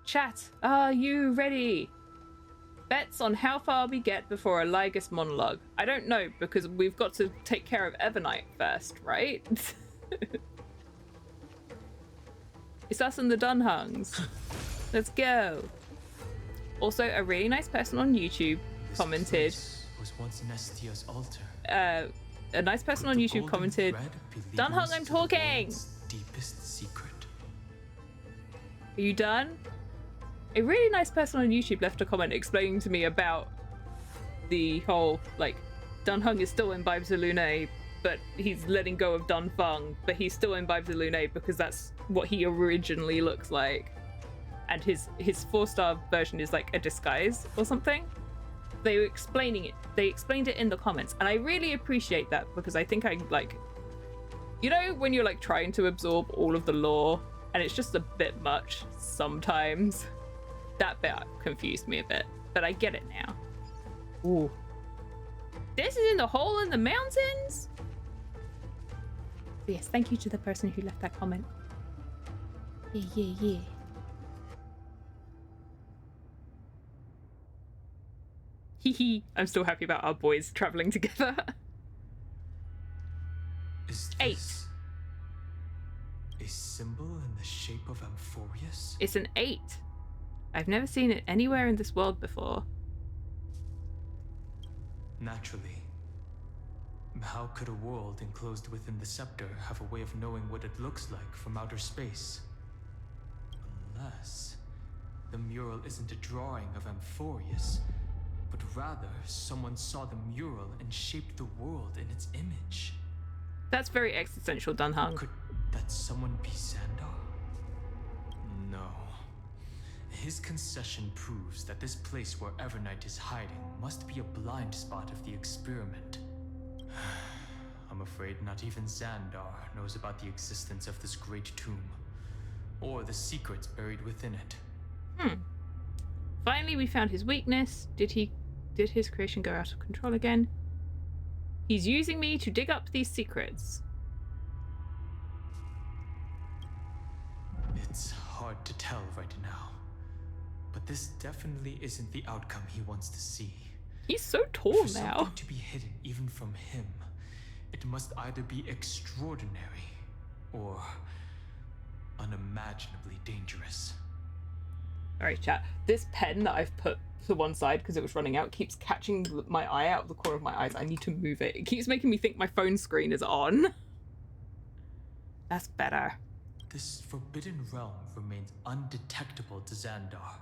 Chat, are you ready? Bets on how far we get before a Lygus monologue. I don't know, because we've got to take care of Evernight first, right? It's us and the Dunhungs. Let's go. Also, a really nice person on YouTube commented. Was once Nestia's altar. A nice person on YouTube commented, Dunhung, I'm talking! Deepest secret. Are you done? A really nice person on YouTube left a comment explaining to me about the whole, like, Dunhung is still in Vibes of Lune, but he's letting go of Dunfeng, but he's still in Vibes of Lune because that's what he originally looks like. And his 4-star version is like a disguise or something. They were explaining it. They explained it in the comments, and I really appreciate that because I think I like, you know, when you're like trying to absorb all of the lore and it's just a bit much sometimes. That bit confused me a bit, but I get it now. Ooh. This is in the hole in the mountains? Yes, thank you to the person who left that comment. Yeah. Hee. I'm still happy about our boys traveling together. Is this 8. a symbol in the shape of Amphoreus? It's an 8. I've never seen it anywhere in this world before. Naturally. How could a world enclosed within the scepter have a way of knowing what it looks like from outer space? Unless the mural isn't a drawing of Amphoreus, but rather someone saw the mural and shaped the world in its image. That's very existential, Dunhung. Could that someone be Xandar? No. His concession proves that this place where Evernight is hiding must be a blind spot of the experiment. I'm afraid not even Xandar knows about the existence of this great tomb, or the secrets buried within it. Finally, we found his weakness. Did his creation go out of control again? He's using me to dig up these secrets. It's hard to tell right now, but this definitely isn't the outcome he wants to see. He's so tall For now. something to be hidden even from him, it must either be extraordinary or unimaginably dangerous. Alright, chat. This pen that I've put to one side because it was running out keeps catching my eye out of the corner of my eyes. I need to move it. It keeps making me think my phone screen is on. That's better. This forbidden realm remains undetectable to Xandar,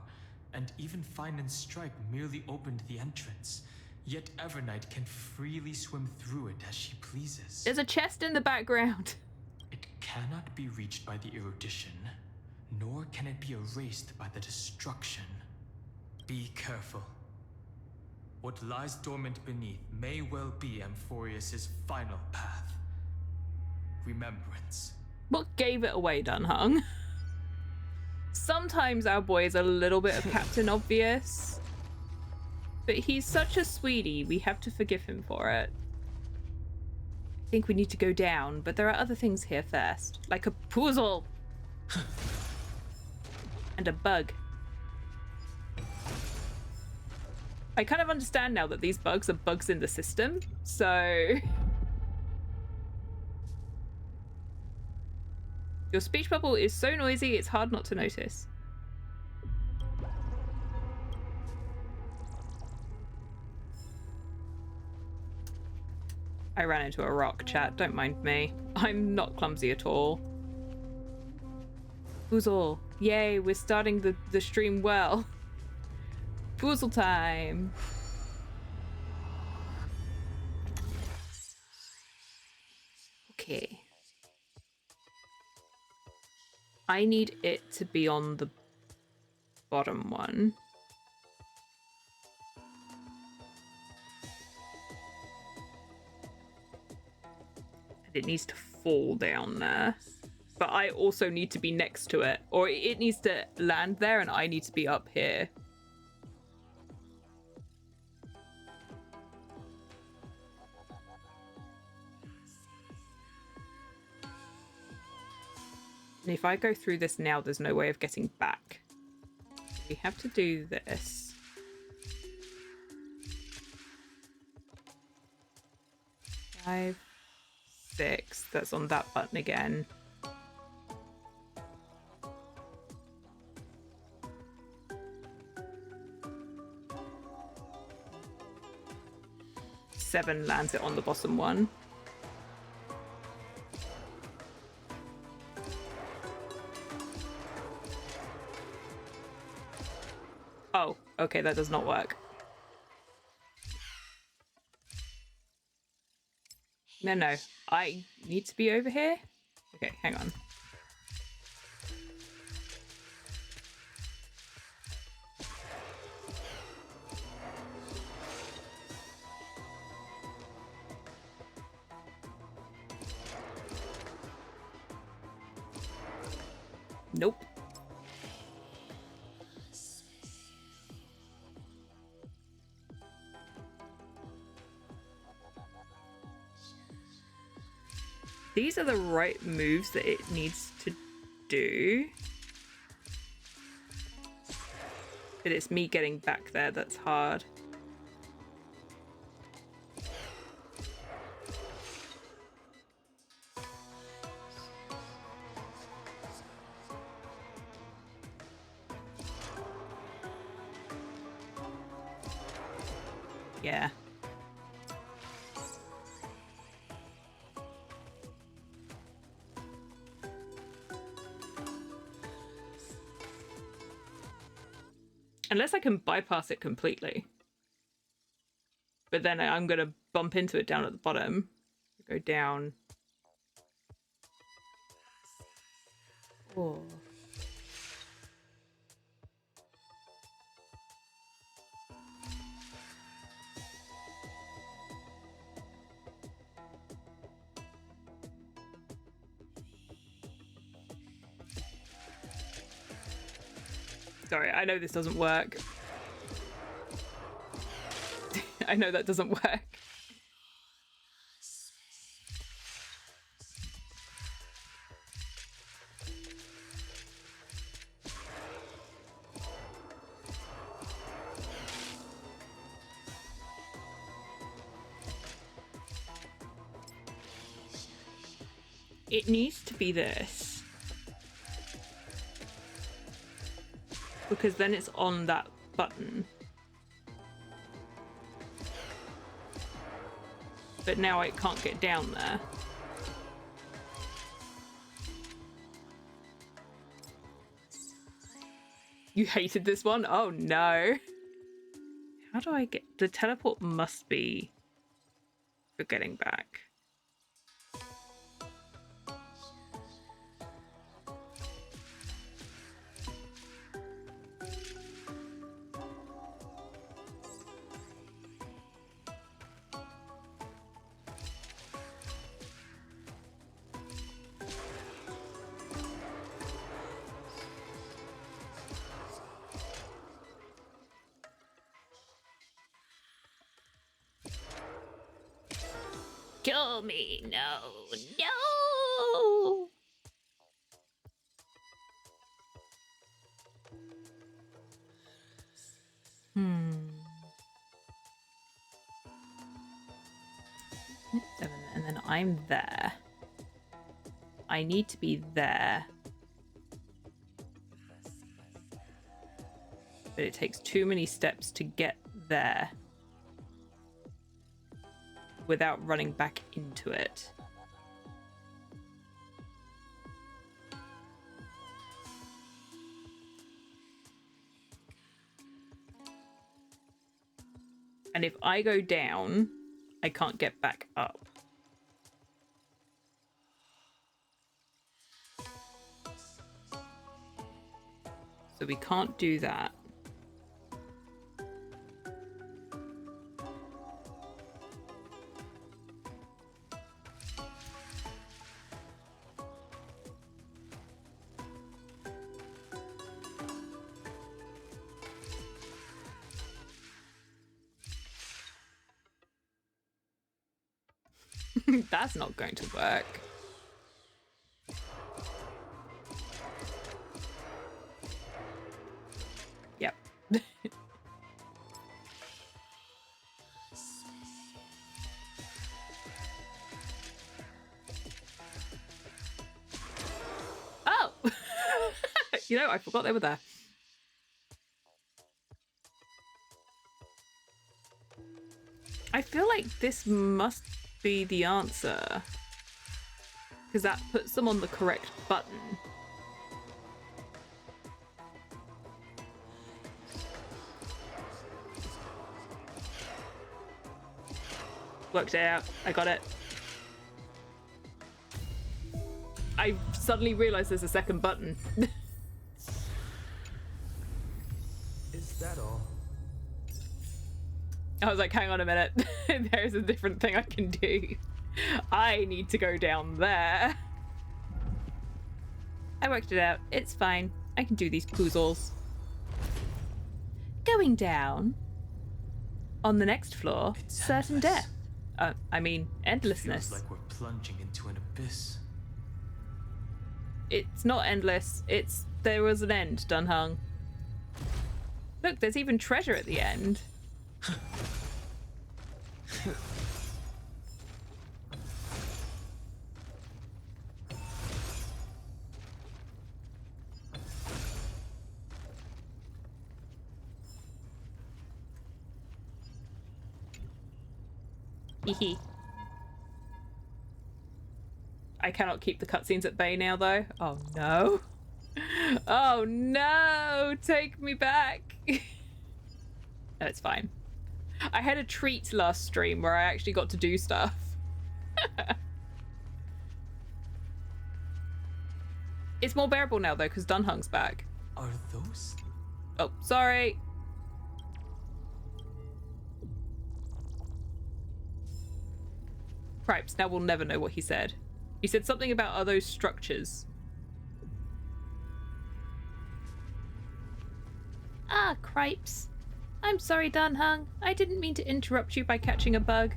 and even Fine and Stripe merely opened the entrance. Yet Evernight can freely swim through it as she pleases. There's a chest in the background. It cannot be reached by the erudition, nor can it be erased by the destruction. Be careful. What lies dormant beneath may well be Amphoreus' final path. Remembrance. What gave it away, Dunhung? Sometimes our boy is a little bit of Captain Obvious, but he's such a sweetie, we have to forgive him for it. I think we need to go down, but there are other things here first, like a puzzle and a bug. I kind of understand now that these bugs are bugs in the system, so... Your speech bubble is so noisy, it's hard not to notice. I ran into a rock, chat. Don't mind me. I'm not clumsy at all. Boozle. Yay, we're starting the stream well. Boozle time. Okay. I need it to be on the bottom one. And it needs to fall down there. But I also need to be next to it. Or it needs to land there and I need to be up here. And if I go through this now, there's no way of getting back. We have to do this. Five, 6. That's on that button again. Seven lands it on the bottom one. Oh, okay, that does not work. No, I need to be over here? Okay, hang on. Nope. These are the right moves that it needs to do. But it's me getting back there that's hard. Yeah. Unless I can bypass it completely. But then I'm going to bump into it down at the bottom. Go down. Oh. Sorry, I know this doesn't work. I know that doesn't work. It needs to be this. Because then it's on that button. But now it can't get down there. You hated this one? Oh no. How do I get... The teleport must be for getting back. Kill me, no, no! Seven, and then I'm there. I need to be there. But it takes too many steps to get there without running back into it. And if I go down, I can't get back up. So we can't do that. That's not going to work. Oh! You know, I forgot they were there. I feel like this must be the answer. Because that puts them on the correct button. Worked it out. I got it. I suddenly realized there's a second button. Is that all? I was like, hang on a minute. There's a different thing I can do. I need to go down there. I worked it out. It's fine. I can do these puzzles. Going down. On the next floor, It's certain endless. death. I mean, endlessness. Feels like we're plunging into an abyss. It's not endless. It's there was an end, Dunhung. Look, there's even treasure at the end. Hehe. I cannot keep the cutscenes at bay now, though. Oh no. Oh no! Take me back! No, it's fine. I had a treat last stream where I actually got to do stuff. It's more bearable now, though, because Dunhung's back. Are those? Oh, sorry. Cripes, now we'll never know what he said. He said something about are those structures. Ah, Cripes. I'm sorry, Dunhung. I didn't mean to interrupt you by catching a bug.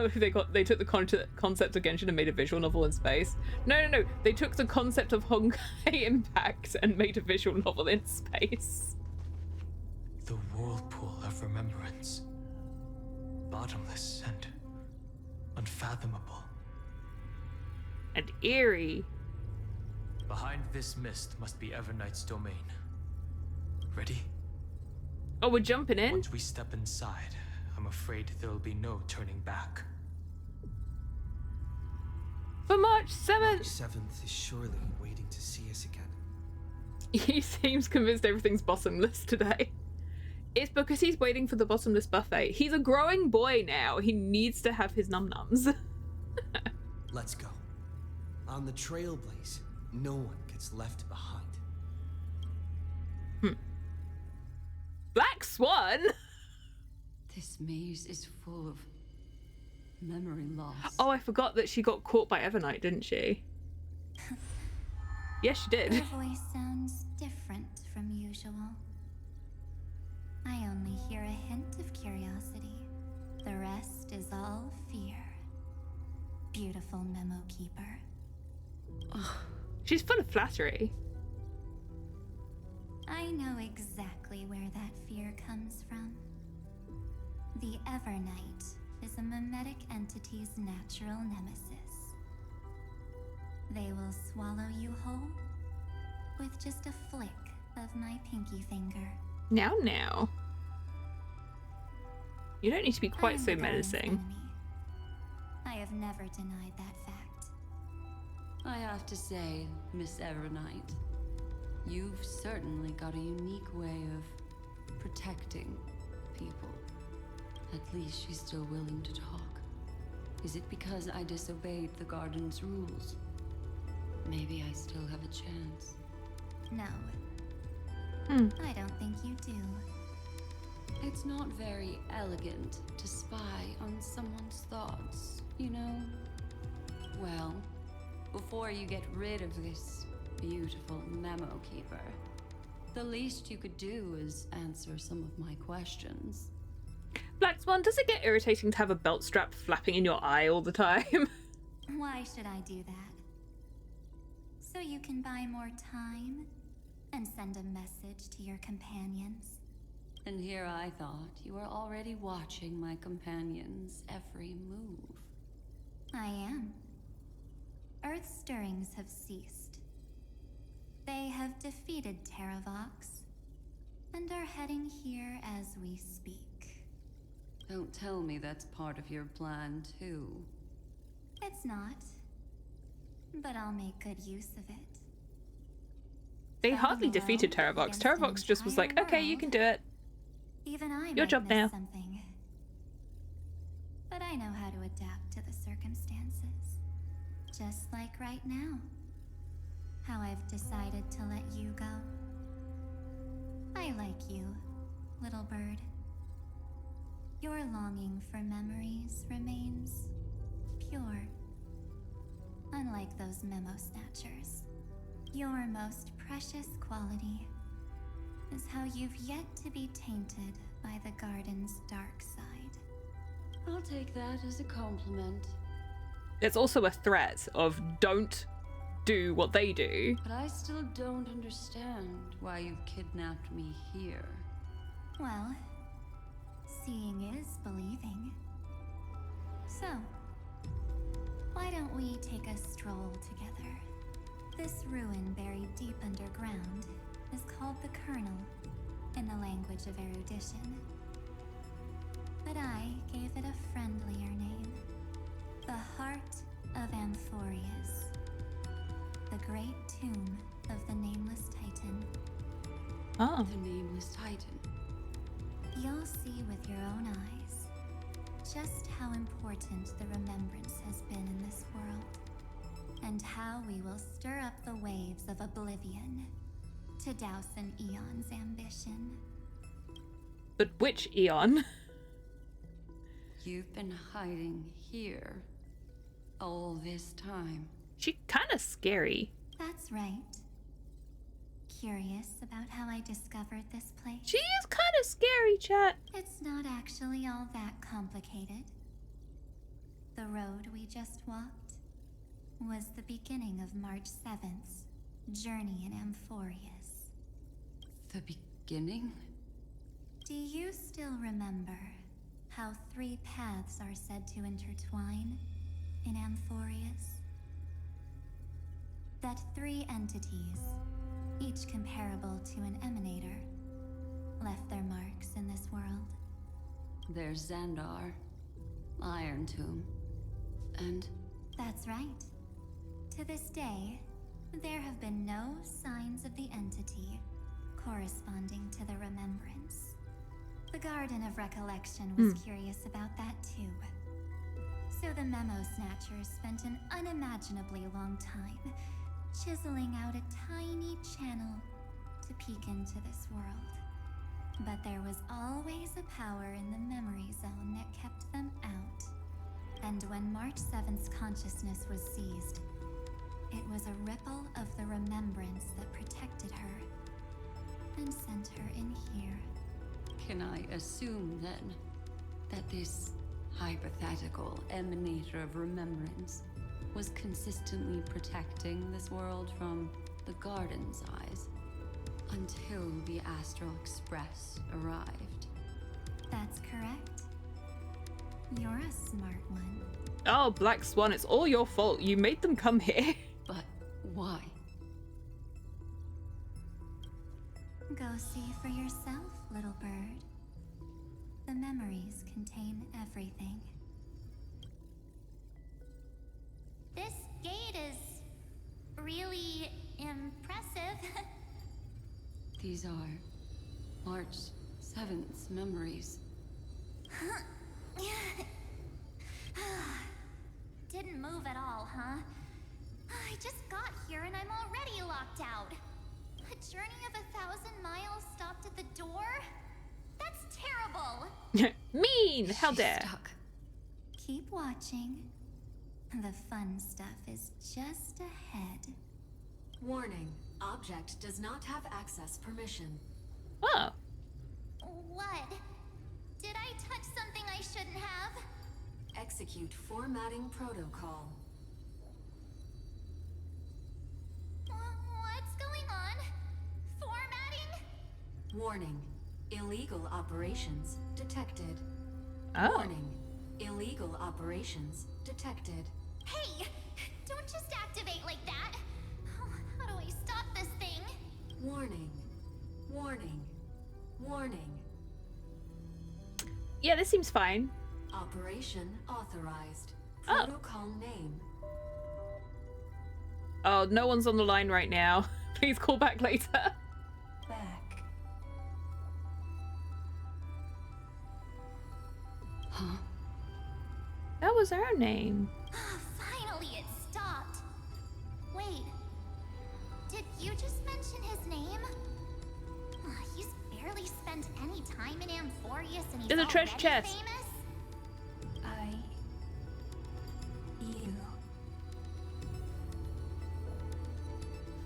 They took the concept of Genshin and made a visual novel in space. No. They took the concept of Honkai Impact and made a visual novel in space. The whirlpool of remembrance. Bottomless and unfathomable. And eerie. Behind this mist must be Evernight's domain. Ready? Oh, we're jumping in? Once we step inside, I'm afraid there'll be no turning back. For March 7th! March 7th is surely waiting to see us again. He seems convinced everything's bottomless today. It's because he's waiting for the bottomless buffet. He's a growing boy now. He needs to have his num-nums. Let's go. On the trailblaze, no one gets left behind. Black Swan? This maze is full of memory loss. Oh, I forgot that she got caught by Evernight, didn't she? Yes, she did. Your voice sounds different from usual. I only hear a hint of curiosity. The rest is all fear. Beautiful memo keeper. She's full of flattery. I know exactly where that fear comes from. The Evernight is a mimetic entity's natural nemesis. They will swallow you whole with just a flick of my pinky finger. Now. You don't need to be quite I'm so the Garden's menacing. enemy. I have never denied that fact. I have to say, Miss Evernight, you've certainly got a unique way of protecting people. At least she's still willing to talk. Is it because I disobeyed the garden's rules? Maybe I still have a chance. No, I don't think you do. It's not very elegant to spy on someone's thoughts, you know? Well, before you get rid of this beautiful memo keeper, the least you could do is answer some of my questions. Black Swan, does it get irritating to have a belt strap flapping in your eye all the time? Why should I do that? So you can buy more time and send a message to your companions. And here I thought you were already watching my companions' every move. I am. Earth's stirrings have ceased. They have defeated Terravox and are heading here as we speak. Don't tell me that's part of your plan, too. It's not, but I'll make good use of it. They hardly defeated Terravox. Terravox just was like, okay, you can do it. Even I Your might job miss now. something. But I know how to adapt to the circumstances. Just like right now. How I've decided to let you go. I like you, little bird. Your longing for memories remains pure. Unlike those memo snatchers, your most precious quality is how you've yet to be tainted by the garden's dark side. I'll take that as a compliment. There's also a threat of don't do what they do. But I still don't understand why you've kidnapped me here. Well, seeing is believing. So, why don't we take a stroll together? This ruin buried deep underground is called the Kernel in the language of erudition. But I gave it a friendlier name. The Heart of Amphoreus. The great tomb of the Nameless Titan. Oh. The Nameless Titan. You'll see with your own eyes just how important the remembrance has been in this world, and how we will stir up the waves of oblivion to douse an eon's ambition. But which Eon? You've been hiding here all this time. She kind of scary. That's right. Curious about how I discovered this place? She is kind of scary, chat. It's not actually all that complicated. The road we just walked was the beginning of March 7th's journey in Amphoreus. The beginning? Do you still remember how 3 paths are said to intertwine in Amphoreus? That 3 entities, each comparable to an emanator, left their marks in this world. There's Xandar, Iron Tomb, and... That's right. To this day, there have been no signs of the entity corresponding to the remembrance. The Garden of Recollection was curious about that too. So the Memo Snatchers spent an unimaginably long time chiseling out a tiny channel to peek into this world. But there was always a power in the memory zone that kept them out. And when March 7th's consciousness was seized, it was a ripple of the remembrance that protected her and sent her in here. Can I assume, then, that this hypothetical emanator of remembrance was consistently protecting this world from the Garden's eyes until the Astral Express arrived? That's correct. You're a smart one. Oh, Black Swan, it's all your fault. You made them come here. But why? Go see for yourself, little bird. The memories contain everything. This gate is really impressive. These are March 7th's memories. Didn't move at all, huh? I just got here and I'm already locked out. A journey of 1,000 miles stopped at the door? That's terrible! Mean! How She's dare! stuck. Keep watching. The fun stuff is just ahead. Warning. Object does not have access permission. Oh. What? Did I touch something I shouldn't have? Execute formatting protocol. Warning. Illegal operations detected. Oh. Warning. Illegal operations detected. Hey! Don't just activate like that! Oh, how do I stop this thing? Warning. Warning. Warning. Yeah, this seems fine. Operation authorized. Oh. Protocol name. Oh, no one's on the line right now. Please call back later. Back. Huh? That was our name. Finally, it stopped. Wait. Did you just mention his name? He's barely spent any time in Amphoreus and he's There's a treasure already chest. famous?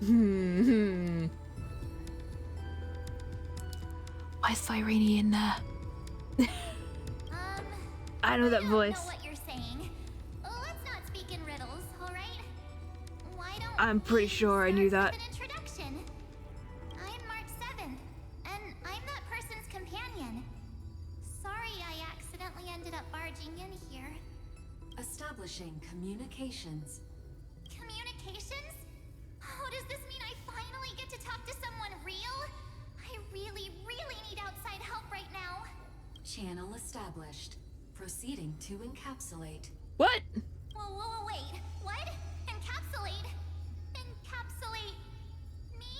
You. Why is Cyrene in there? I know that I don't voice. know what you're saying. Let's not speak in riddles, all right? Why don't I'm pretty we sure I knew start that. with an introduction? I'm March 7th, and I'm that person's companion. Sorry I accidentally ended up barging in here. Establishing communications. Communications? Oh, does this mean I finally get to talk to someone real? I really, really need outside help right now. Channel established. Proceeding to encapsulate. What? Whoa, wait. What? Encapsulate? Encapsulate me?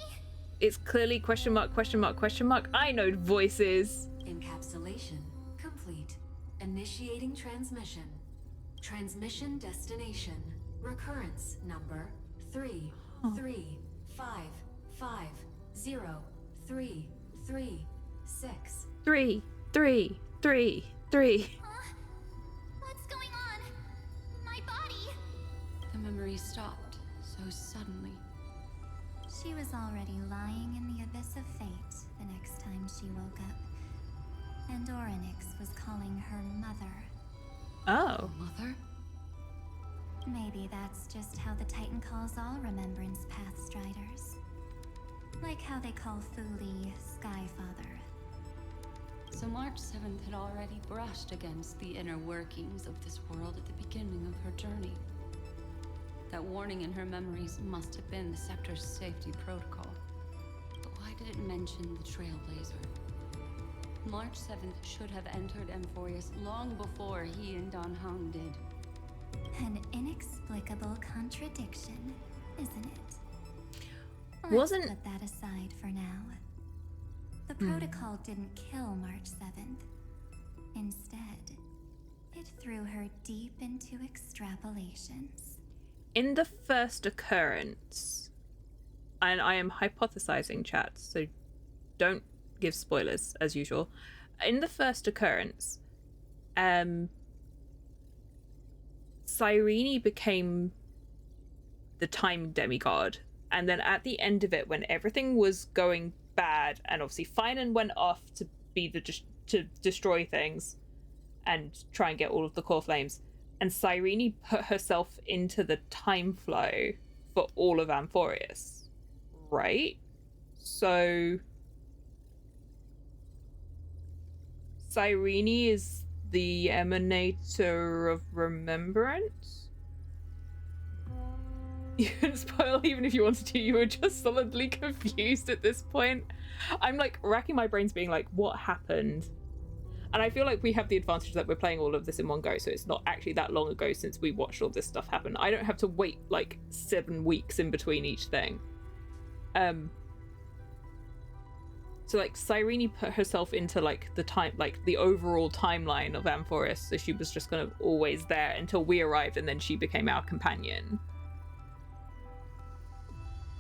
It's clearly question mark, question mark, question mark. I know voices. Encapsulation complete. Initiating transmission. Transmission destination. Recurrence number 335503336. 3, 3, 3, 3. Huh? What's going on? My body? The memory stopped so suddenly. She was already lying in the abyss of fate the next time she woke up. And Orynyx was calling her mother. Oh. Mother? Maybe that's just how the Titan calls all Remembrance Path Striders. Like how they call Thule Skyfather. So March 7th had already brushed against the inner workings of this world at the beginning of her journey. That warning in her memories must have been the sector's safety protocol. But why did it mention the trailblazer? March 7th should have entered Amphoreus long before he and Don Hung did. An inexplicable contradiction, isn't it? Wasn't- Let's put that aside for now. The protocol didn't kill March 7th. Instead, it threw her deep into extrapolations. In the first occurrence, and I am hypothesizing, chat, so don't give spoilers as usual. In the first occurrence, Cyrene became the time demigod, and then at the end of it, when everything was going bad, and obviously Finan went off to be to destroy things and try and get all of the core flames, and Cyrene put herself into the time flow for all of Amphoreus, right? So Cyrene is the emanator of remembrance? You couldn't spoil even if you wanted to. You were just solidly confused at this point. I'm like racking my brains being like, what happened? And I feel like we have the advantage that we're playing all of this in one go, so it's not actually that long ago since we watched all this stuff happen. I don't have to wait like 7 weeks in between each thing. So like Cyrene put herself into like the time, like the overall timeline of Amphoreus, so she was just kind of always there until we arrived, and then she became our companion.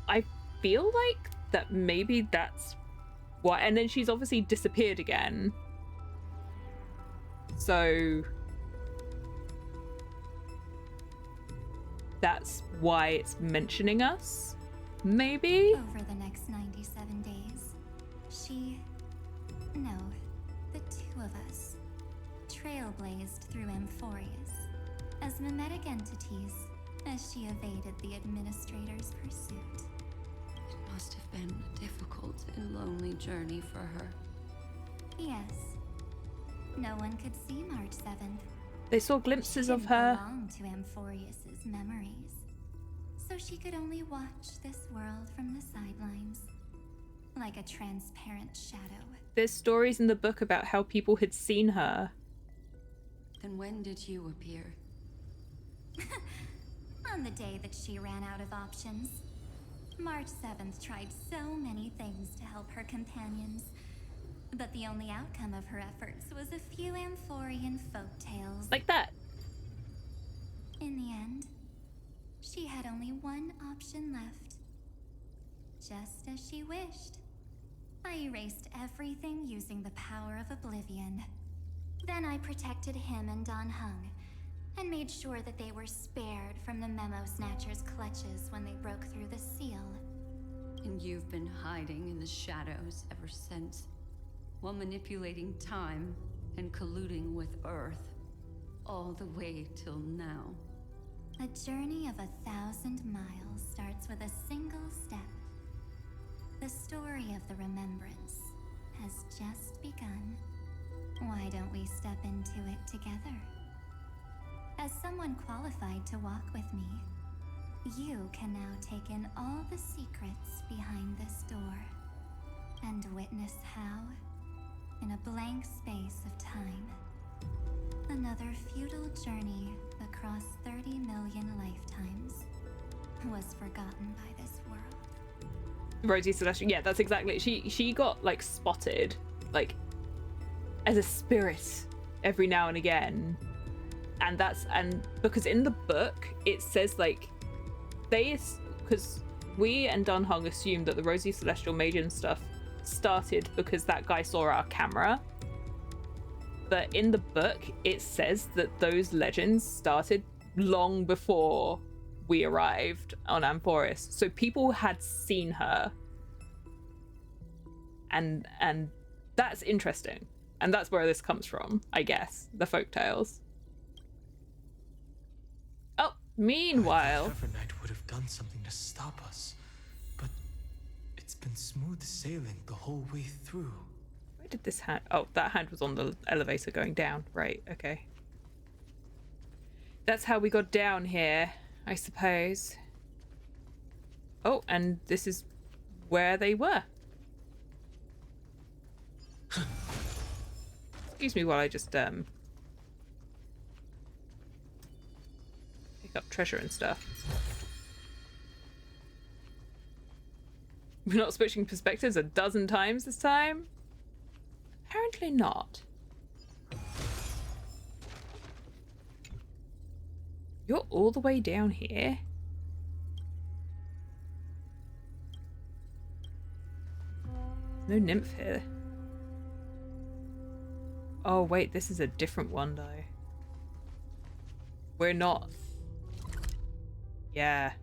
I feel like that maybe that's why, and then she's obviously disappeared again. So that's why it's mentioning us, maybe? Over the next 97 days, the two of us, trailblazed through Amphoreus as mimetic entities as she evaded the administrator's pursuit. It must have been a difficult and lonely journey for her. Yes. No one could see March 7th. They saw glimpses She of didn't her. belong to Amphoreus's memories. So she could only watch this world from the sidelines. Like a transparent shadow. There's stories in the book about how people had seen her. Then when did you appear? On the day that she ran out of options. March 7th tried so many things to help her companions. But the only outcome of her efforts was a few Amphorean folktales. Like that. In the end, she had only one option left. Just as she wished. I erased everything using the power of oblivion. Then I protected him and Dan Heng, and made sure that they were spared from the Memo Snatcher's clutches when they broke through the seal. And you've been hiding in the shadows ever since, while manipulating time and colluding with Earth, all the way till now. A journey of 1,000 miles starts with a single step. The story of the Remembrance has just begun. Why don't we step into it together? As someone qualified to walk with me, you can now take in all the secrets behind this door and witness how, in a blank space of time, another futile journey across 30 million lifetimes was forgotten by this world. Rosie Celestial. Yeah, that's exactly it. She got like spotted like as a spirit every now and again. And because in the book it says like because we and Dan Heng assumed that the Rosie Celestial Maiden stuff started because that guy saw our camera. But in the book it says that those legends started long before we arrived on Amphoreus. So people had seen her. And that's interesting. And that's where this comes from, I guess. The folktales. Oh, meanwhile... Evernight would have done something to stop us. But it's been smooth sailing the whole way through. Where did this hand... Oh, that hand was on the elevator going down. Right, okay. That's how we got down here, I suppose. Oh, and this is where they were. Excuse me while I just pick up treasure and stuff. We're not switching perspectives a dozen times this time? Apparently not. You're all the way down here? No nymph here. Oh wait, this is a different one though. We're not... Yeah.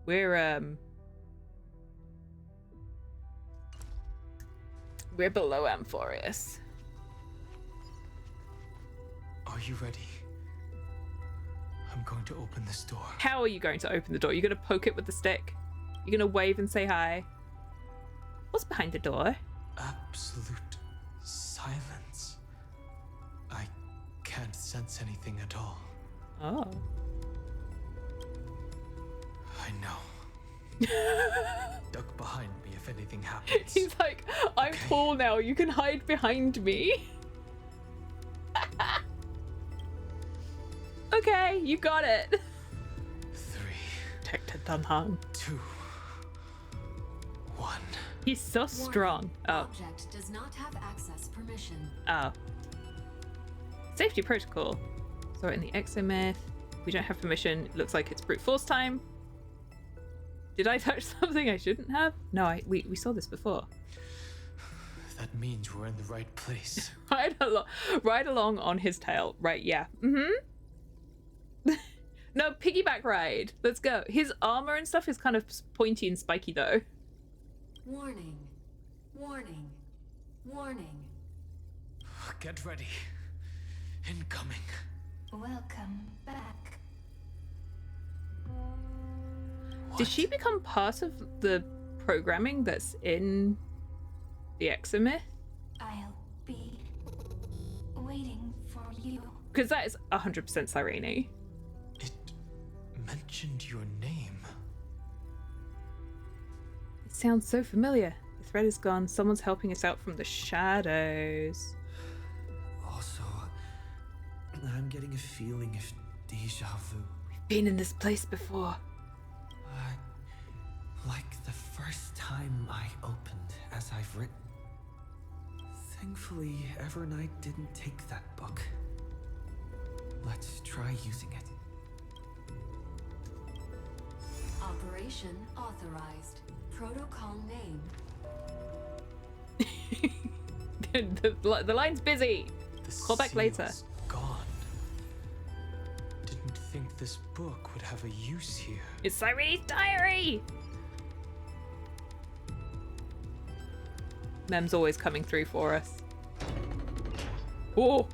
We're below Amphoreus. Are you ready? I'm going to open this door. How are you going to open the door? You're going to poke it with the stick? You're going to wave and say hi? What's behind the door? Absolute silence. I can't sense anything at all. Oh. I know. Duck behind me if anything happens. He's like, I'm Okay. tall now, you can hide behind me. Okay, you got it. 3, Protected Dan Heng. 2, 1. He's so strong. Oh, Object does not have access permission. oh. Safety protocol. So in the exomyth, we don't have permission. It looks like it's brute force time. Did I touch something I shouldn't have? No, we saw this before. That means we're in the right place. Ride along on his tail. Right, yeah. Mm-hmm. No, piggyback ride. Let's go. His armor and stuff is kind of pointy and spiky though. Warning. Warning. Warning. Get ready. Incoming. Welcome back. Did she become part of the programming that's in the Exomyth? I'll be waiting for you. Because that is 100% Cyrene. It mentioned your name. It sounds so familiar. The thread is gone. Someone's helping us out from the shadows. Also, I'm getting a feeling of deja vu. Been in this place before. Like the first time I opened as I've written. Thankfully, Evernight didn't take that book. Let's try using it. Operation authorized. Protocol name. the line's busy. The Call back later. seal's gone. Didn't think this book would have a use here. It's Cyrene's diary! Mem's always coming through for us. Oh,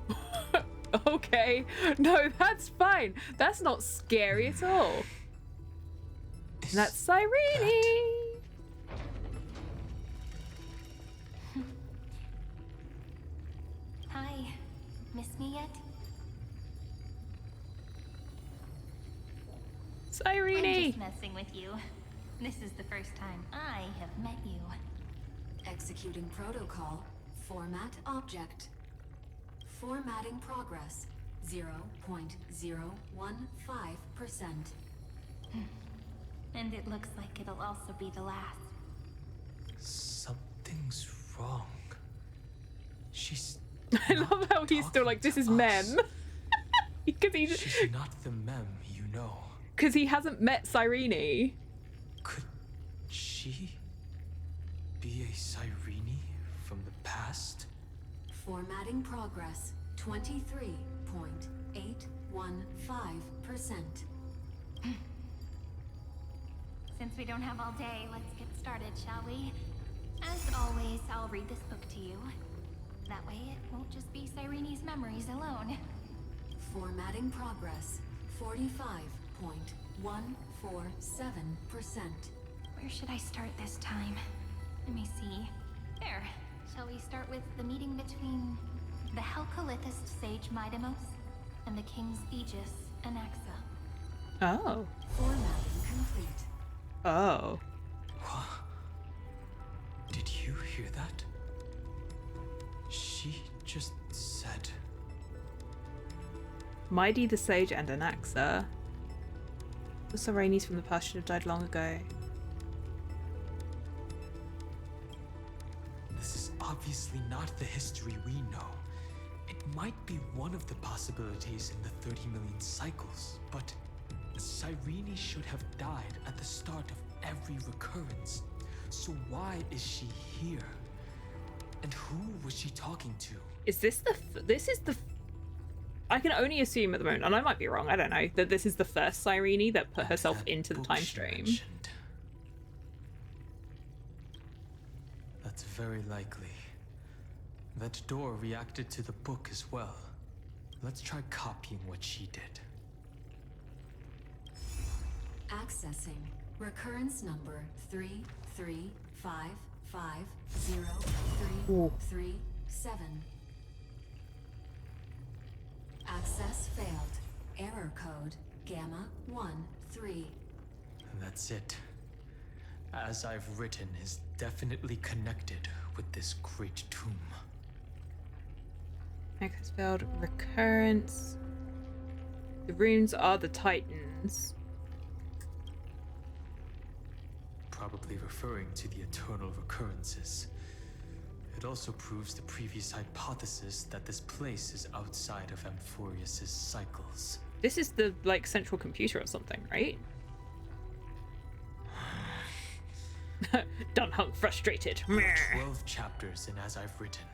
okay. No, that's fine. That's not scary at all. Is That's Cyrene! Hi. Miss me yet? I'm Cyrene! just messing with you. This is the first time I have met you. Executing protocol. Format object. Formatting progress. 0.015%. And it looks like it'll also be the last. Something's wrong. She's I love how he's still like, this is Mem. She's not the Mem you know. Because he hasn't met Cyrene. Could she be a Cyrene from the past? Formatting progress. 23.815%. Since we don't have all day, let's get started, shall we? As always, I'll read this book to you. That way it won't just be Cyrene's memories alone. Formatting progress. 45.147%. Where should I start this time? Let me see. There. Shall we start with the meeting between the Helcolithist sage Midamos and the King's Aegis, Anaxa? Oh. Formatting complete. Oh. Did you hear that? She just said... Mighty the Sage and Anaxa. The Cyrenes from the past should have died long ago. This is obviously not the history we know. It might be one of the possibilities in the 30 million cycles, but Cyrene should have died at the start of every recurrence. So why is she here? And who was she talking to? Is this this is the... I can only assume at the moment, and I might be wrong, I don't know, that this is the first Cyrene that put herself That into the book time she stream. mentioned. That's very likely. That door reacted to the book as well. Let's try copying what she did. Accessing. Recurrence number 335503337. Access failed. Error code Gamma 13. That's it. As I've written is definitely connected with this great tomb. Access failed. Recurrence. The runes are the Titans. Probably referring to the eternal recurrences. It also proves the previous hypothesis that this place is outside of Amphoreus' cycles. This is the, like, central computer or something, right? Done hung frustrated. There are 12 chapters in As I've Written,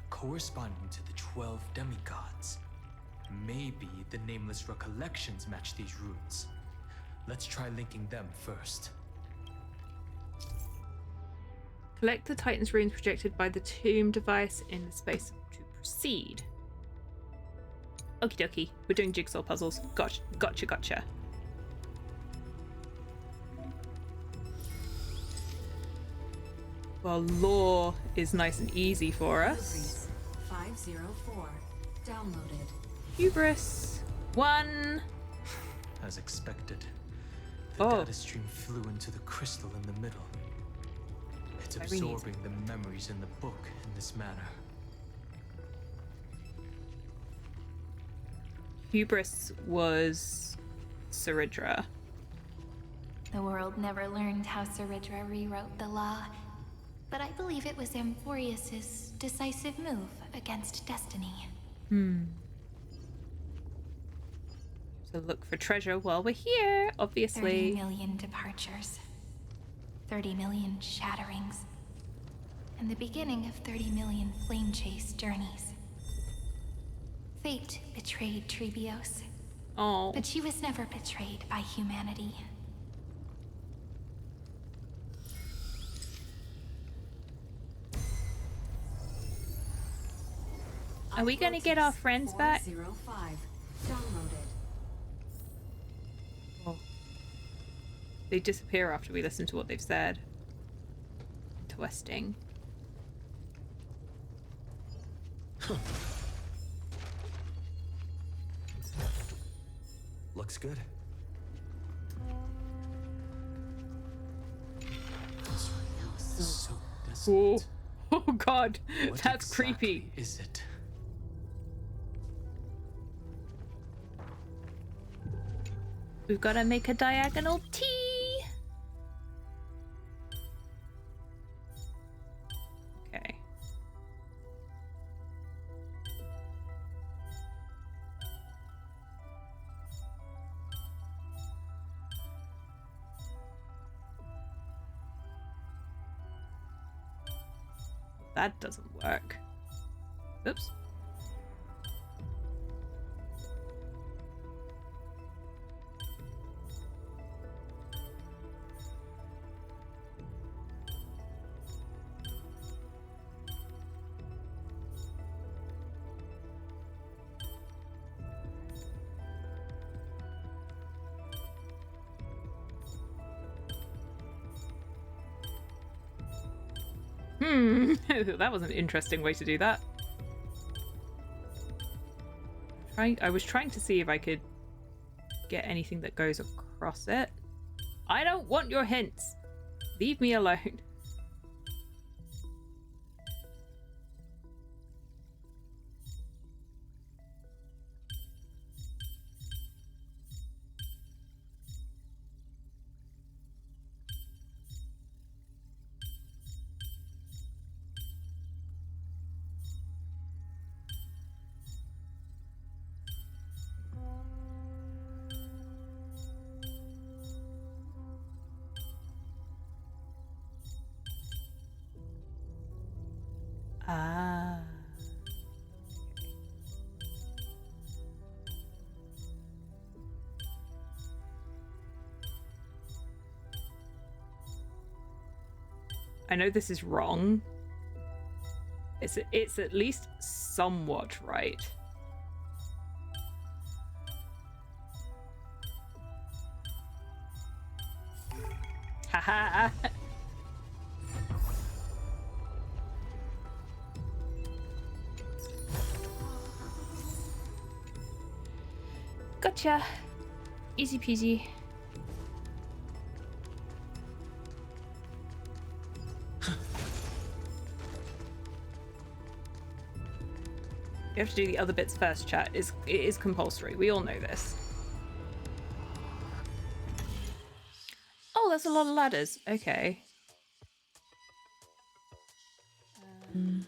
corresponding to the 12 demigods. Maybe the nameless recollections match these runes. Let's try linking them first. Collect the Titan's runes projected by the tomb device in the space to proceed. Okie dokie. We're doing jigsaw puzzles. Gotcha. Well, law is nice and easy for us. 504. Downloaded. Hubris. 1. As expected, the data stream flew into the crystal in the middle. It's absorbing the memories in the book in this manner. Hubris was Saridra. The world never learned how Saridra rewrote the law, but I believe it was Amphoreus' decisive move against destiny. So look for treasure while we're here, obviously. 30 million departures. 30 million shatterings. And the beginning of 30 million flame chase journeys. Fate betrayed Trebios, Oh. but she was never betrayed by humanity. Are we gonna get our friends back? 405. Downloaded. Oh. They disappear after we listen to what they've said. Interesting. Looks good. So Oh, desolate. oh god, What that's exactly creepy. is it? We've got to make a diagonal T. Okay. That doesn't work. Oops. That was an interesting way to do that. I was trying to see if I could get anything that goes across it. I don't want your hints. Leave me alone. Ah. I know this is wrong. It's at least somewhat right. Haha. Gotcha. Easy peasy. You have to do the other bits first, chat. It is compulsory. We all know this. Oh, that's a lot of ladders. Okay. We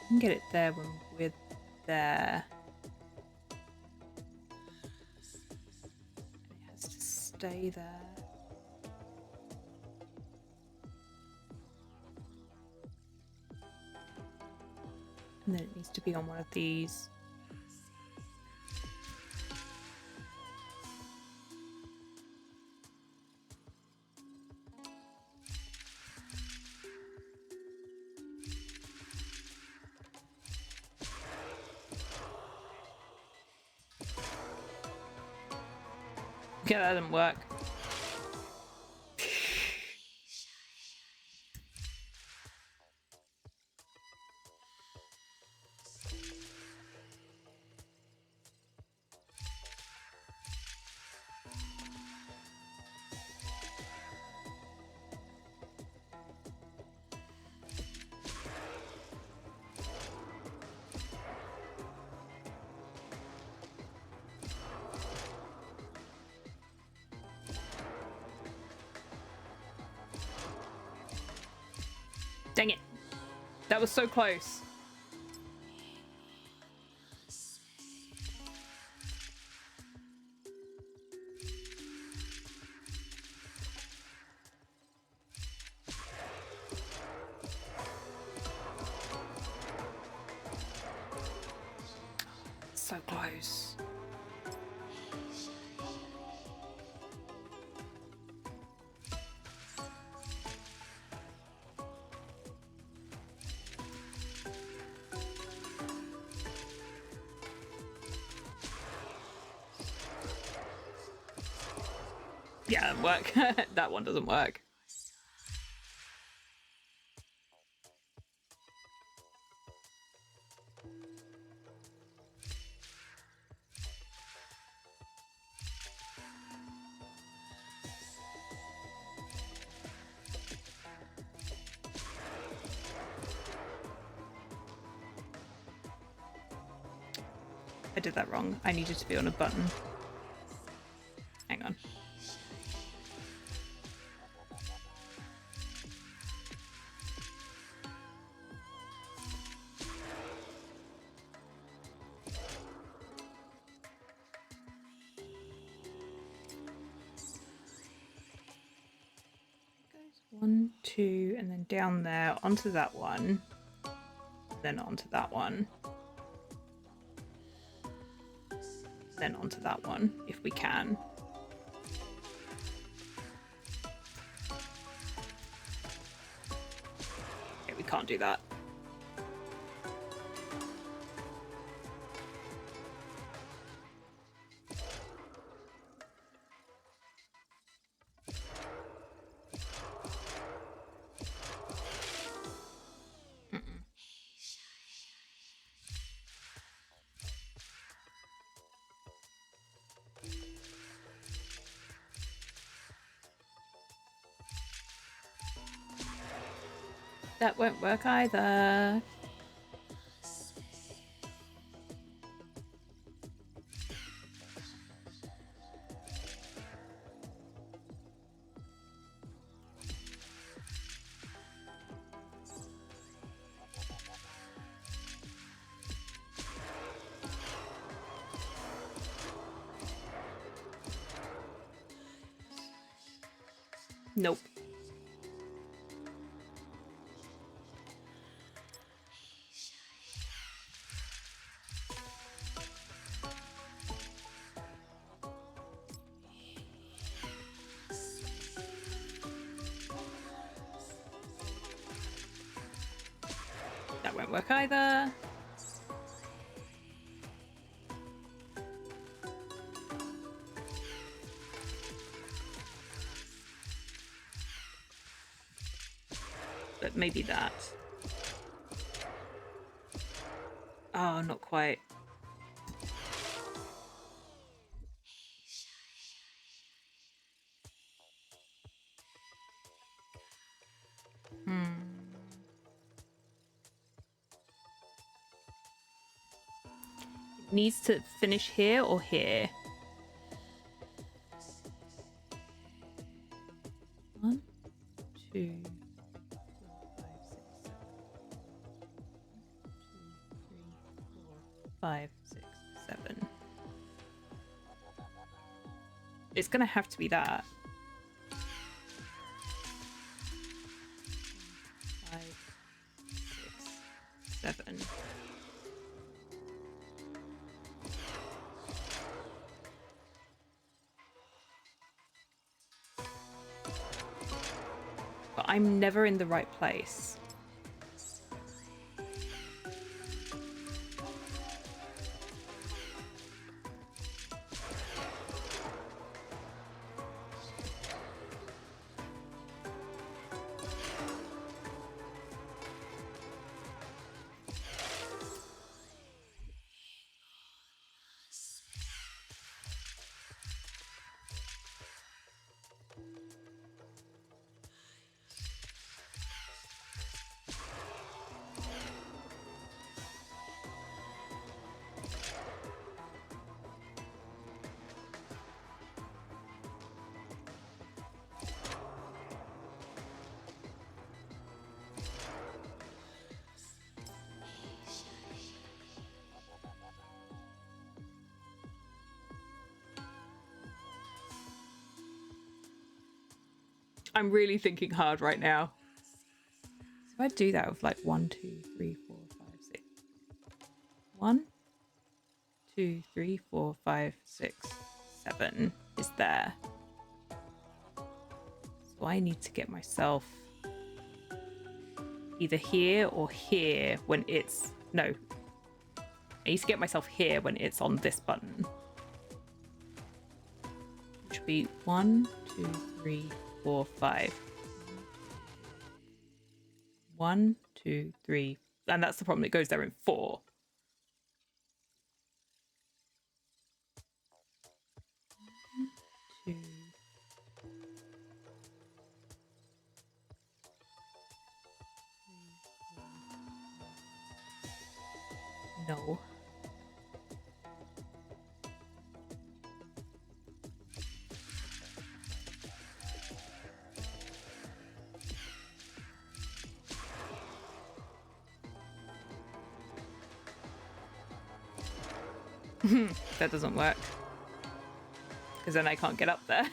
can get it there when we're there. It has to stay there. And then it needs to be on one of these. Yeah, that didn't work. Dang it. That was so close. So close. Yeah, it didn't work. That one doesn't work. I did that wrong. I needed to be on a button. Hang on. One, two, and then down there onto that one, then onto that one, then onto that one if we can. Okay, we can't do that. That won't work either. Nope. That won't work either. But maybe that. Oh, not quite. It needs to finish here or here. One, two, 5, 6, 7. It's gonna have to be that. 5, 6, 7. But I'm never in the right place. I'm really thinking hard right now. If I do that with like 1, 2, 3, 4, 5, 6. 1, 2, 3, 4, 5, 6, 7 is there. So I need to get myself either here or here when it's... No. I need to get myself here when it's on this button. Which would be 1, 2, 3, 4, 5. 1, 2, 3. And that's the problem. It goes there in 4. Two. No. That doesn't work. Because then I can't get up there.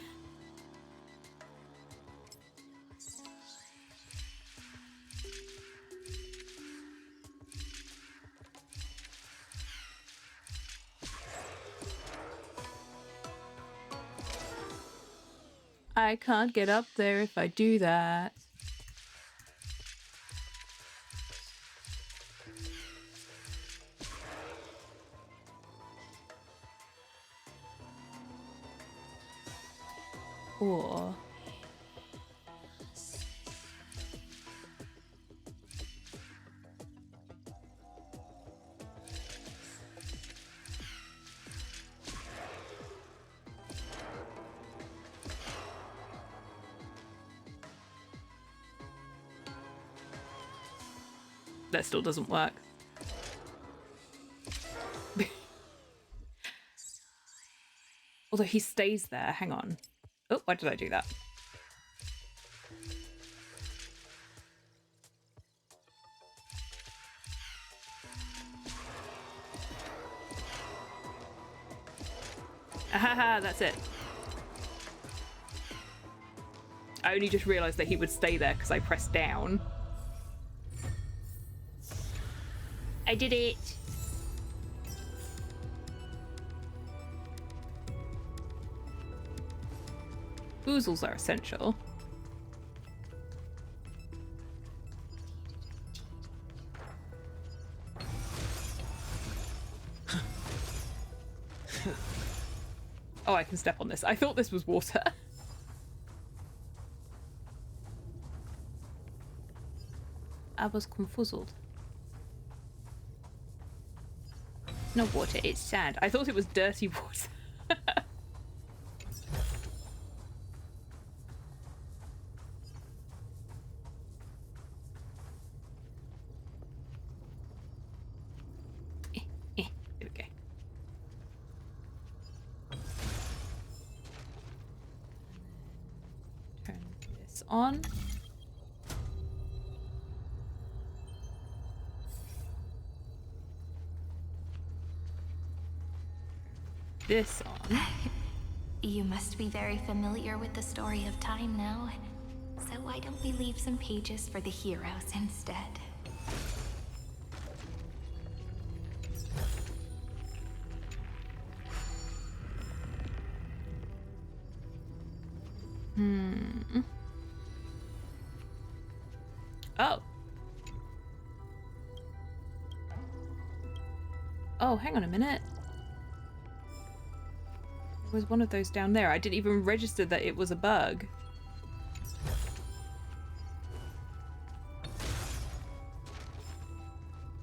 I can't get up there if I do that. Or... that still doesn't work. Although he stays there. Hang on. Oh, why did I do that? Ahaha, that's it. I only just realised that he would stay there because I pressed down. I did it! Boozles are essential. Oh, I can step on this. I thought this was water. I was confuzzled. No water, it's sand. I thought it was dirty water. There we go. Turn this on. This on. You must be very familiar with the story of time now. So why don't we leave some pages for the heroes instead? Oh. Oh, hang on a minute. There was one of those down there. I didn't even register that it was a bug.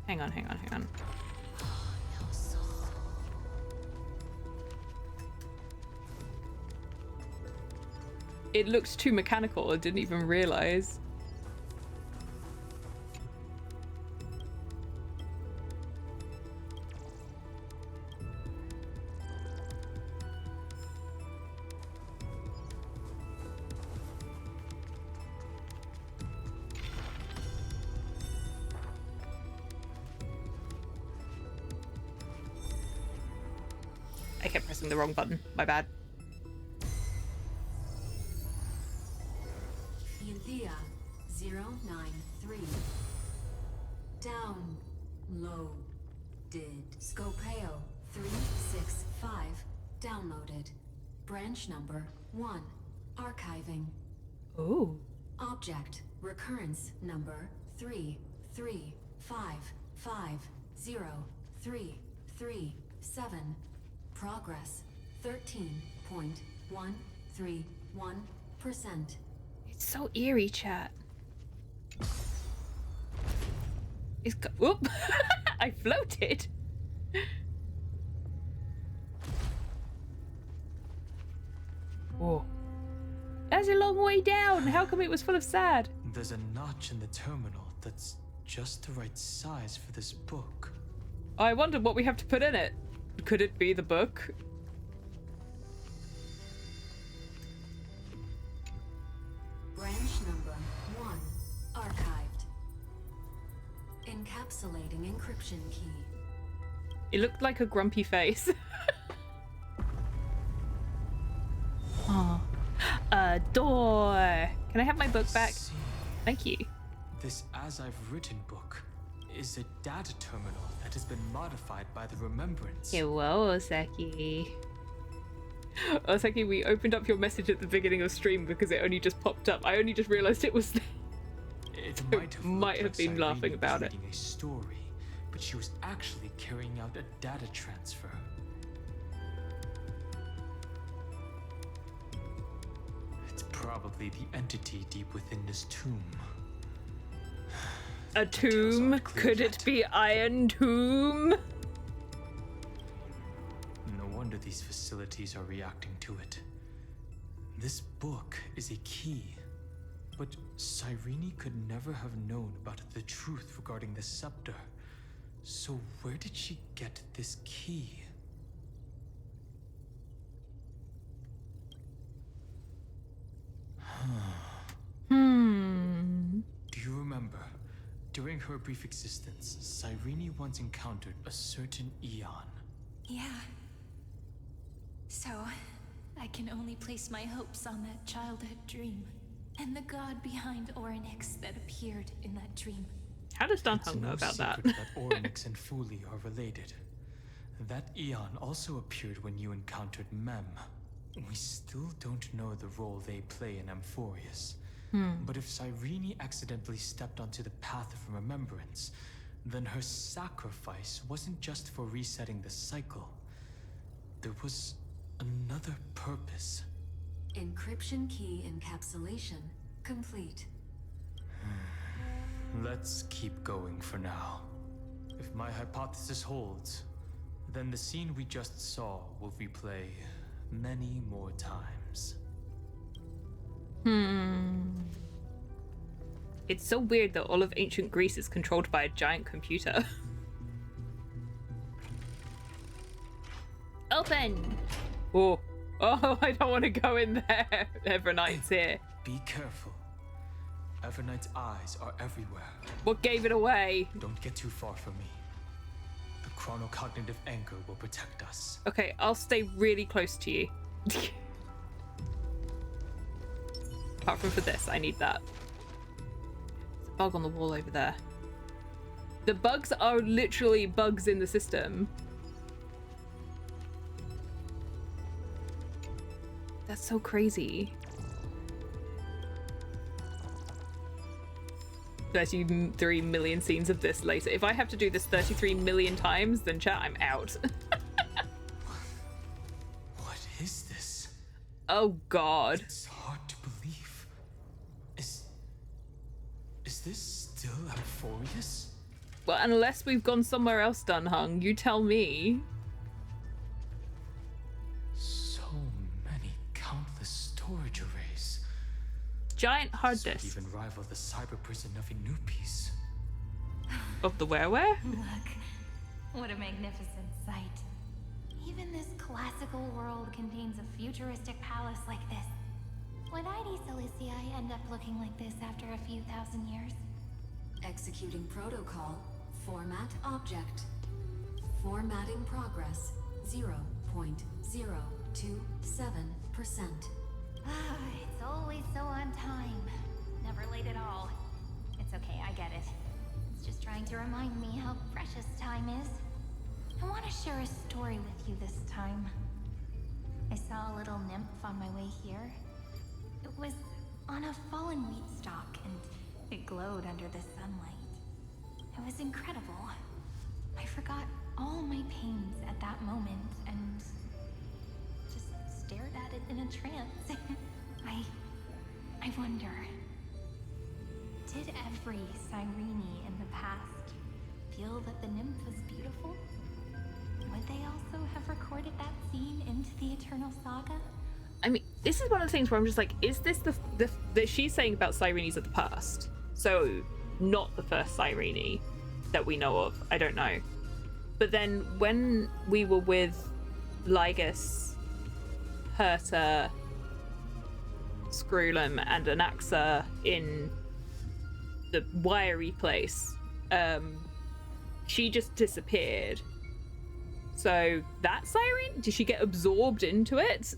Hang on, hang on, hang on. It looked too mechanical. I didn't even realize. I kept pressing the wrong button. My bad. Thea 093. Downloaded. Scopeo 365. Downloaded. Branch number 1. Archiving. Oh. Object recurrence number 335503337. Progress 13.131%. It's so eerie, chat. It's whoop! I floated. Whoa. That's a long way down. How come it was full of sand? There's a notch in the terminal that's just the right size for this book. I wondered what we have to put in it. Could it be the book? Branch number 1. Archived. Encapsulating encryption key. It looked like a grumpy face. Oh. A door. Can I have my book back? See, Thank you. this As I've Written book is a data terminal that has been modified by the Remembrance. Hello, Osaki. Osaki, we opened up your message at the beginning of stream because it only just popped up. I only just realized it was there. It might have been Cyrene laughing was about it. reading a story, but she was actually carrying out a data transfer. It's probably the entity deep within this tomb. A tomb? aren't clear Could yet. it be Iron Tomb? No wonder these facilities are reacting to it. This book is a key, but Cyrene could never have known about the truth regarding the scepter. So where did she get this key? Do you remember, during her brief existence, Cyrene once encountered a certain Eon? Yeah. So, I can only place my hopes on that childhood dream, and the god behind Orynyx that appeared in that dream. How does It's Dunhung know no about that? secret that Orynyx and Fuli are related. That Eon also appeared when you encountered Mem. We still don't know the role they play in Amphoreus. But if Cyrene accidentally stepped onto the path of remembrance, then her sacrifice wasn't just for resetting the cycle. There was another purpose. Encryption key encapsulation complete. Let's keep going for now. If my hypothesis holds, then the scene we just saw will replay many more times. It's so weird that all of ancient Greece is controlled by a giant computer. Open! Oh. Oh, I don't want to go in there. Evernight's here. Be careful. Evernight's eyes are everywhere. What gave it away? Don't get too far from me. The chronocognitive anchor will protect us. Okay, I'll stay really close to you. Apart from for this, I need that. There's a bug on the wall over there. The bugs are literally bugs in the system. That's so crazy. 33 million scenes of this later. If I have to do this 33 million times, then chat, I'm out. What is this? Oh god. It's hard to believe. Is this still Amphoreus? Well, unless we've gone somewhere else, Dunhung, you tell me. So many countless storage arrays. Giant hard This would disk even rival the cyber prison of Inupis. of the where? Look, what a magnificent sight. Even this classical world contains a futuristic palace like this. Would ID Cilicia end up looking like this after a few thousand years? Executing protocol. Format object. Formatting progress 0.027%. Ah, it's always so on time. Never late at all. It's okay, I get it. It's just trying to remind me how precious time is. I want to share a story with you this time. I saw a little nymph on my way here. It was on a fallen wheat stalk, and it glowed under the sunlight. It was incredible. I forgot all my pains at that moment and just stared at it in a trance. I wonder, did every Cyrene in the past feel that the nymph was beautiful? Would they also have recorded that scene into the Eternal Saga? I mean, this is one of the things where I'm just like, is this the that she's saying about Cyrenes of the past? So, not the first Cyrene that we know of. I don't know. But then when we were with Lygus, Herta, Screwlum, and Anaxa in the wiry place, she just disappeared. So that Cyrene? Did she get absorbed into it?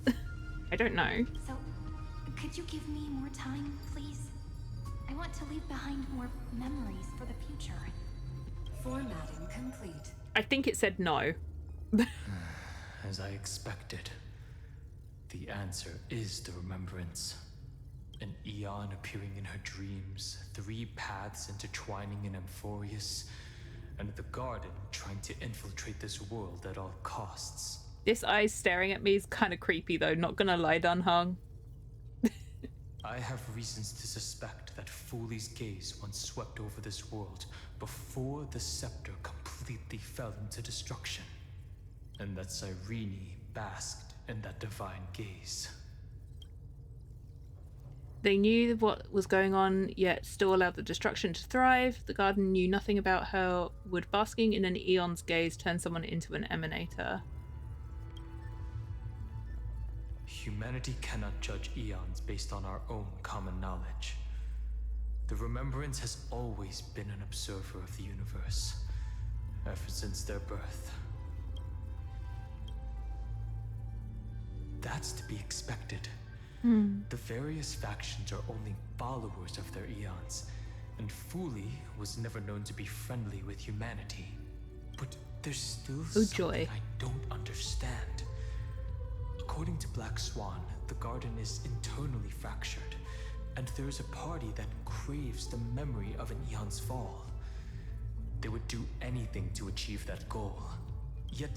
I don't know. So, could you give me more time, please? I want to leave behind more memories for the future. Formatting complete. I think it said no. As I expected, the answer is the remembrance. An eon appearing in her dreams, 3 paths intertwining in Amphoreus, and the garden trying to infiltrate this world at all costs. This eyes staring at me is kind of creepy, though, not gonna lie, Dunhung. I have reasons to suspect that Fooley's gaze once swept over this world before the scepter completely fell into destruction, and that Cyrene basked in that divine gaze. They knew what was going on, yet still allowed the destruction to thrive. The garden knew nothing about how would basking in an eon's gaze turn someone into an emanator. Humanity cannot judge eons based on our own common knowledge. The Remembrance has always been an observer of the universe, ever since their birth. That's to be expected. The various factions are only followers of their eons, and Fooley was never known to be friendly with humanity. But there's still something I don't understand. According to Black Swan, the garden is internally fractured, and there's a party that craves the memory of an eon's fall. They would do anything to achieve that goal. Yet,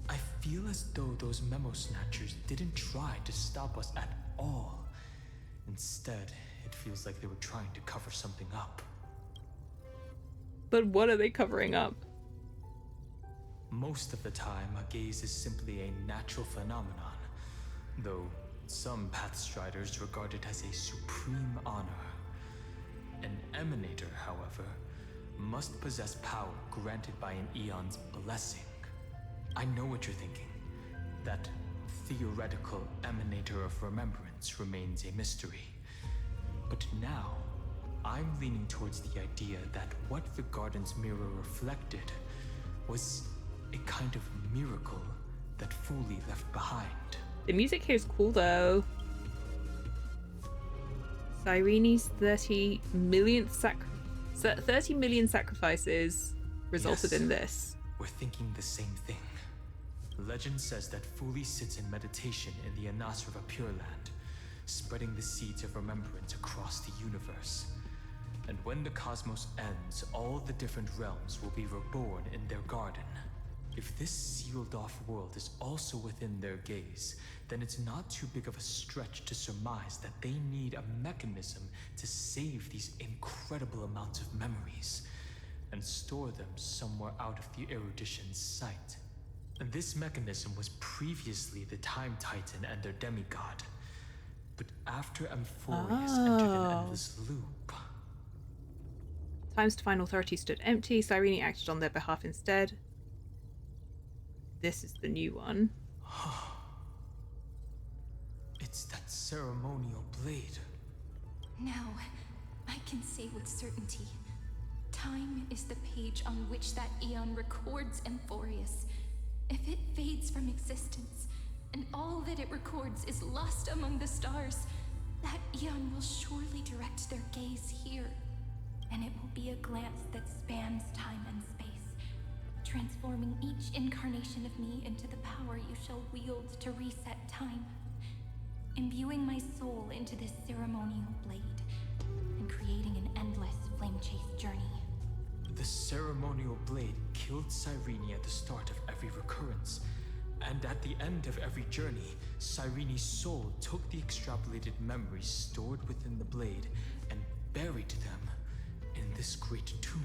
I feel as though those memo snatchers didn't try to stop us at all. Instead, it feels like they were trying to cover something up. But what are they covering up? Most of the time, a gaze is simply a natural phenomenon, though some Pathstriders regard it as a supreme honor. An emanator, however, must possess power granted by an eon's blessing. I know what you're thinking. That theoretical emanator of remembrance remains a mystery. But now, I'm leaning towards the idea that what the garden's mirror reflected was a kind of miracle that Fooley left behind. The music here is cool, though. Cyrene's 30 million sacrifices resulted in this. We're thinking the same thing. Legend says that Fooley sits in meditation in the Anasrava Pure Land, spreading the seeds of remembrance across the universe. And when the cosmos ends, all the different realms will be reborn in their garden. If this sealed-off world is also within their gaze, then it's not too big of a stretch to surmise that they need a mechanism to save these incredible amounts of memories and store them somewhere out of the erudition's sight. And this mechanism was previously the Time Titan and their demigod. But after Amphoreus entered an endless loop... Time's divine authority stood empty. Cyrene acted on their behalf instead. This is the new one. It's that ceremonial blade. Now, I can say with certainty, time is the page on which that eon records Amphoreus. If it fades from existence, and all that it records is lost among the stars, that Eon will surely direct their gaze here. And it will be a glance that spans time and space, transforming each incarnation of me into the power you shall wield to reset time, imbuing my soul into this ceremonial blade, and creating an endless flame chase journey. The ceremonial blade killed Cyrene at the start of every recurrence, and at the end of every journey, Cyrene's soul took the extrapolated memories stored within the blade and buried them in this great tomb.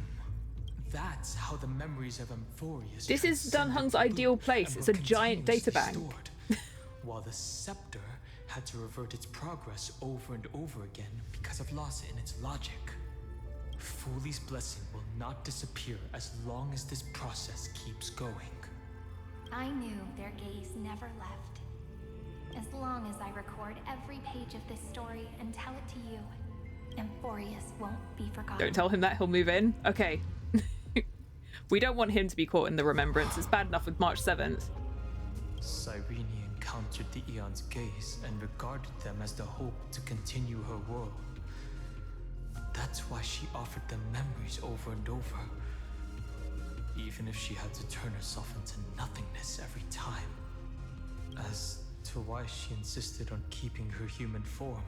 That's how the memories of Amphoreus. This is Dunhung's ideal place. It's a giant data bank. While the scepter had to revert its progress over and over again because of loss in its logic. Fuli's blessing will not disappear as long as this process keeps going. I knew their gaze never left. As long as I record every page of this story and tell it to you, Amphoreus won't be forgotten. Don't tell him that, he'll move in. Okay. We don't want him to be caught in the remembrance. It's bad enough with March 7th. Cyrene encountered the Eon's gaze and regarded them as the hope to continue her world. That's why she offered them memories over and over, even if she had to turn herself into nothingness every time. As to why she insisted on keeping her human form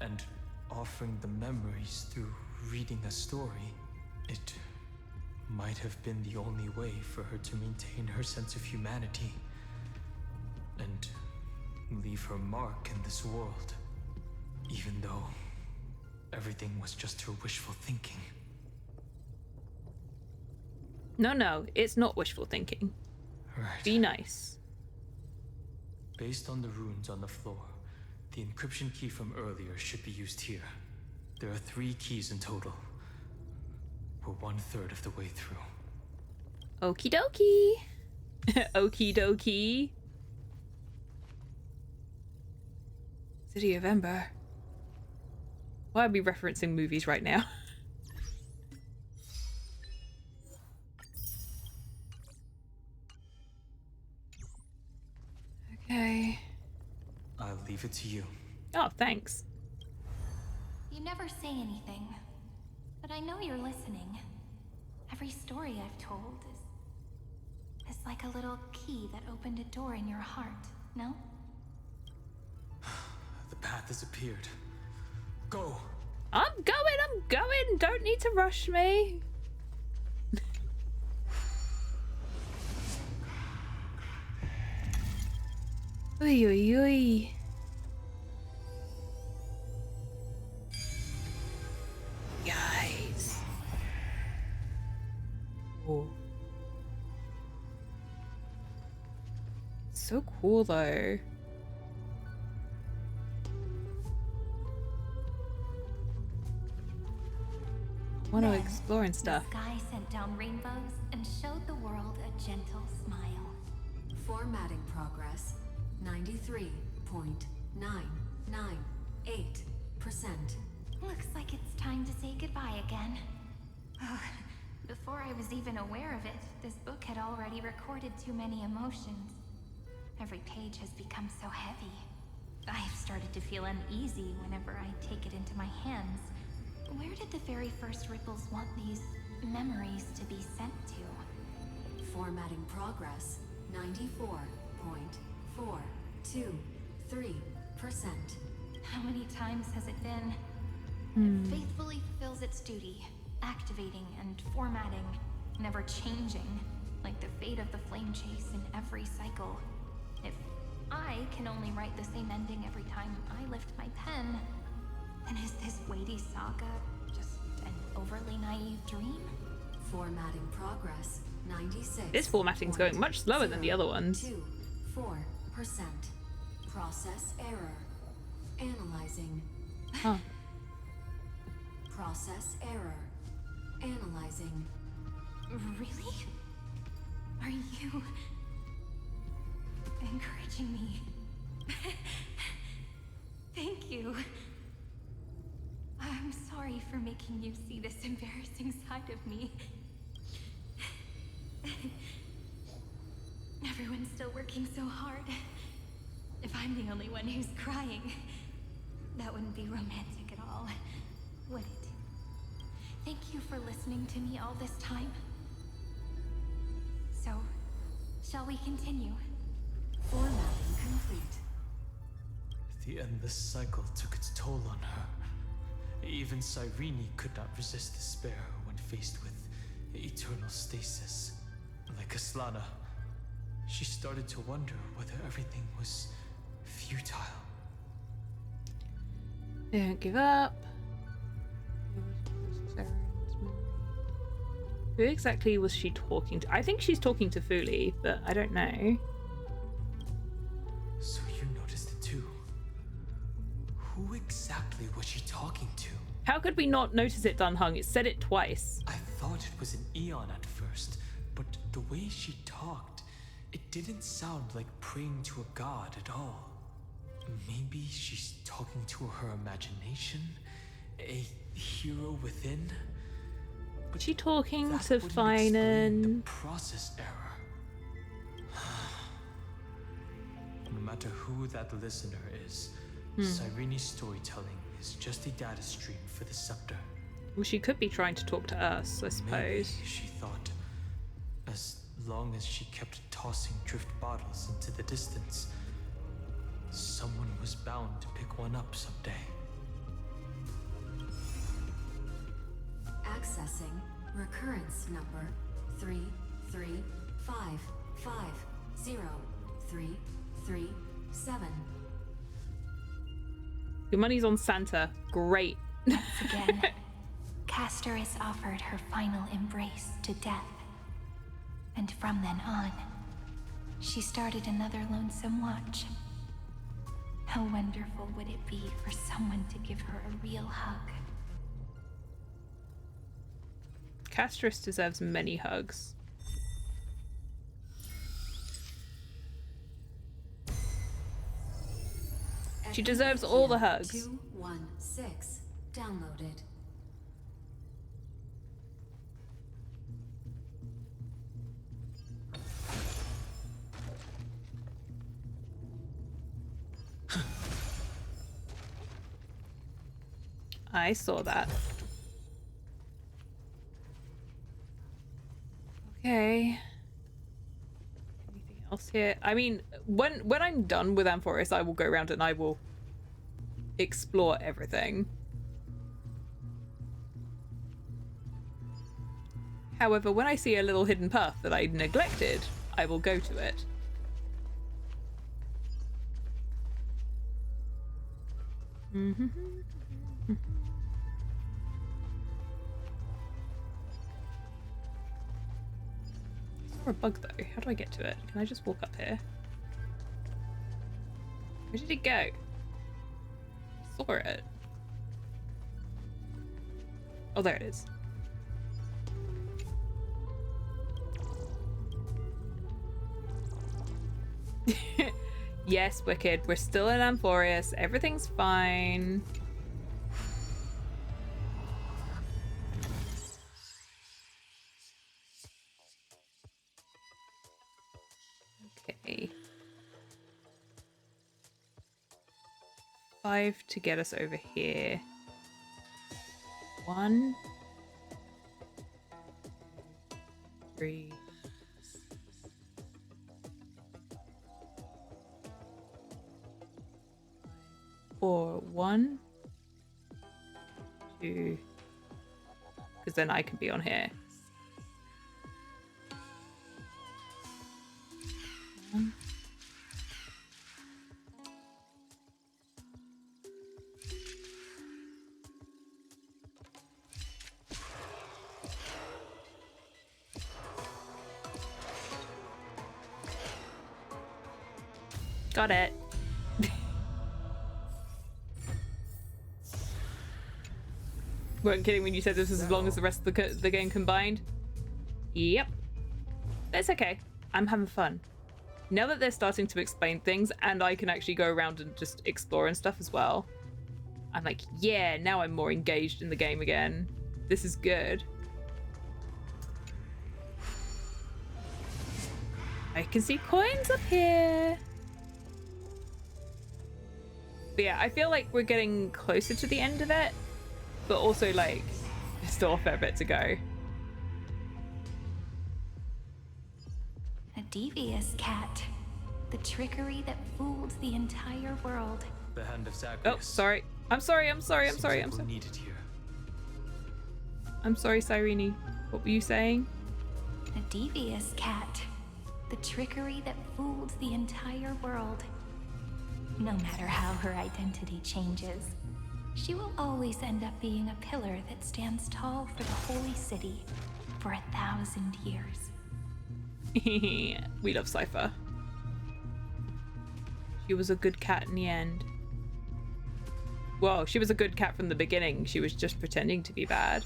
and offering the memories through reading a story, it might have been the only way for her to maintain her sense of humanity and leave her mark in this world, even though everything was just her wishful thinking. No, it's not wishful thinking. Right. Be nice. Based on the runes on the floor, the encryption key from earlier should be used here. There are 3 keys in total. We're 1/3 of the way through. Okie dokie. Okie dokie. City of Ember. Why are we referencing movies right now? Okay. I'll leave it to you. Oh, thanks. You never say anything, but I know you're listening. Every story I've told is like a little key that opened a door in your heart, no? The path has appeared. Go! I'm going! Don't need to rush me. Oi, oi, oi. Guys. Oh. So cool though. Want to explore and stuff. The sky sent down rainbows and showed the world a gentle smile. Formatting progress 93.998%. Looks like it's time to say goodbye again. Before I was even aware of it, this book had already recorded too many emotions. Every page has become so heavy. I've started to feel uneasy whenever I take it into my hands. Where did the very first ripples want these memories to be sent to? Formatting progress 94.423%. How many times has it been? It faithfully fulfills its duty, activating and formatting, never changing, like the fate of the flame chase in every cycle. If I can only write the same ending every time I lift my pen, then is this weighty saga just an overly naive dream? Formatting progress 96. This formatting's going much slower than the other ones. 4%. Process error. Analyzing. Huh. Process error. Analyzing. Really? Are you encouraging me? Thank you. I'm sorry for making you see this embarrassing side of me. Everyone's still working so hard. If I'm the only one who's crying, That wouldn't be romantic at all, would it? Thank you for listening to me all this time. So, shall we continue? Formatting complete. The endless cycle took its toll on her. Even Cyrene could not resist despair when faced with eternal stasis. Like Aslana, she started to wonder whether everything was futile. Don't give up. Who exactly was she talking to? I think she's talking to Fuli, but I don't know. So you noticed it too. Who exactly was she talking to? How could we not notice it, Dunhung? It said it twice. I thought it was an Eon at first, but the way she talked, it didn't sound like praying to a god at all. Maybe she's talking to her imagination? A hero within? Was she talking That to wouldn't explain Finan? the process error. No matter who that listener is, Cyrene's storytelling is just a data stream for the scepter. Well, she could be trying to talk to us, I suppose. Maybe, she thought, as long as she kept tossing drift bottles into the distance, someone was bound to pick one up someday. Accessing recurrence number 335503337. Your money's on Santa. Great. Once again, Castor is offered her final embrace to death. And from then on, she started another lonesome watch. How wonderful would it be for someone to give her a real hug? Castris deserves many hugs. She deserves all the hugs. 216 downloaded. I saw that. Okay. Anything else here? I mean, when I'm done with Amphoreus, I will go around and I will explore everything. However, when I see a little hidden path that I neglected, I will go to it. I saw a bug though. How do I get to it? Can I just walk up here? Where did it go? I saw it. Oh, there it is. Yes, Wicked. We're still in Amphoreus. Everything's fine. Okay. 5 to get us over here. 1, 3. 4, 1, 2, because then I can be on here. 1. Got it. Weren't kidding when you said this was as long as the rest of the game combined. Yep. It's okay. I'm having fun. Now that they're starting to explain things and I can actually go around and just explore and stuff as well, I'm like, yeah, now I'm more engaged in the game again. This is good. I can see coins up here. But yeah, I feel like we're getting closer to the end of it, but also like there's still a fair bit to go. A devious cat. The trickery that fooled the entire world. The hand of Oh, Zagreus. sorry. I'm sorry. Seems like we'll need it here. I'm sorry, Cyrene. What were you saying? A devious cat. The trickery that fooled the entire world. No matter how her identity changes, she will always end up being a pillar that stands tall for the holy city for 1,000 years. We love Cypher. She was a good cat in the end. Well, she was a good cat from the beginning. She was just pretending to be bad.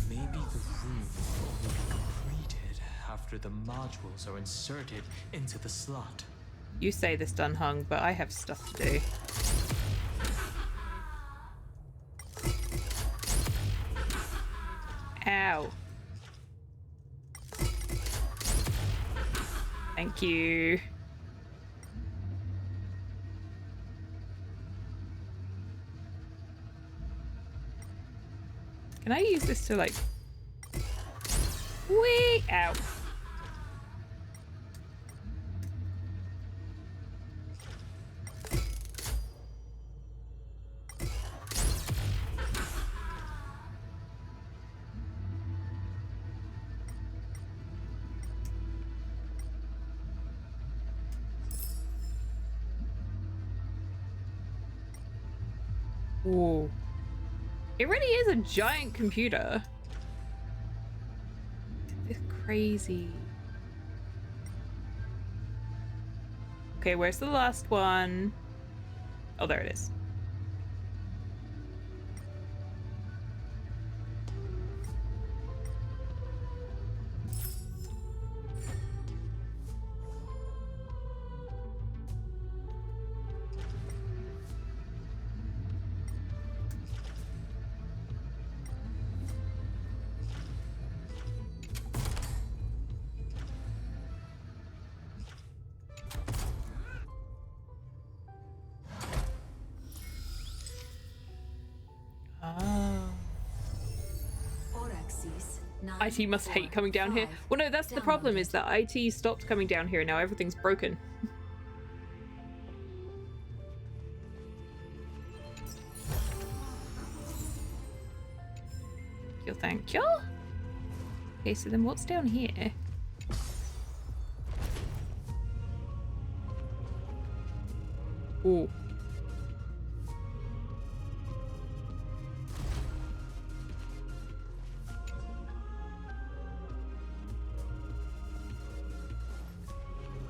Maybe the room will only be completed after the modules are inserted into the slot. You say this, Dunhung, but I have stuff to do. Ow. Thank you. Can I use this to like... Wee! Ow. Whoa. It really is a giant computer. It's crazy. Okay, where's the last one? Oh, there it is. IT must hate coming down here. Well, no, that's the problem, is that IT stopped coming down here and now everything's broken. Thank you. Okay, so then what's down here? Ooh.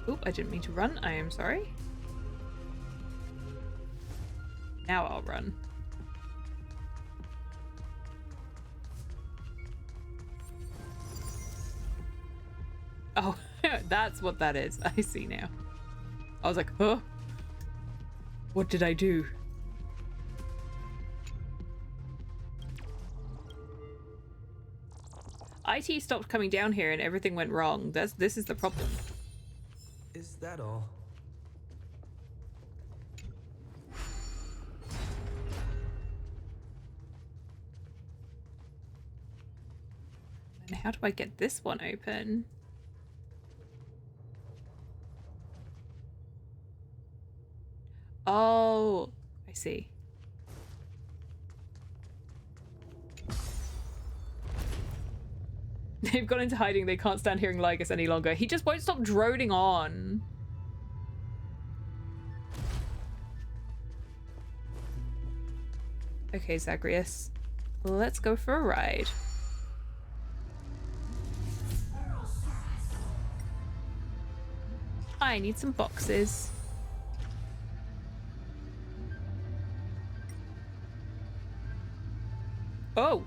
Oop, I didn't mean to run. I am sorry. Now I'll run. Oh, that's what that is. I see now. I was like, huh? What did I do? IT stopped coming down here and everything went wrong. This is the problem. Is that all? And how do I get this one open? Oh, I see. They've gone into hiding. They can't stand hearing Lygus any longer. He just won't stop droning on. Okay, Zagreus. Let's go for a ride. I need some boxes. Oh,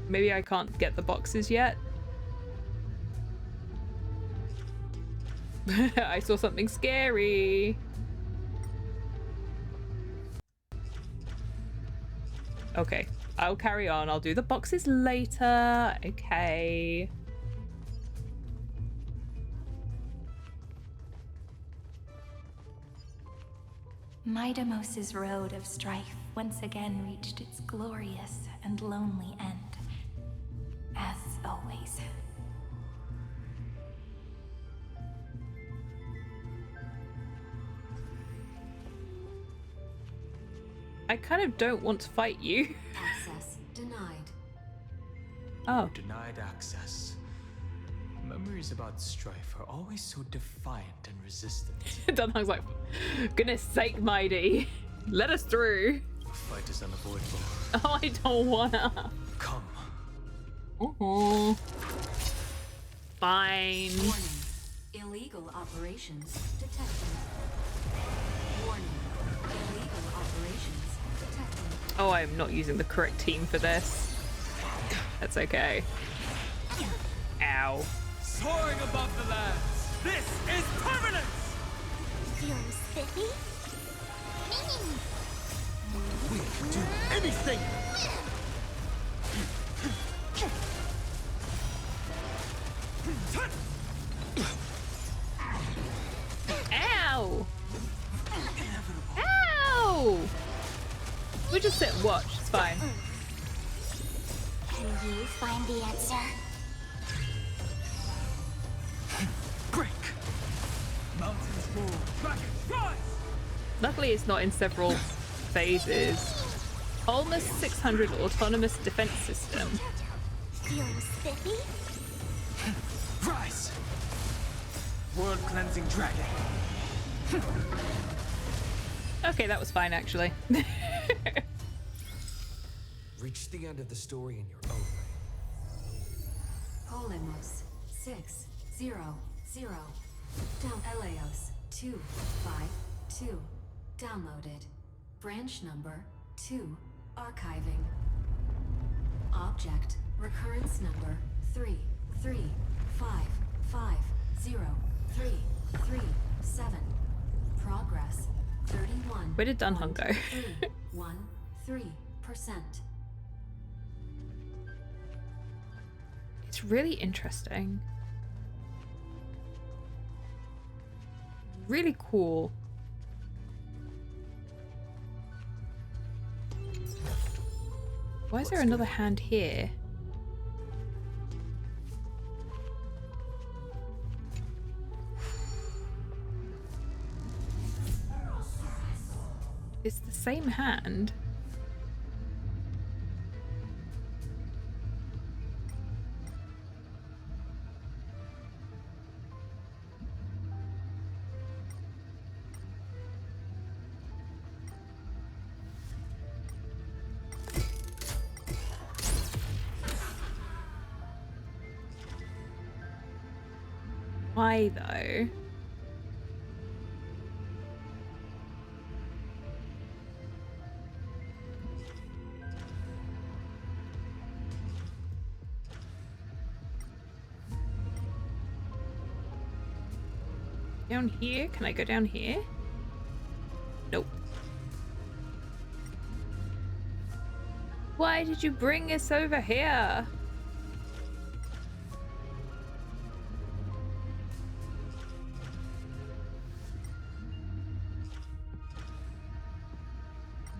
maybe I can't get the boxes yet. I saw something scary. Okay, I'll carry on. I'll do the boxes later. Okay. Midamos's road of strife once again reached its glorious and lonely end. As always. I kind of don't want to fight you. Access denied. Oh. Denied access. Memories about strife are always so defiant and resistant. Dunhung's like, goodness sake, Mighty. Let us through. The fight is unavoidable. Oh, I don't wanna. Come. Fine. Warning. Illegal operations detected. Warning. Illegal operations detected. Oh, I'm not using the correct team for this. That's okay. Ow. Soaring above the lands. This is permanence! Feeling spiffy? We'll do anything! Ow! Ow! We just sit and watch. It's fine. Can you find the answer? Break! Mountains roar, dragons rise! Luckily, it's not in several phases. Almost 600 autonomous defense system. Feeling spiffy? Rise! World cleansing dragon. Okay, that was fine actually. Reach the end of the story in your own way. Polemos 600. Down Eleos 252. Downloaded. Branch number 2. Archiving. Object recurrence number 335503337. Progress 31. Where did Dunhung go? 13%. It's really interesting. Really cool. Why is there another hand here? It's the same hand. Why though? Down here? Can I go down here? Nope. Why did you bring us over here?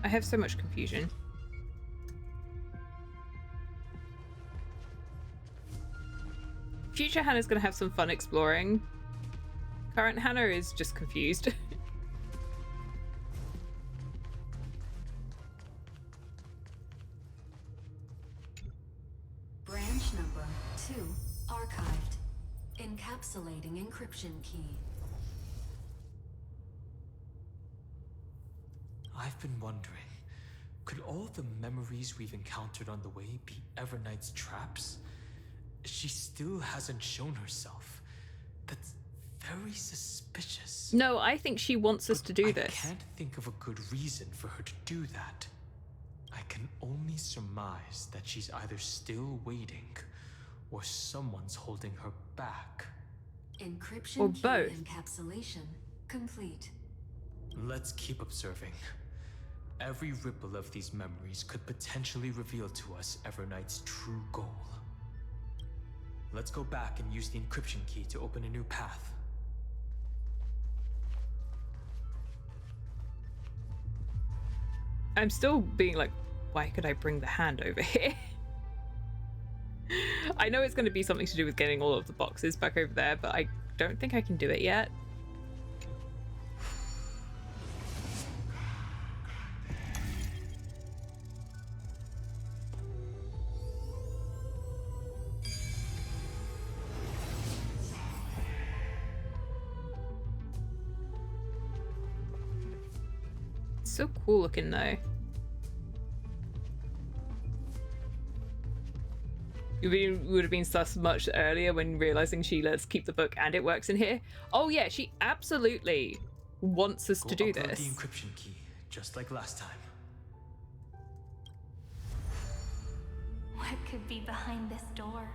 I have so much confusion. Future Hannah's gonna have some fun exploring. Current Hannah is just confused. Branch number 2 archived. Encapsulating encryption key. I've been wondering, could all the memories we've encountered on the way be Evernight's traps? She still hasn't shown herself. That's very suspicious. No, I think she wants us to do I this. can't think of a good reason for her to do that. I can only surmise that she's either still waiting or someone's holding her back. Encryption Or key both. encapsulation complete. Let's keep observing. Every ripple of these memories could potentially reveal to us Evernight's true goal. Let's go back and use the encryption key to open a new path. I'm still being like, why could I bring the hand over here? I know it's going to be something to do with getting all of the boxes back over there, but I don't think I can do it yet. It's so cool looking though. You would have been sus much earlier when realizing she lets keep the book and it works in here. Oh yeah, she absolutely wants us to do this. The encryption key, just like last time. What could be behind this door?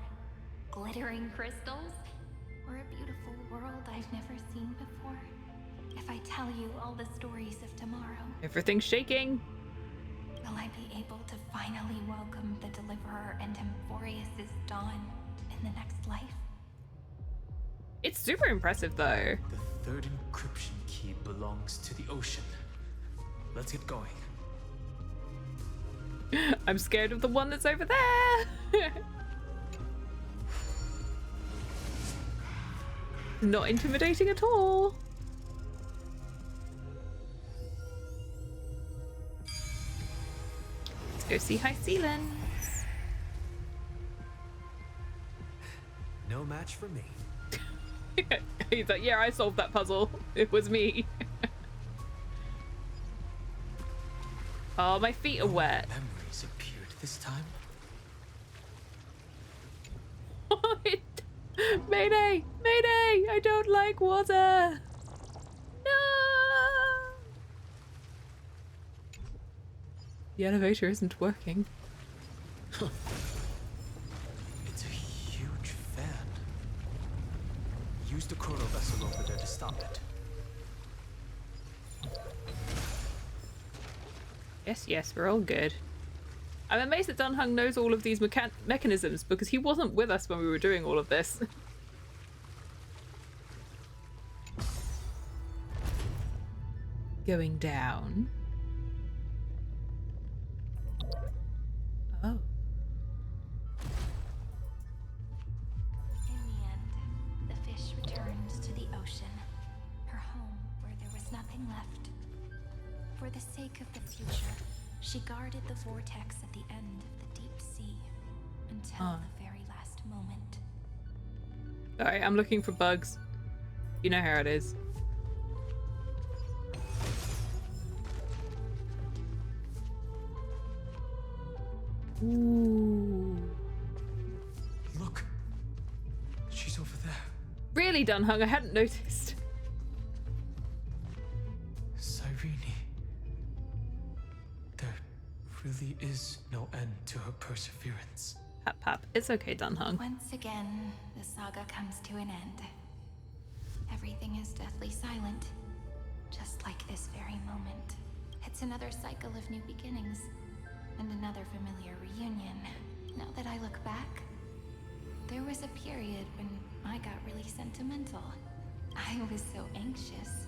Glittering crystals? Or a beautiful world I've never seen before? If I tell you all the stories of tomorrow, Everything's shaking. will I be able to finally welcome the Deliverer and Amphoreus' dawn in the next life? It's super impressive though. The third encryption key belongs to the ocean. Let's get going. I'm scared of the one that's over there. Not intimidating at all. Let's go see High Sealands. No match for me. He's like, yeah, I solved that puzzle. It was me. Oh, my feet are wet. Memories appeared this time. Mayday! Mayday! I don't like water! No! The elevator isn't working. It's a huge fan. Use the chrono vessel over there to stop it. Yes, yes, we're all good. I'm amazed that Dunhung knows all of these mechanisms because he wasn't with us when we were doing all of this. Going down. Oh. In the end, the fish returned to the ocean, her home where there was nothing left. For the sake of the future, she guarded the vortex at the end of the deep sea until the very last moment. Alright, I'm looking for bugs. You know how it is. Ooh. Look. She's over there. Really, Dunhung? I hadn't noticed. Cyrene. There really is no end to her perseverance. Pap pap. It's okay, Dunhung. Once again, the saga comes to an end. Everything is deathly silent, just like this very moment. It's another cycle of new beginnings, and another familiar reunion. Now that I look back, there was a period when I got really sentimental. I was so anxious,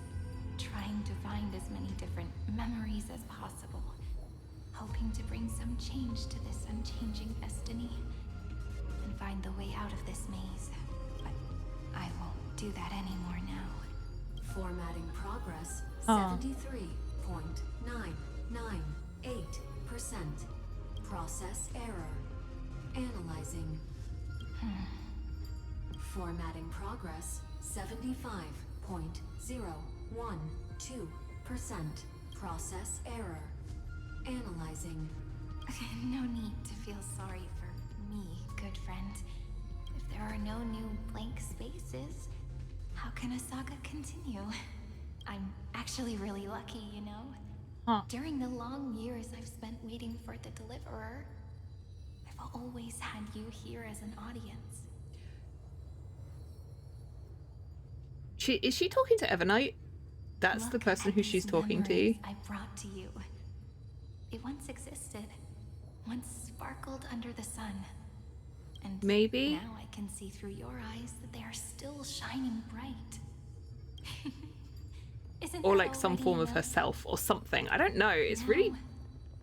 trying to find as many different memories as possible, hoping to bring some change to this unchanging destiny, and find the way out of this maze. But I won't do that anymore now. Formatting progress, Aw. 73.998%. Process error. Analyzing. Formatting progress, 75.012%. Process error. Analyzing. No need to feel sorry for me, good friend. If there are no new blank spaces, how can a saga continue? I'm actually really lucky, you know? Huh. During the long years I've spent waiting for the Deliverer, I've always had you here as an audience. Is she talking to Evernight? That's the Look person at who these she's talking to. memories I brought to you. They once existed. Once sparkled under the sun. And Maybe? now I can see through your eyes that they are still shining bright. Isn't Or that like some already form of enough? herself or something. I don't know. It's Now, really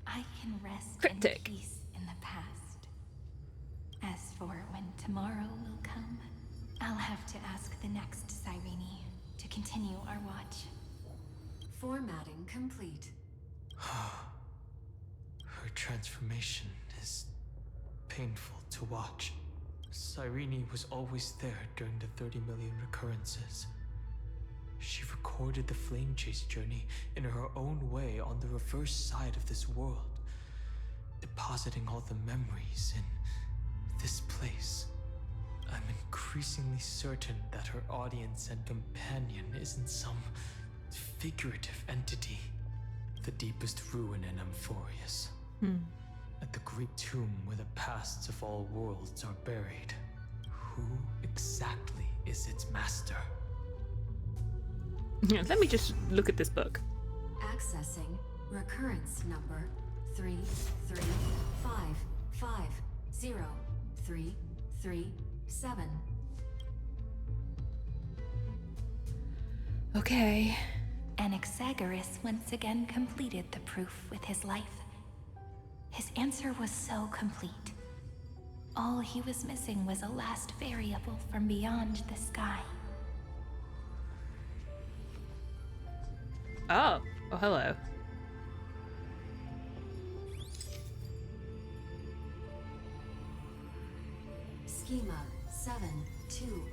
I can rest cryptic. in peace in the past. As for when tomorrow will come, I'll have to ask the next Cyrene to continue our watch. Formatting complete. Her transformation is painful to watch. Cyrene was always there during the 30 million recurrences. She recorded the flame chase journey in her own way on the reverse side of this world, depositing all the memories in this place. I'm increasingly certain that her audience and companion isn't some figurative entity. The deepest ruin in Amphoreus. At the great tomb where the pasts of all worlds are buried. Who exactly is its master? Let me just look at this book. Accessing recurrence number 335503337. Okay. Anaxagoras once again completed the proof with his life. His answer was so complete. All he was missing was a last variable from beyond the sky. Oh. Oh, hello. Schema 720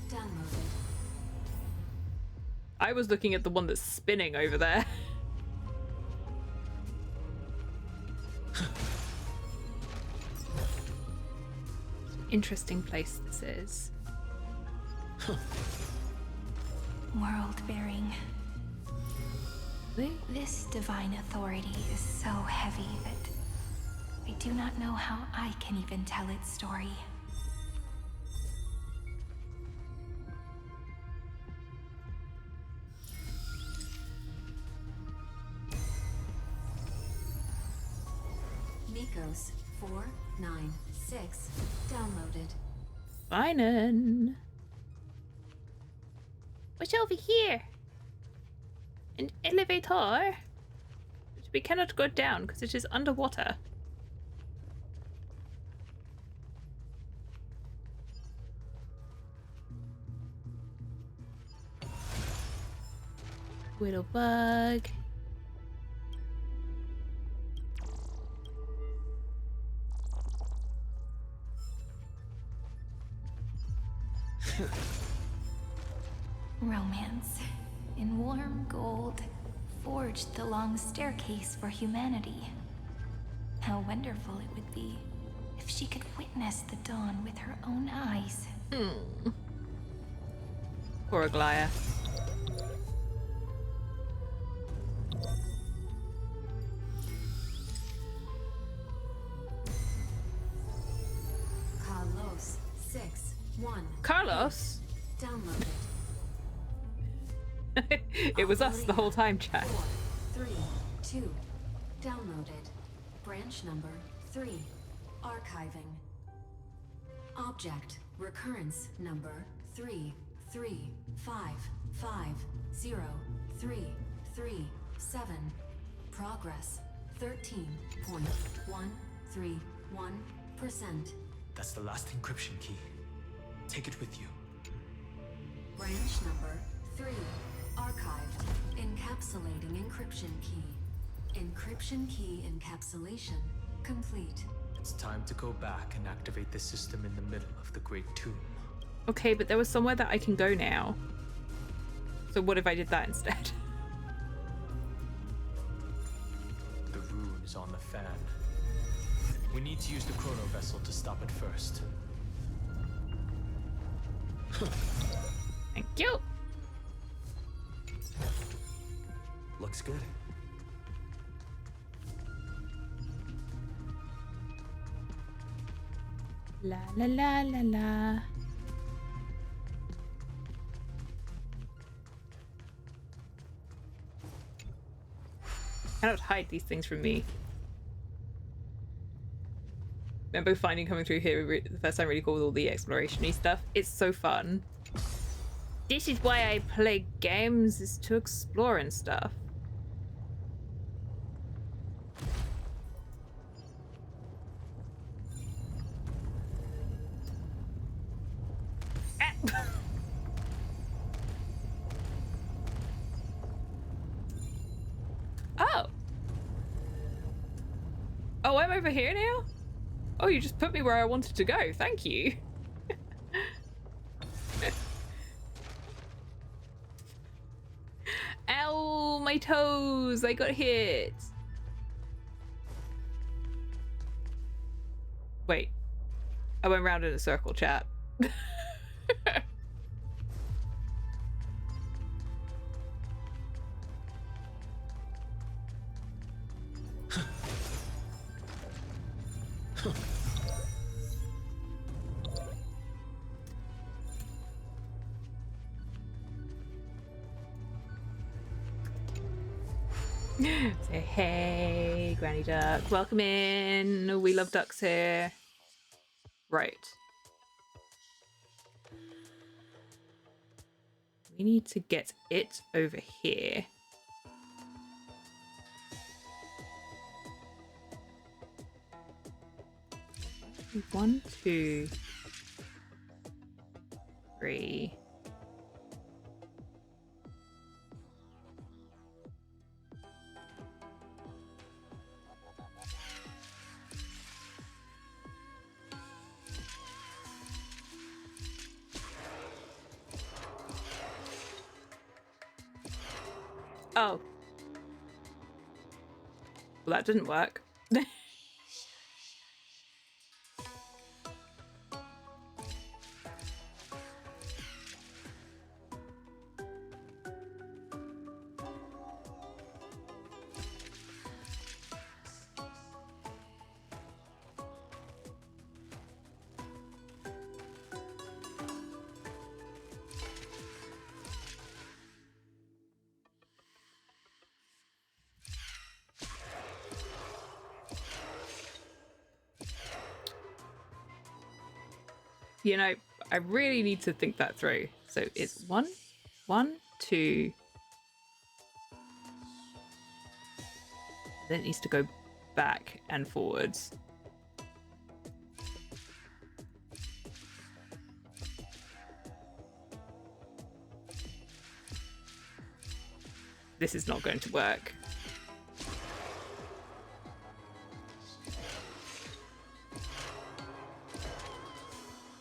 downloaded. I was looking at the one that's spinning over there. Interesting place this is. World-bearing. Really? This divine authority is so heavy that I do not know how I can even tell its story. Nikos 496 downloaded. Finen. What's over here? An elevator? Which we cannot go down because it is underwater. Widow bug. Romance. In warm gold, forged the long staircase for humanity. How wonderful it would be if she could witness the dawn with her own eyes. Poor Aglaya. Carlos 61 Carlos? downloaded. It was us the whole time, chat. 432 downloaded. Branch number 3 archiving. Object recurrence number 335503337. Progress 13.131%. That's the last encryption key. Take it with you. Branch number 3 archived. Encapsulating encryption key. Encryption key encapsulation complete. It's time to go back and activate the system in the middle of the Great Tomb. Okay, but there was somewhere that I can go now. So what if I did that instead? The rune is on the fan. We need to use the chrono vessel to stop it first. Thank you. Looks good. La la la la la. cannot hide these things from me. Remember finding coming through here the first time really cool with all the exploration-y stuff? It's so fun. This is why I play games, is to explore and stuff. Oh. Oh, I'm over here now? Oh, you just put me where I wanted to go. Thank you. Ow, my toes. I got hit. Wait. I went round in a circle, chat. Say hey, Granny Duck. Welcome in. We love ducks here. Right. We need to get it over here. One, two, three. Oh. Well, that didn't work. You know, I really need to think that through. So it's one, two. Then it needs to go back and forwards. This is not going to work.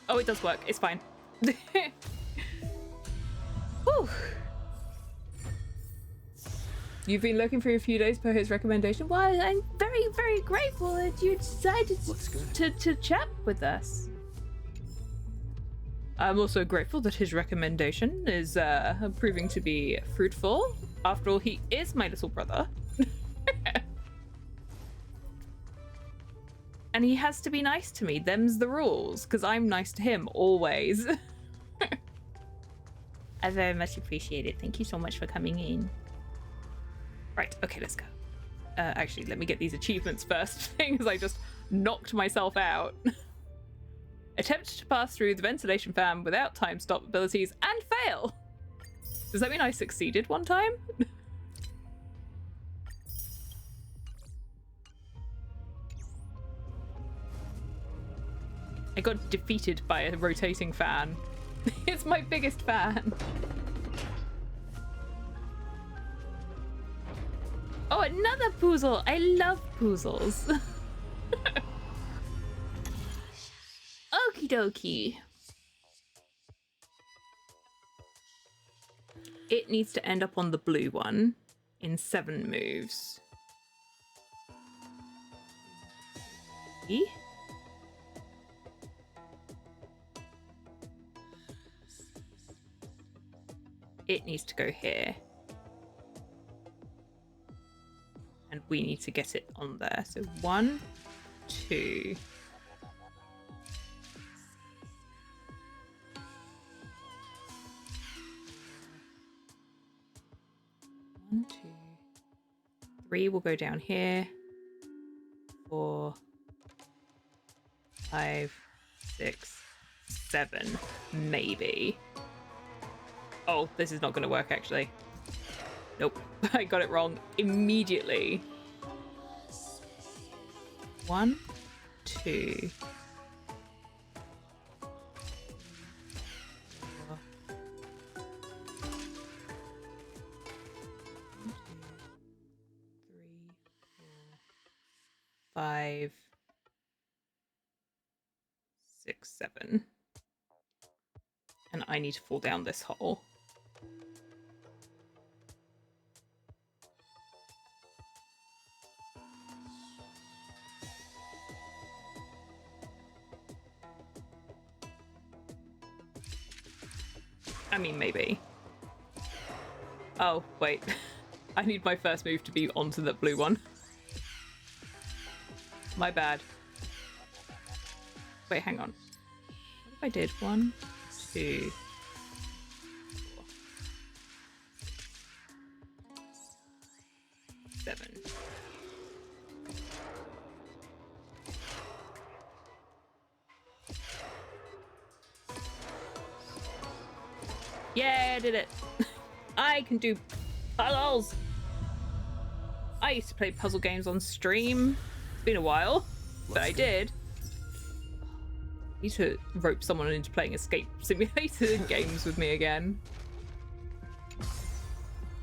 Oh, it does work. It's fine. Whew. You've been looking for a few days per his recommendation. Well, I'm very, very grateful that you decided to chat with us. I'm also grateful that his recommendation is proving to be fruitful. After all, he is my little brother. And he has to be nice to me. Them's the rules, because I'm nice to him always. I very much appreciate it. Thank you so much for coming in. Right, okay, let's go. Actually, let me get these achievements first, thing as I just knocked myself out. Attempt to pass through the ventilation fan without time stop abilities and fail. Does that mean I succeeded one time? I got defeated by a rotating fan. It's my biggest fan. Oh, another puzzle. I love puzzles. Okie dokie. It needs to end up on the blue one in 7 moves. It needs to go here. And we need to get it on there. So 1, 2. 3 will go down here. 4, 5, 6, 7, maybe. Oh, this is not going to work, actually. Nope, I got it wrong immediately. 1, 2, 4, 5, 6, 7. And I need to fall down this hole. I mean, maybe. Oh, wait. I need my first move to be onto the blue one. My bad. Wait, hang on. What if I did 1, 2, 4, 7. Yeah, I did it. I can do puzzles. I used to play puzzle games on stream. It's been a while, but I did. I need to rope someone into playing escape simulator games with me again.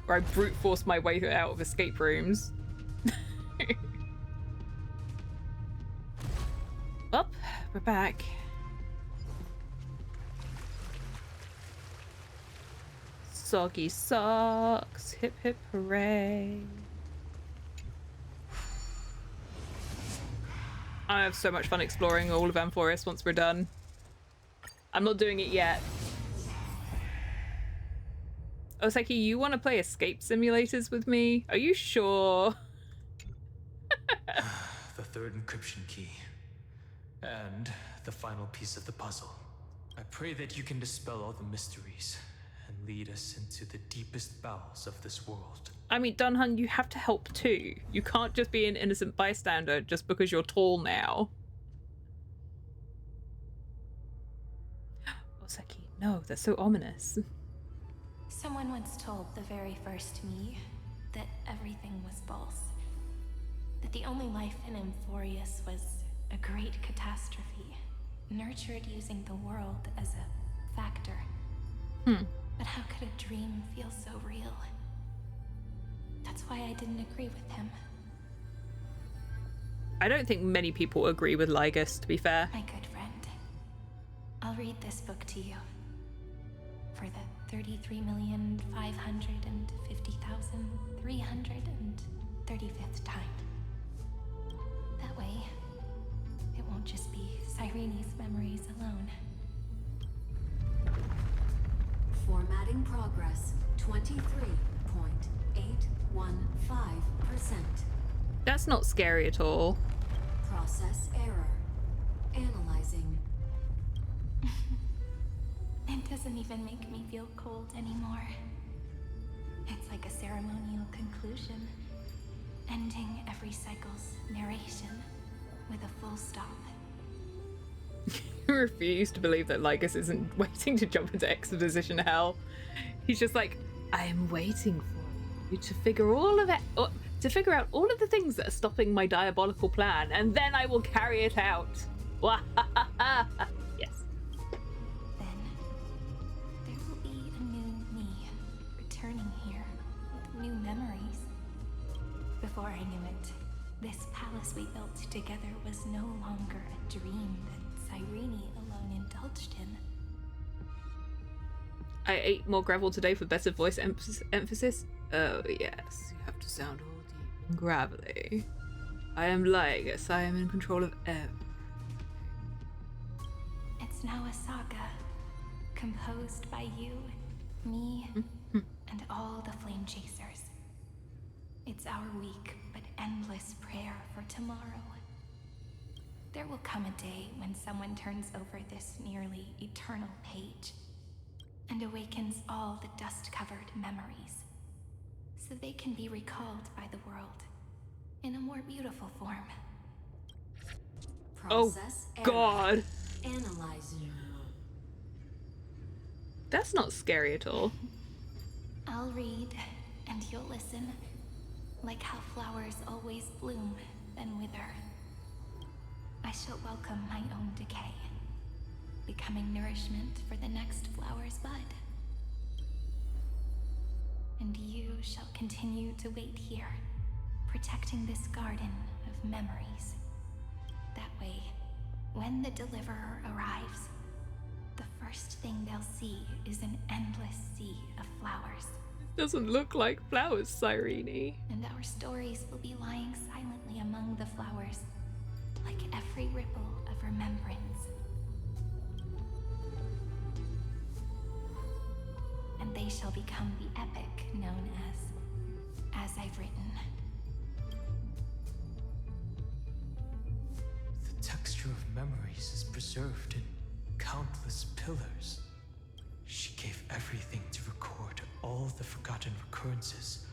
Where I brute force my way out of escape rooms. Well, we're back. Soggy socks, hip hip hooray. I have so much fun exploring all of Amphoreus once we're done. I'm not doing it yet. Oseki, you want to play escape simulators with me? Are you sure? The third encryption key. And the final piece of the puzzle. I pray that you can dispel all the mysteries and lead us into the deepest bowels of this world. I mean, Dunhun, you have to help too. You can't just be an innocent bystander just because you're tall now. Oseki, no, that's so ominous. Someone once told the very first me that everything was false. That the only life in Amphoreus was a great catastrophe, nurtured using the world as a factor. But how could a dream feel so real? That's why I didn't agree with him. I don't think many people agree with Lygus, to be fair. My good friend, I'll read this book to you. For the 33,550,335th time. That way, it won't just be Cyrene's memories alone. Formatting progress 23.815%. That's not scary at all. Process error. Analyzing. It doesn't even make me feel cold anymore. It's like a ceremonial conclusion, ending every cycle's narration with a full stop. I refuse to believe that Lygus isn't waiting to jump into exposition hell. He's just like, I am waiting for you to figure all of it, to figure out all of the things that are stopping my diabolical plan, and then I will carry it out. Yes. Then there will be a new me returning here with new memories. Before I knew it, this palace we built together was no longer a dream that Cyrene alone indulged in. I ate more gravel today for better voice emphasis. Oh yes, you have to sound all deep and gravelly. I am Lygus, I am in control of everything. It's now a saga, composed by you, me, and all the flame chasers. It's our weak but endless prayer for tomorrow. There will come a day when someone turns over this nearly eternal page and awakens all the dust-covered memories, so they can be recalled by the world in a more beautiful form. Process error. God. Analyzing. That's not scary at all. I'll read, and you'll listen. Like how flowers always bloom, then wither. I shall welcome my own decay, becoming nourishment for the next flower's bud. And you shall continue to wait here, protecting this garden of memories. That way, when the deliverer arrives, the first thing they'll see is an endless sea of flowers. Doesn't look like flowers, Cyrene. And our stories will be lying silently among the flowers, like every ripple of remembrance. And they shall become the epic known as I've written. The texture of memories is preserved in countless pillars. She gave everything to record all the forgotten recurrences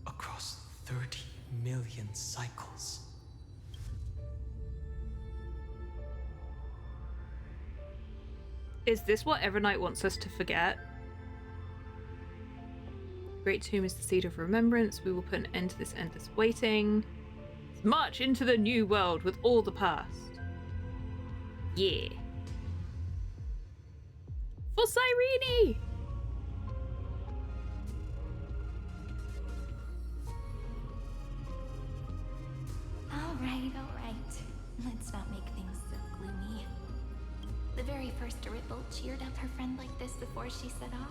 across 30 million cycles. Is this what Evernight wants us to forget? Great Tomb is the seed of remembrance. We will put an end to this endless waiting. March into the new world with all the past. Yeah. For Cyrene! All right. Let's not make things so gloomy. The very first ripple cheered up her friend like this before she set off.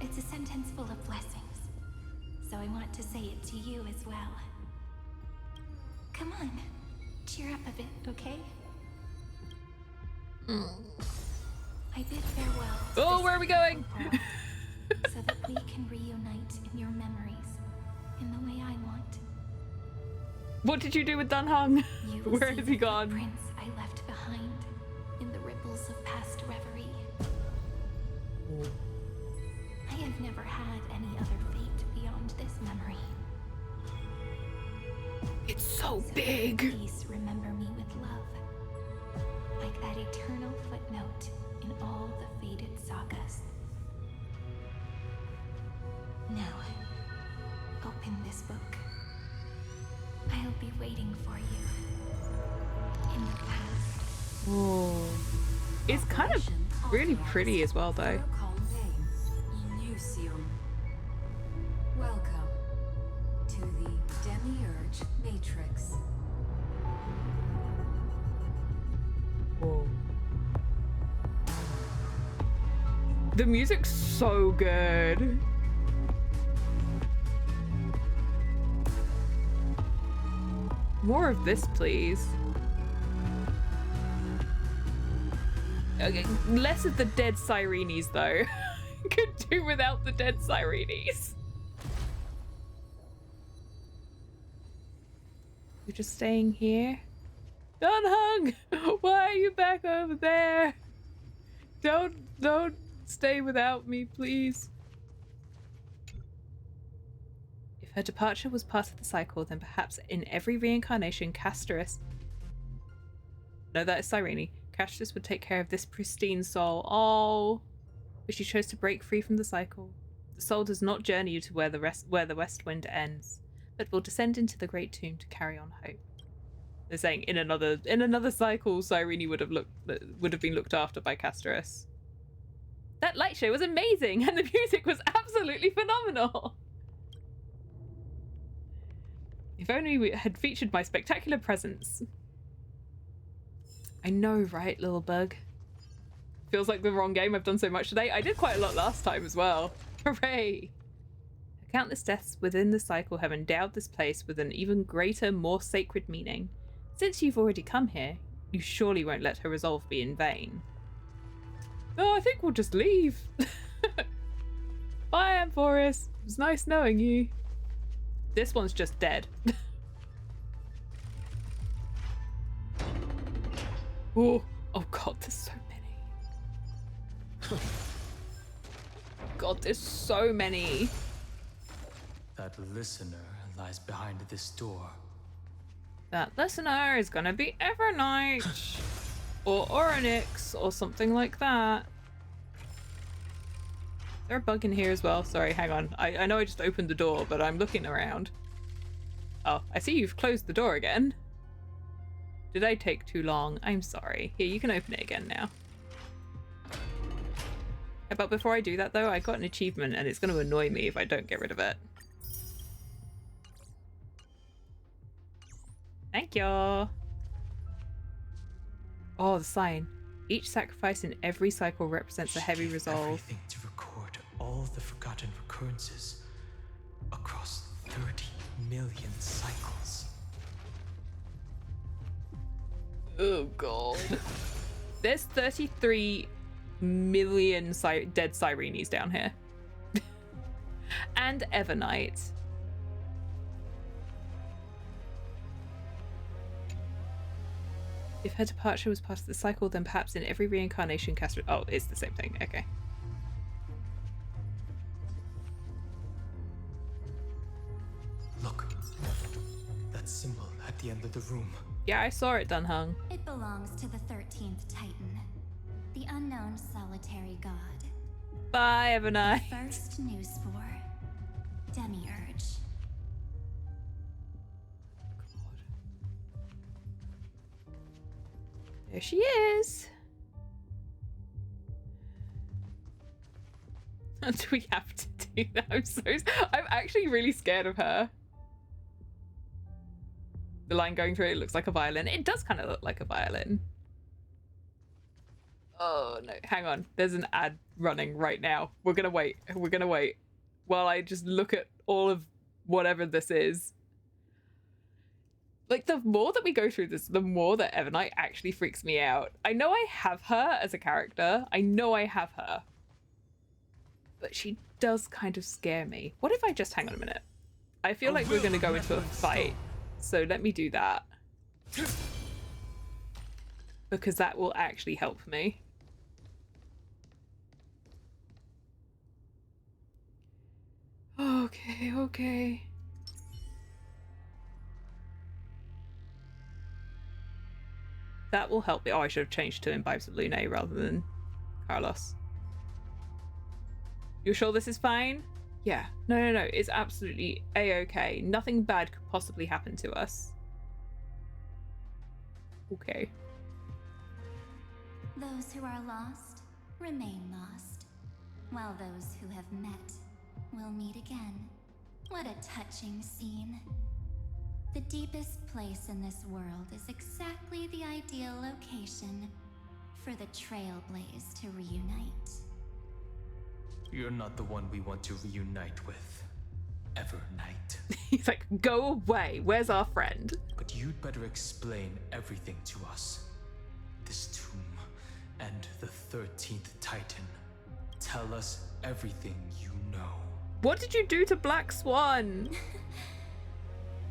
It's a sentence full of blessings, so I want to say it to you as well. Come on, cheer up a bit, okay? I bid farewell. Oh, where are we going? So that we can reunite in your memories in the way I want. What did you do with Dunhung? You will Where see has he the gone? footprints I left behind in the ripples of past reverie. I have never had any other fate beyond this memory. It's so So big. please remember me with love, like that eternal footnote in all the faded sagas. Now, open this book. I'll be waiting for you in the past. Whoa. It's kind of really pretty as well, though. Welcome to the Demiurge Matrix. Whoa. The music's so good. More of this, please. Okay, less of the dead Cyrenes, though. Could do without the dead Cyrenes. You're just staying here? Dunhung! Why are you back over there? Don't stay without me, please. If her departure was part of the cycle, then perhaps in every reincarnation, Casterus... No, that is Cyrene. Casterus would take care of this pristine soul. Oh, but she chose to break free from the cycle. The soul does not journey you to where the west wind ends, but will descend into the great tomb to carry on hope. They're saying in another cycle, Cyrene would have been looked after by Casterus. That light show was amazing, and the music was absolutely phenomenal. If only we had featured my spectacular presence. I know, right, little bug? Feels like the wrong game. I've done so much today. I did quite a lot last time as well. Hooray! Her countless deaths within the cycle have endowed this place with an even greater, more sacred meaning. Since you've already come here, you surely won't let her resolve be in vain. Oh, I think we'll just leave. Bye, Amphoreus. It was nice knowing you. This one's just dead. Oh god, there's so many. God, there's so many. That listener lies behind this door. That listener is gonna be Evernight or Orynyx or something like that. Is there a bug in here as well? Sorry, hang on. I know I just opened the door, but I'm looking around. Oh, I see you've closed the door again. Did I take too long? I'm sorry. Here, you can open it again now. But before I do that though, I got an achievement and it's going to annoy me if I don't get rid of it. Thank you. Oh, the sign. Each sacrifice in every cycle represents a heavy resolve. Everything to record all the forgotten recurrences across 30 million cycles. Oh god. There's 33 million dead Sirenes down here. And Evernight. If her departure was part of the cycle, then perhaps in every reincarnation cast... Oh, it's the same thing. Okay. Look. That symbol at the end of the room. Yeah, I saw it, Dunhung. It belongs to the 13th Titan, the unknown solitary god. Bye, Evernight. First new spore, Demiurge. There she is. Do we have to do that? I'm actually really scared of her. The line going through it looks like a violin. It does kind of look like a violin. Oh no, hang on. There's an ad running right now. We're gonna wait. We're gonna wait while I just look at all of whatever this is. Like, the more that we go through this, the more that Evernight actually freaks me out. I know I have her as a character. I know I have her. But she does kind of scare me. What if I just... Hang on a minute. I feel like we're going to go into a fight. So let me do that. Because that will actually help me. Okay, okay. That will help me. Oh, I should have changed to Imbibes of Lune rather than Carlos. You're sure this is fine? Yeah. No. It's absolutely a-okay. Nothing bad could possibly happen to us. Okay. Those who are lost remain lost, while those who have met will meet again. What a touching scene. The deepest place in this world is exactly the ideal location for the trailblaze to reunite. You're not the one we want to reunite with, Evernight. He's like, go away. Where's our friend? But you'd better explain everything to us. This tomb and the 13th Titan. Tell us everything you know. What did you do to Black Swan?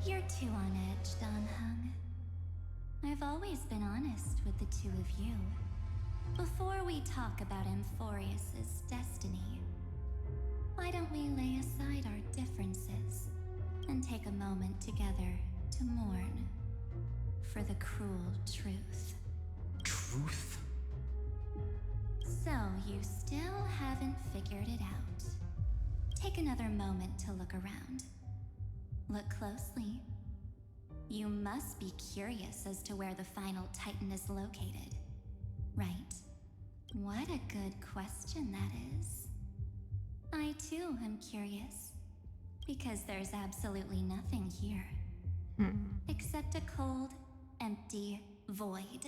You're too on edge, Donhung. I've always been honest with the two of you. Before we talk about Amphoreus' destiny, why don't we lay aside our differences and take a moment together to mourn for the cruel truth? Truth? So you still haven't figured it out. Take another moment to look around. Look closely. You must be curious as to where the final Titan is located, right? What a good question that is. I too am curious, because there's absolutely nothing here, except a cold, empty void.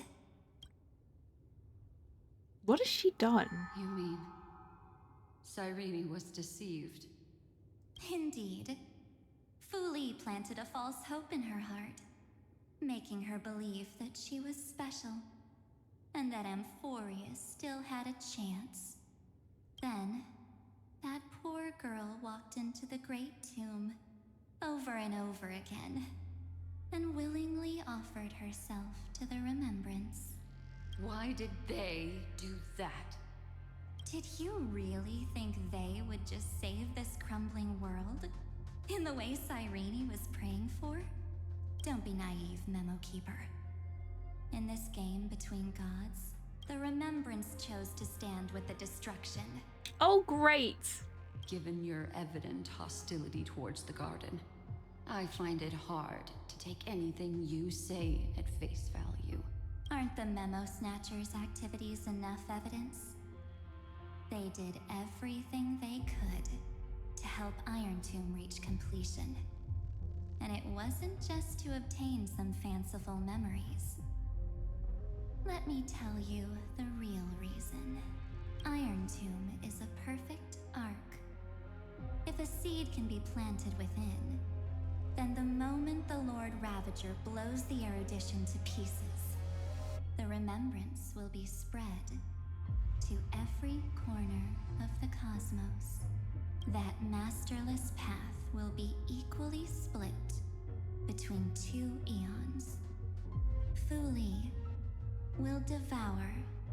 What has she done? You mean Cyrene was deceived? Indeed. Fu Li planted a false hope in her heart, making her believe that she was special, and that Amphoreus still had a chance. Then, that poor girl walked into the Great Tomb, over and over again, and willingly offered herself to the remembrance. Why did they do that? Did you really think they would just save this crumbling world? In the way Cyrene was praying for? Don't be naive, Memo Keeper. In this game between gods, the Remembrance chose to stand with the destruction. Oh, great. Given your evident hostility towards the garden, I find it hard to take anything you say at face value. Aren't the Memo Snatchers' activities enough evidence? They did everything they could to help Iron Tomb reach completion. And it wasn't just to obtain some fanciful memories. Let me tell you the real reason. Iron Tomb is a perfect arc. If a seed can be planted within, then the moment the Lord Ravager blows the erudition to pieces, the remembrance will be spread to every corner of the cosmos. That masterless path will be equally split between 2 eons. Fu Li will devour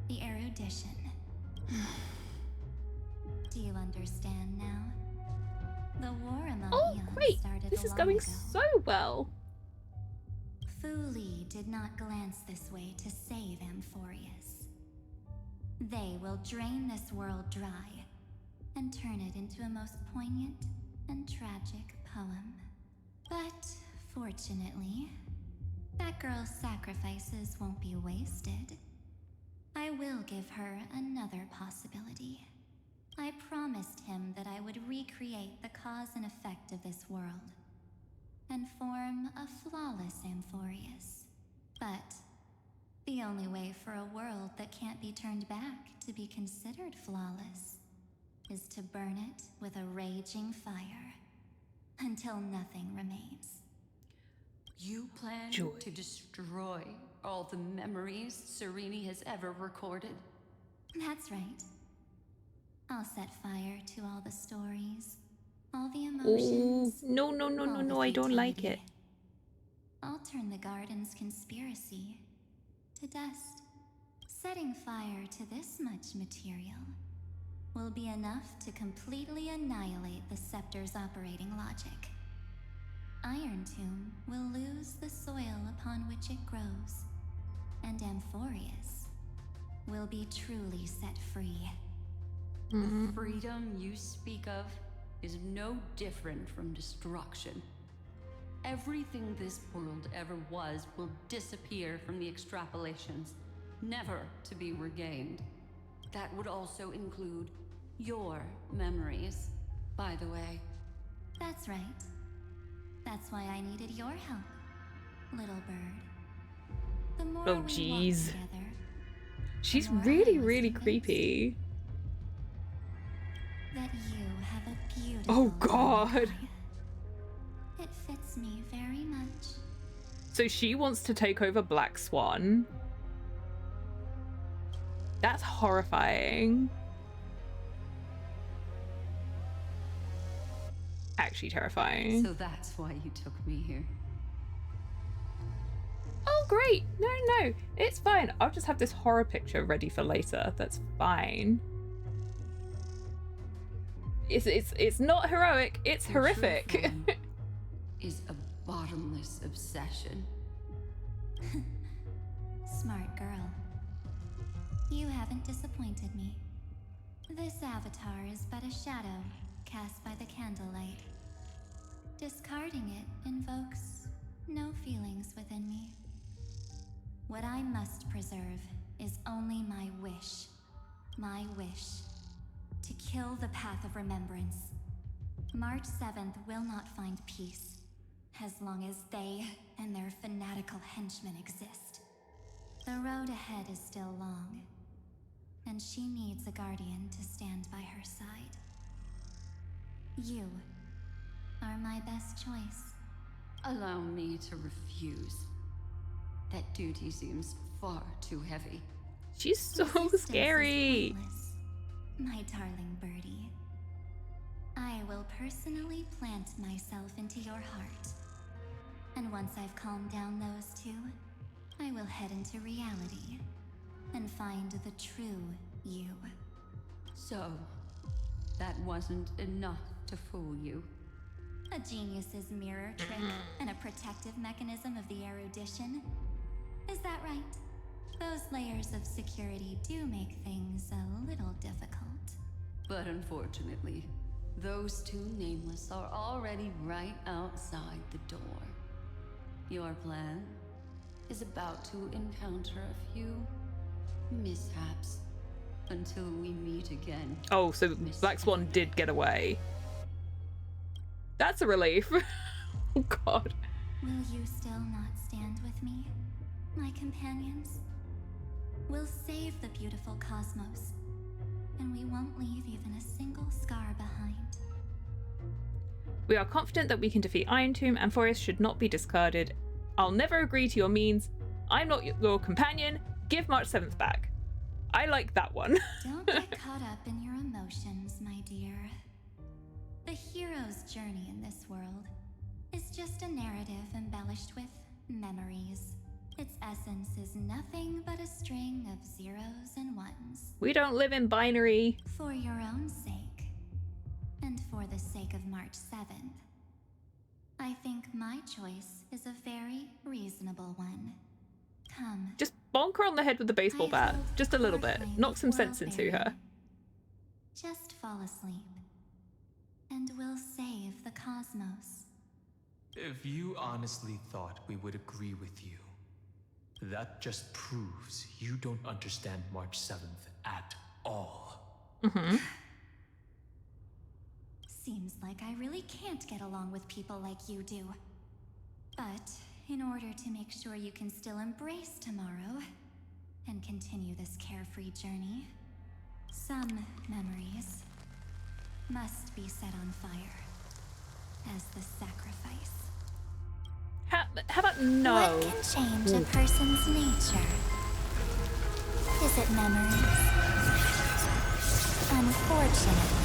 the erudition. Do you understand now? The war among eons Great. started This is long going ago. so well. Fu Li did not glance this way to save Amphoreus. They will drain this world dry and turn it into a most poignant and tragic poem. But fortunately, that girl's sacrifices won't be wasted. I will give her another possibility. I promised him that I would recreate the cause and effect of this world and form a flawless Amphoreus. But the only way for a world that can't be turned back to be considered flawless is to burn it with a raging fire until nothing remains. You plan Joy. to destroy all the memories Serene has ever recorded? That's right. I'll set fire to all the stories, all the Oh, emotions. no, no, no, no, all the no, I don't like it. futility. I'll turn the garden's conspiracy to dust. Setting fire to this much material will be enough to completely annihilate the scepter's operating logic. Iron Tomb will lose the soil upon which it grows, and Amphoreus will be truly set free. The freedom you speak of is no different from destruction. Everything this world ever was will disappear from the extrapolations, never to be regained. That would also include your memories, by the way. That's right. That's why I needed your help, little bird. The more Oh, we walk jeez. together, She's the more really, I was really convinced creepy. that you have a beautiful Oh, God. Honkai. It fits me very much. So she wants to take over Black Swan. That's horrifying. Actually terrifying. So that's why you took me here. Oh, great. No, no, it's fine. I'll just have this horror picture ready for later. That's fine. It's not heroic. It's The horrific. true form is a bottomless obsession. Smart girl. You haven't disappointed me. This avatar is but a shadow cast by the candlelight. Discarding it invokes no feelings within me. What I must preserve is only my wish. My wish to kill the path of remembrance. March 7th will not find peace as long as they and their fanatical henchmen exist. The road ahead is still long, and she needs a guardian to stand by her side. You are my best choice. Allow me to refuse. That duty seems far too heavy. She's so Resistance is scary. pointless, my darling birdie. I will personally plant myself into your heart. And once I've calmed down those two, I will head into reality and find the true you. So, that wasn't enough to fool you. A genius's mirror trick and a protective mechanism of the erudition. Is that right? Those layers of security do make things a little difficult. But unfortunately, those two nameless are already right outside the door. Your plan is about to encounter a few mishaps until we meet again. Oh, so Black Swan did get away. That's a relief. Oh god. Will you still not stand with me, my companions? We'll save the beautiful cosmos, and we won't leave even a single scar behind. We are confident that we can defeat Iron Tomb. Amphoreus should not be discarded. I'll never agree to your means. I'm not your companion. Give March 7th back. I like that one. Don't get caught up in your emotions, my dear. The hero's journey in this world is just a narrative embellished with memories. Its essence is nothing but a string of zeros and ones. We don't live in binary. For your own sake, and for the sake of March 7th, I think my choice is a very reasonable one. Come. Just bonk her on the head with the baseball bat. Just a little bit. Knock some sense into her. Just fall asleep, and we'll save the cosmos. If you honestly thought we would agree with you, that just proves you don't understand March 7th at all. Mm-hmm. Seems like I really can't get along with people like you do. But in order to make sure you can still embrace tomorrow and continue this carefree journey, some memories must be set on fire as the sacrifice. How about no? What can change a person's nature? Is it memories? Unfortunately,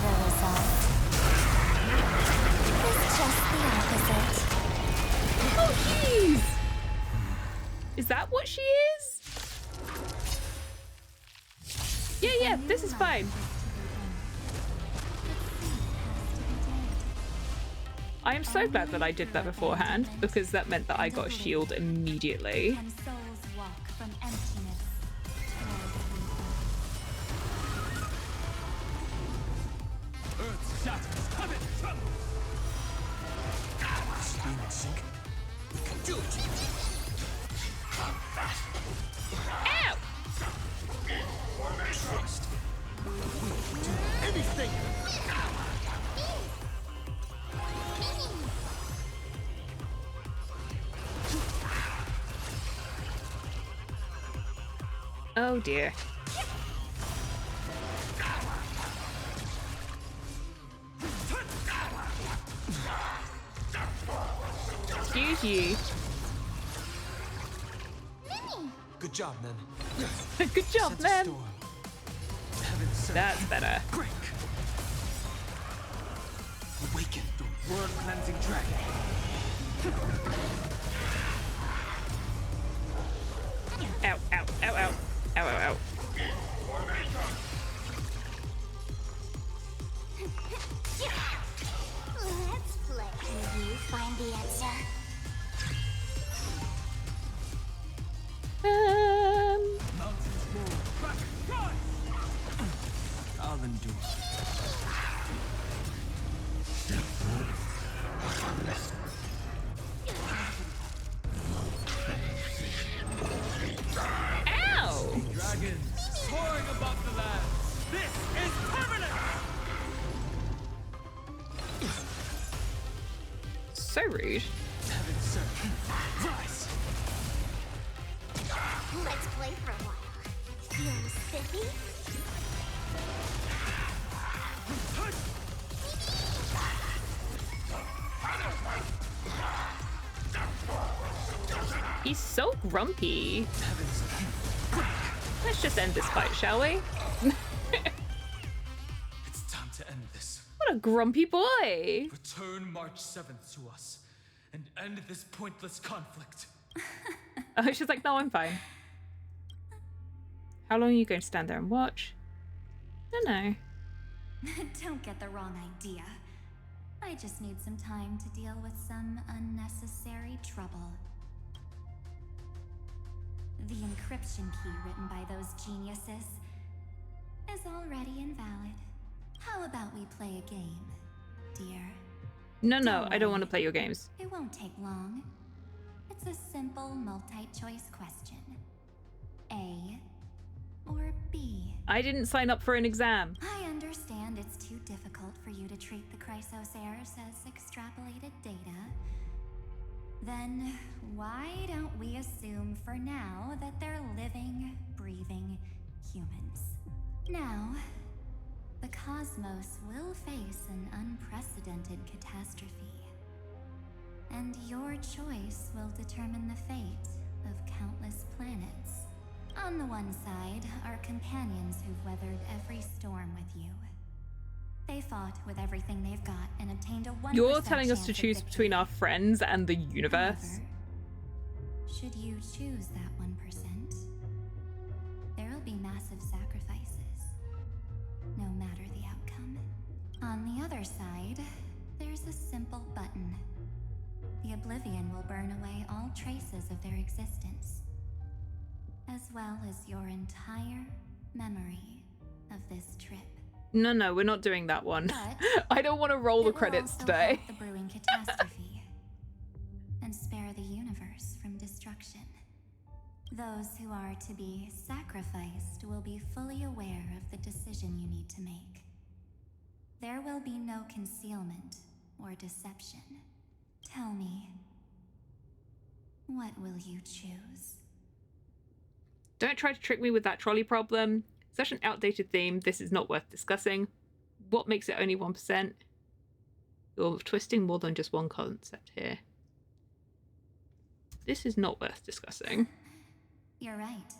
the result is just the opposite. Oh, jeez! Is that what she is? Yeah, this is fine. I am so glad that I did that beforehand, because that meant that I got a shield immediately. And souls walk from emptiness toward Earth's shatters come in trouble. Being in sync. We can do it. Ow! Trust. We can do anything. Oh dear. Excuse you. Good job, men. Good job, Sense a man. storm. Heaven sent. That's better. Break. Awaken the world-cleansing dragon. Ow, ow, ow, ow. Ow, ow, ow. Let's play. Will you find the answer? Mountains move. Back, rise! I'll endure. Ow! Dragons soaring above the lands. This is permanent! So rude. Heaven sent. Rise. Let's play for a while. Feeling spiffy? He's so grumpy. Heaven sent. Let's just end this fight, shall we? It's time to end this. What a grumpy boy. Return March 7th to us and end this pointless conflict. Oh, she's like, no, I'm fine. How long are you going to stand there and watch? No. Don't get the wrong idea. I just need some time to deal with some unnecessary trouble. The encryption key written by those geniuses is already invalid. How about we play a game, dear? No, I don't want to play your games. It won't take long. It's a simple multi-choice question. A or B? I didn't sign up for an exam. I understand it's too difficult for you to treat the Chrysosairs as extrapolated data. Then why don't we assume for now that they're living, breathing humans? Now, the cosmos will face an unprecedented catastrophe. And your choice will determine the fate of countless planets. On the one side are companions who've weathered every storm with you. They fought with everything they've got and obtained a 1% You're telling us to chance of choose victory. between our friends and the universe? However, should you choose that 1%, there'll be massive sacrifices, no matter the outcome. On the other side, there's a simple button. The Oblivion will burn away all traces of their existence, as well as your entire memory of this trip. No, we're not doing that one. But I don't want to roll the it will credits also today. halt the brewing catastrophe and spare the universe from destruction. Those who are to be sacrificed will be fully aware of the decision you need to make. There will be no concealment or deception. Tell me, what will you choose? Don't try to trick me with that trolley problem. Such an outdated theme, this is not worth discussing. What makes it only 1%? You're twisting more than just one concept here. This is not worth discussing. You're right.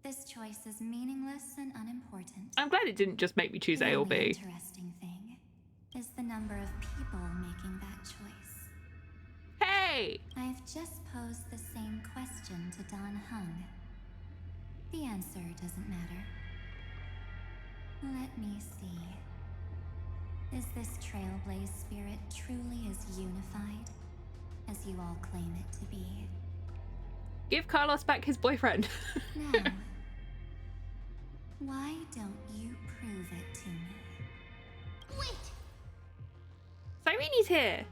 This choice is meaningless and unimportant. I'm glad it didn't just make me choose A or The B. interesting thing is the number of people making that choice. Hey! I've just posed the same question to Don Hung. The answer doesn't matter. Let me see. Is this trailblaze spirit truly as unified as you all claim it to be? Give Carlos back his boyfriend. Now, why don't you prove it to me? Wait! Cyrene's here.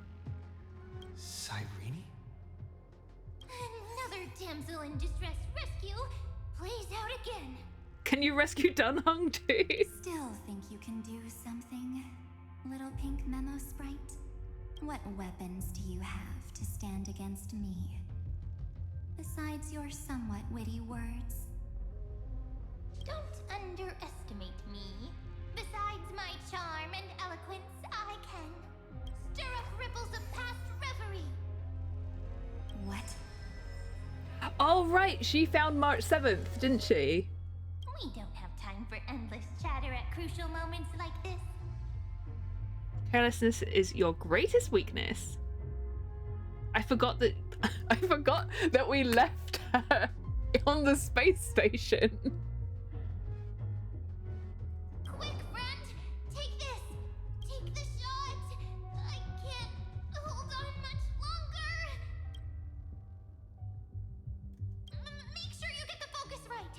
Cyrene? Another damsel in distress rescue plays out again. Can you rescue Dunhung too? Still think you can do something, little pink memo sprite? What weapons do you have to stand against me? Besides your somewhat witty words? Don't underestimate me. Besides my charm and eloquence, I can stir up ripples of past reverie. What? Oh, right. She found March 7th, didn't she? We don't have time for endless chatter at crucial moments like this. Carelessness is your greatest weakness. I forgot that we left her on the space station. Quick, friend! Take this! Take the shot! I can't hold on much longer! Make sure you get the focus right!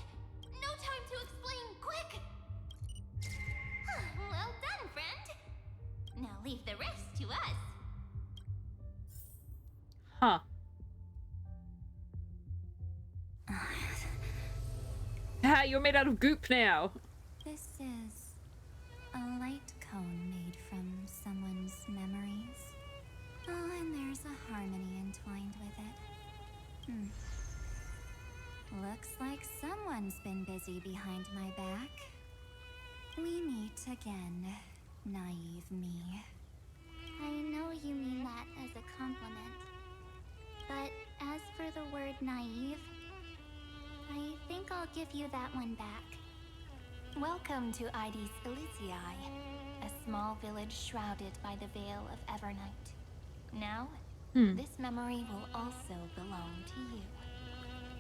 No time to explain, quick! Well done, friend! Now leave the rest to us. Huh. Ah, you're made out of goop now. This is a light cone made from someone's memories. Oh, and there's a harmony entwined with it. Looks like someone's been busy behind my back. We meet again, naive me. I know you mean that as a compliment. But as for the word naive, I think I'll give you that one back. Welcome to Ides Elysiae, a small village shrouded by the veil of Evernight. Now, this memory will also belong to you.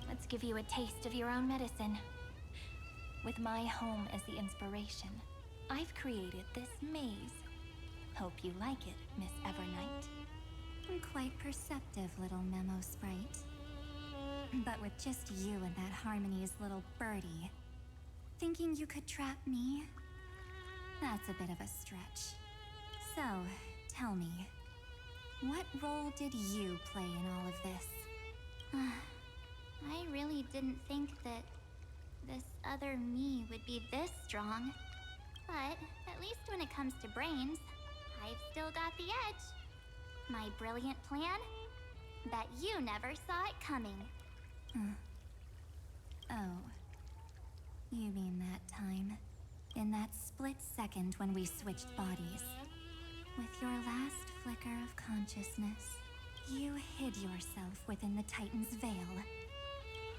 Let's give you a taste of your own medicine. With my home as the inspiration, I've created this maze. Hope you like it, Miss Evernight. Quite perceptive little memo sprite. But with just you and that Harmony's little birdie, thinking you could trap me? That's a bit of a stretch. So, tell me, what role did you play in all of this? I really didn't think that this other me would be this strong. But at least when it comes to brains, I've still got the edge. My brilliant plan? Bet you never saw it coming. Oh. You mean that time? In that split second when we switched bodies. With your last flicker of consciousness, you hid yourself within the Titan's veil.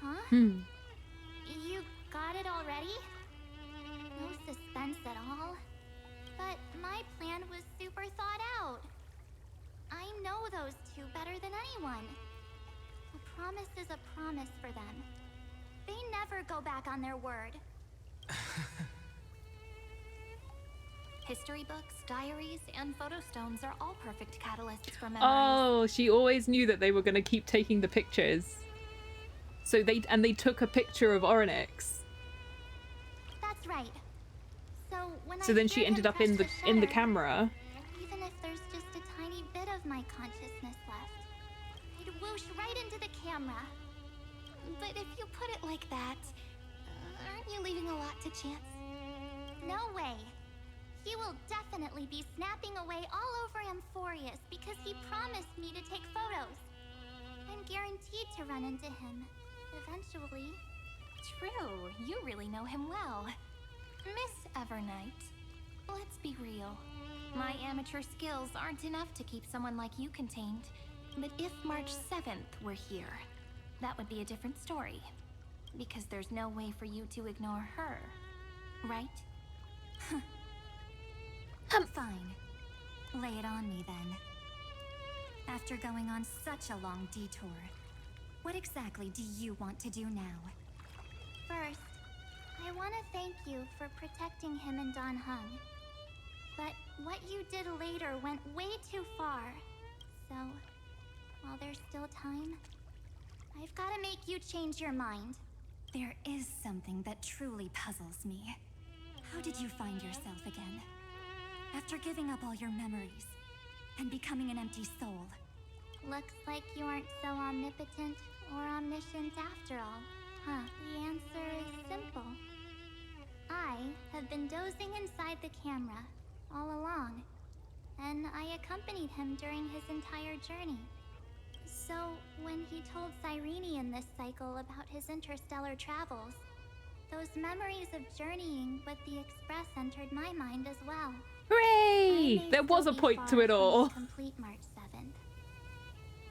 Huh? You got it already? No suspense at all. But my plan was super thought out. I know those two better than anyone. A promise is a promise for them. They never go back on their word. History books, diaries, and photostones are all perfect catalysts for memories. Oh, she always knew that they were going to keep taking the pictures. So they took a picture of Orynyx. That's right. So then she ended up in the camera. Even if there's just a tiny bit of my consciousness left, I'd whoosh right into the camera. But if you put it like that, aren't you leaving a lot to chance? No way. He will definitely be snapping away all over Amphoreus because he promised me to take photos. I'm guaranteed to run into him, eventually. True, you really know him well. Miss Evernight, let's be real. My amateur skills aren't enough to keep someone like you contained. But if March 7th were here, that would be a different story. Because there's no way for you to ignore her, right? Fine. Lay it on me then. After going on such a long detour, what exactly do you want to do now? First, I want to thank you for protecting him and Don Hung. But what you did later went way too far. So, while there's still time, I've got to make you change your mind. There is something that truly puzzles me. How did you find yourself again? After giving up all your memories and becoming an empty soul. Looks like you aren't so omnipotent or omniscient after all, huh? The answer is simple. I have been dozing inside the camera all along, and I accompanied him during his entire journey. So, when he told Cyrene in this cycle about his interstellar travels, those memories of journeying with the Express entered my mind as well. Hooray! There was a point to it all. Complete March 7th.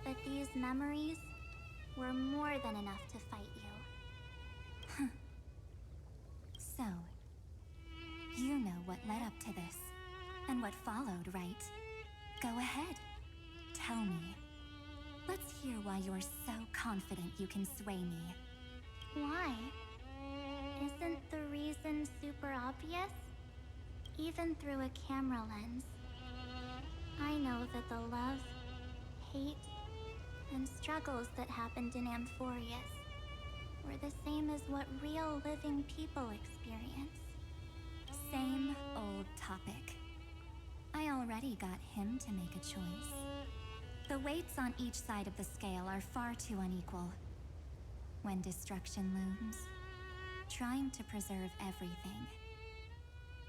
But these memories were more than enough to fight you. So, you know what led up to this, and what followed, right? Go ahead. Tell me. Let's hear why you're so confident you can sway me. Why? Isn't the reason super obvious? Even through a camera lens, I know that the love, hate, and struggles that happened in Amphoreus were the same as what real living people experience. Same old topic. I already got him to make a choice. The weights on each side of the scale are far too unequal. When destruction looms, trying to preserve everything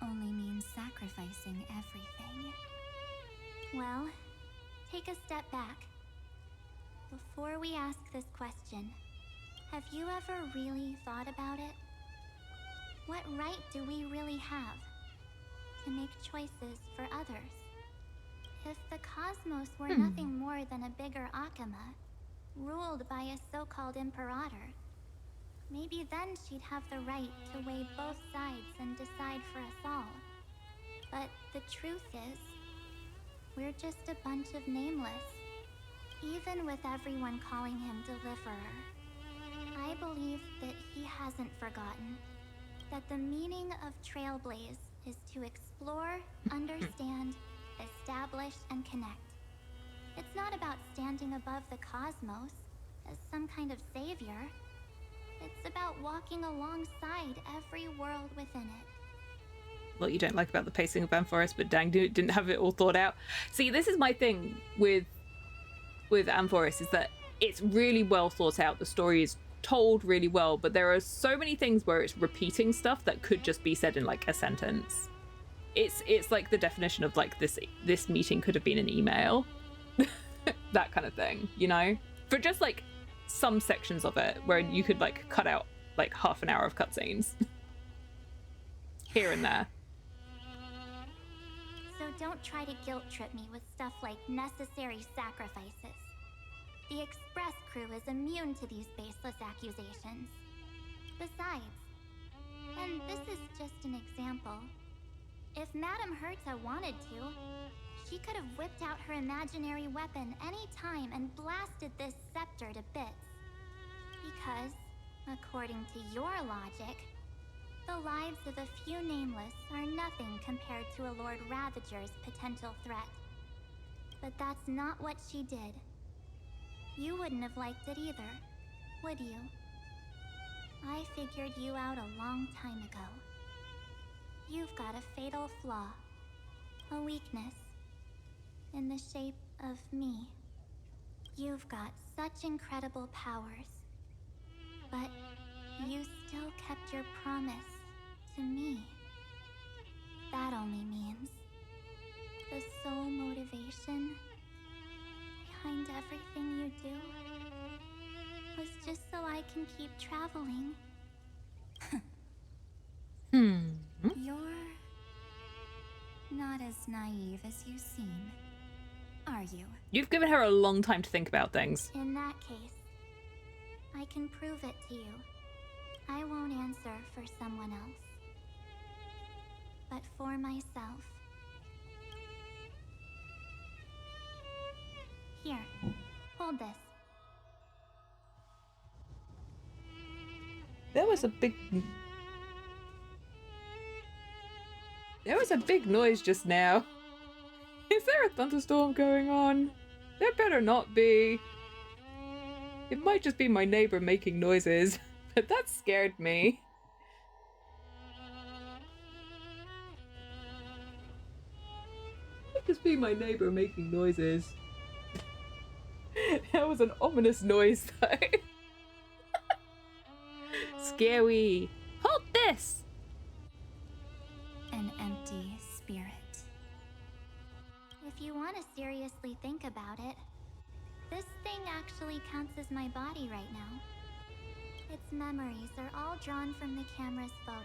only means sacrificing everything. Well, take a step back. Before we ask this question, have you ever really thought about it? What right do we really have to make choices for others? If the cosmos were nothing more than a bigger Akama, ruled by a so-called imperator, maybe then she'd have the right to weigh both sides and decide for us all. But the truth is, we're just a bunch of nameless. Even with everyone calling him Deliverer, I believe that he hasn't forgotten that the meaning of Trailblaze is to explore, understand, establish, and connect. It's not about standing above the cosmos as some kind of savior. It's about walking alongside every world within it. What you don't like about the pacing of Amphoreus, but dang, didn't have it all thought out. See, this is my thing with Amphoreus, is that it's really well thought out. The story is told really well, but there are so many things where it's repeating stuff that could just be said in like a sentence. It's like the definition of like this meeting could have been an email. That kind of thing, you know? For just like some sections of it where you could like cut out like half an hour of cutscenes. Here and there. So don't try to guilt trip me with stuff like necessary sacrifices. The Express crew is immune to these baseless accusations. Besides, and this is just an example, if Madame Herta wanted to, she could have whipped out her imaginary weapon any time and blasted this scepter to bits. Because, according to your logic, the lives of a few nameless are nothing compared to a Lord Ravager's potential threat. But that's not what she did. You wouldn't have liked it either, would you? I figured you out a long time ago. You've got a fatal flaw, a weakness, in the shape of me. You've got such incredible powers, but you still kept your promise to me. That only means the sole motivation behind everything you do was just so I can keep traveling. You're not as naive as you seem, are you? You've given her a long time to think about things. In that case, I can prove it to you. I won't answer for someone else, but for myself. Here, hold this. There was a big noise just now. Is there a thunderstorm going on? There better not be. It might just be my neighbor making noises, but that scared me. It might just be my neighbor making noises. That was an ominous noise, though. Scary. Hold this! An empty spirit. If you want to seriously think about it, this thing actually counts as my body right now. Its memories are all drawn from the camera's photos.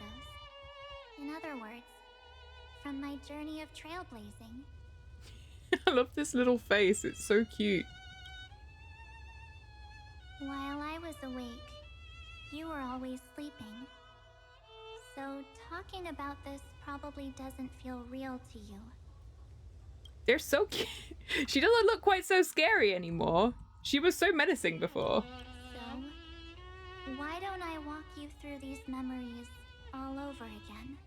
In other words, from my journey of trailblazing. I love this little face, it's so cute. While I was awake, you were always sleeping. So talking about this probably doesn't feel real to you. They're so cute. She doesn't look quite so scary anymore. She was so menacing before. So, why don't I walk you through these memories all over again?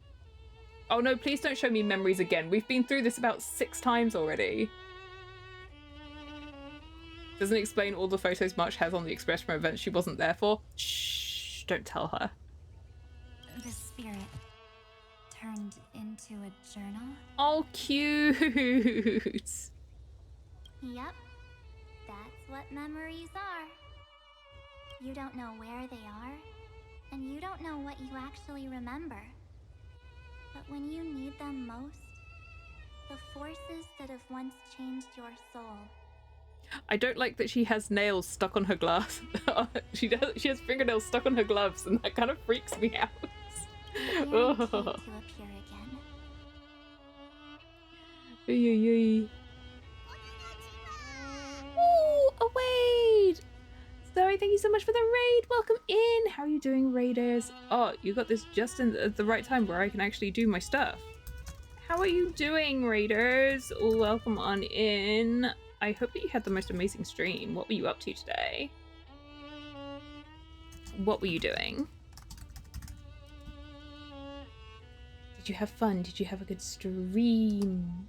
Oh no, please don't show me memories again. We've been through this about 6 times already. Doesn't explain all the photos March has on the Express from events she wasn't there for. Shh, don't tell her. The spirit turned into a journal? Oh, cute. Yep, that's what memories are. You don't know where they are, and you don't know what you actually remember. But when you need them most, the forces that have once changed your soul. I don't like that she has nails stuck on her glass. She has fingernails stuck on her gloves, and that kind of freaks me out. To appear again. Ooh, a raid! Zoe, thank you so much for the raid. Welcome in. How are you doing, raiders? Oh, you got this just at the right time where I can actually do my stuff. How are you doing, raiders? Welcome on in. I hope that you had the most amazing stream. What were you up to today? What were you doing? Did you have fun? Did you have a good stream?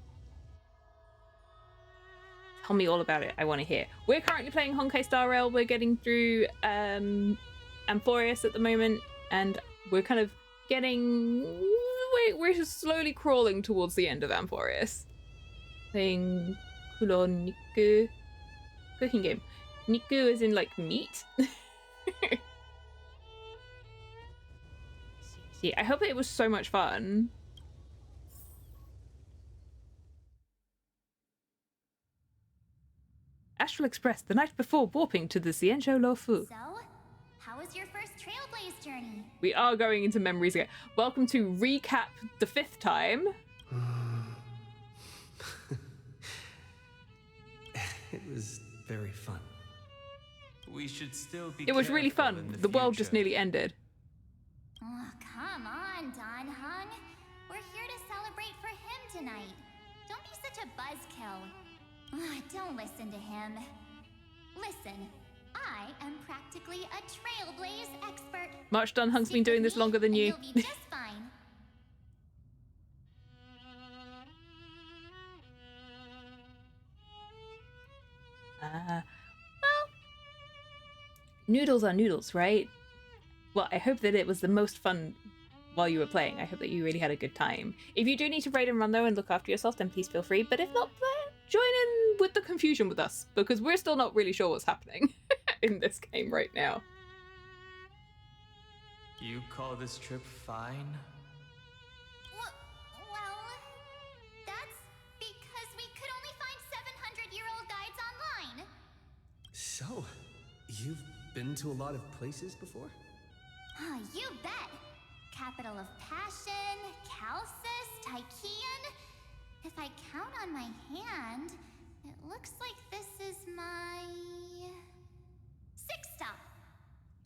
Tell me all about it. I want to hear. We're currently playing Honkai Star Rail. We're getting through Amphoreus at the moment, and we're kind of getting... We're just slowly crawling towards the end of Amphoreus. Playing Kulon Niku. Cooking game. Niku is in, like, meat. See, I hope it was so much fun. Astral Express the night before warping to the Xianzhou Luofu. So, how was your first trailblaze journey? We are going into memories again. Welcome to recap the 5th time. It was very fun. We should still be It was really careful fun. in The world just future. nearly ended. Oh, come on, Don Hung. We're here to celebrate for him tonight. Don't be such a buzzkill. Don't listen to him. Listen, I am practically a trailblaze expert. March Dunhung's Stick been doing with this me longer than and you. You'll be just fine. Well, noodles are noodles, right? Well, I hope that it was the most fun while you were playing. I hope that you really had a good time. If you do need to raid and run though and look after yourself, then please feel free. But if not, join in with the confusion with us, because we're still not really sure what's happening in this game right now. You call this trip fine? Well, that's because we could only find 700-year-old guides online. So, you've been to a lot of places before? You bet. Capital of Passion, Calcis, Tychean. If I count on my hand, it looks like this is my 6th stop.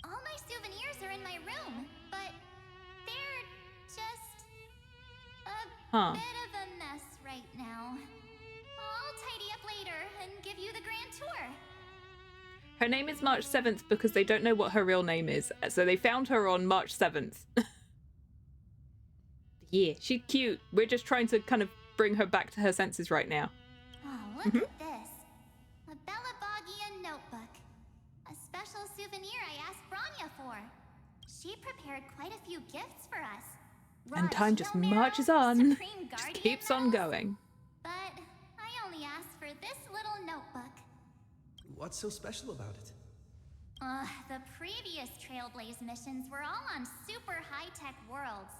All my souvenirs are in my room, but they're just a bit of a mess right now. I'll tidy up later and give you the grand tour. Her name is March 7th because they don't know what her real name is. So they found her on March 7th. Yeah, she's cute. We're just trying to kind of bring her back to her senses right now. Oh, look at this. A Bellabogian notebook. A special souvenir I asked Branya for. She prepared quite a few gifts for us. And time just Chilmera, marches on. Supreme Just Guardian keeps on medals. going. But I only asked for this little notebook. What's so special about it? The previous Trailblaze missions were all on super high-tech worlds.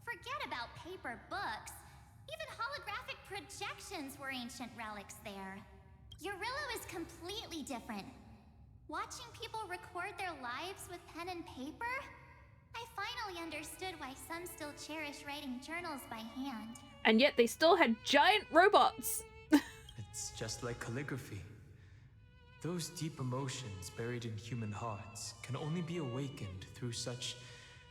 Forget about paper books. Even holographic projections were ancient relics there. Eurillo is completely different. Watching people record their lives with pen and paper? I finally understood why some still cherish writing journals by hand. And yet they still had giant robots. It's just like calligraphy. Those deep emotions buried in human hearts can only be awakened through such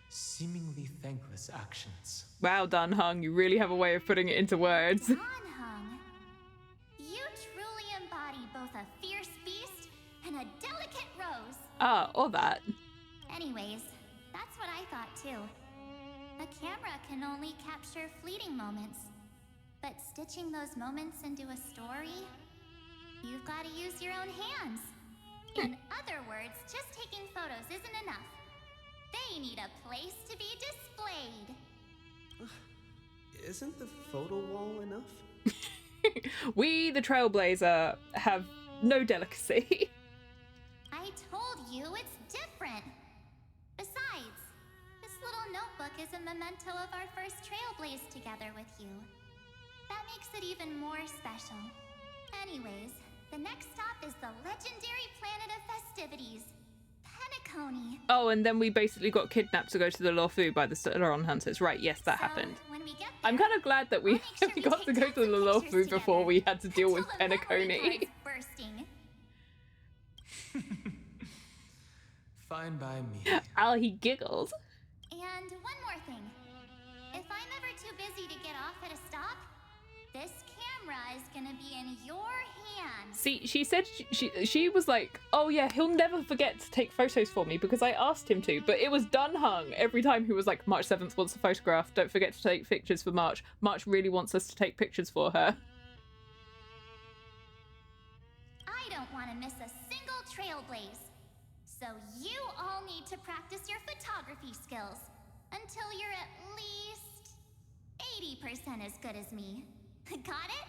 seemingly thankless actions. Wow, Dan Hung, you really have a way of putting it into words. Don Hung, you truly embody both a fierce beast and a delicate rose. Ah, or that. Anyways, that's what I thought too. A camera can only capture fleeting moments, but stitching those moments into a story, you've got to use your own hands. In other words, just taking photos isn't enough. They need a place to be displayed. Isn't the photo wall enough? We, the Trailblazer, have no delicacy. I told you it's different. Besides, this little notebook is a memento of our first Trailblaze together with you. That makes it even more special. Anyways, the next stop is the legendary planet of festivities, Penacony. Oh, and then we basically got kidnapped to go to the Luofu by the Solaron Hunters. Right, yes, that happened. When we get I'm there, kind of glad that we I'll make sure we got take to go to the tons of Luofu pictures before together we had to deal with until the memory Penacony. card's bursting. Fine by me. Oh, he giggles. And one more thing. If I'm ever too busy to get off at a stop, this camera is gonna be in your hands. See, she said she was like, oh yeah, he'll never forget to take photos for me because I asked him to. But it was Dunhung every time he was like, March 7th wants a photograph. Don't forget to take pictures for March. March really wants us to take pictures for her. don't want to miss a single trailblaze. So you all need to practice your photography skills until you're at least 80% as good as me. Got it?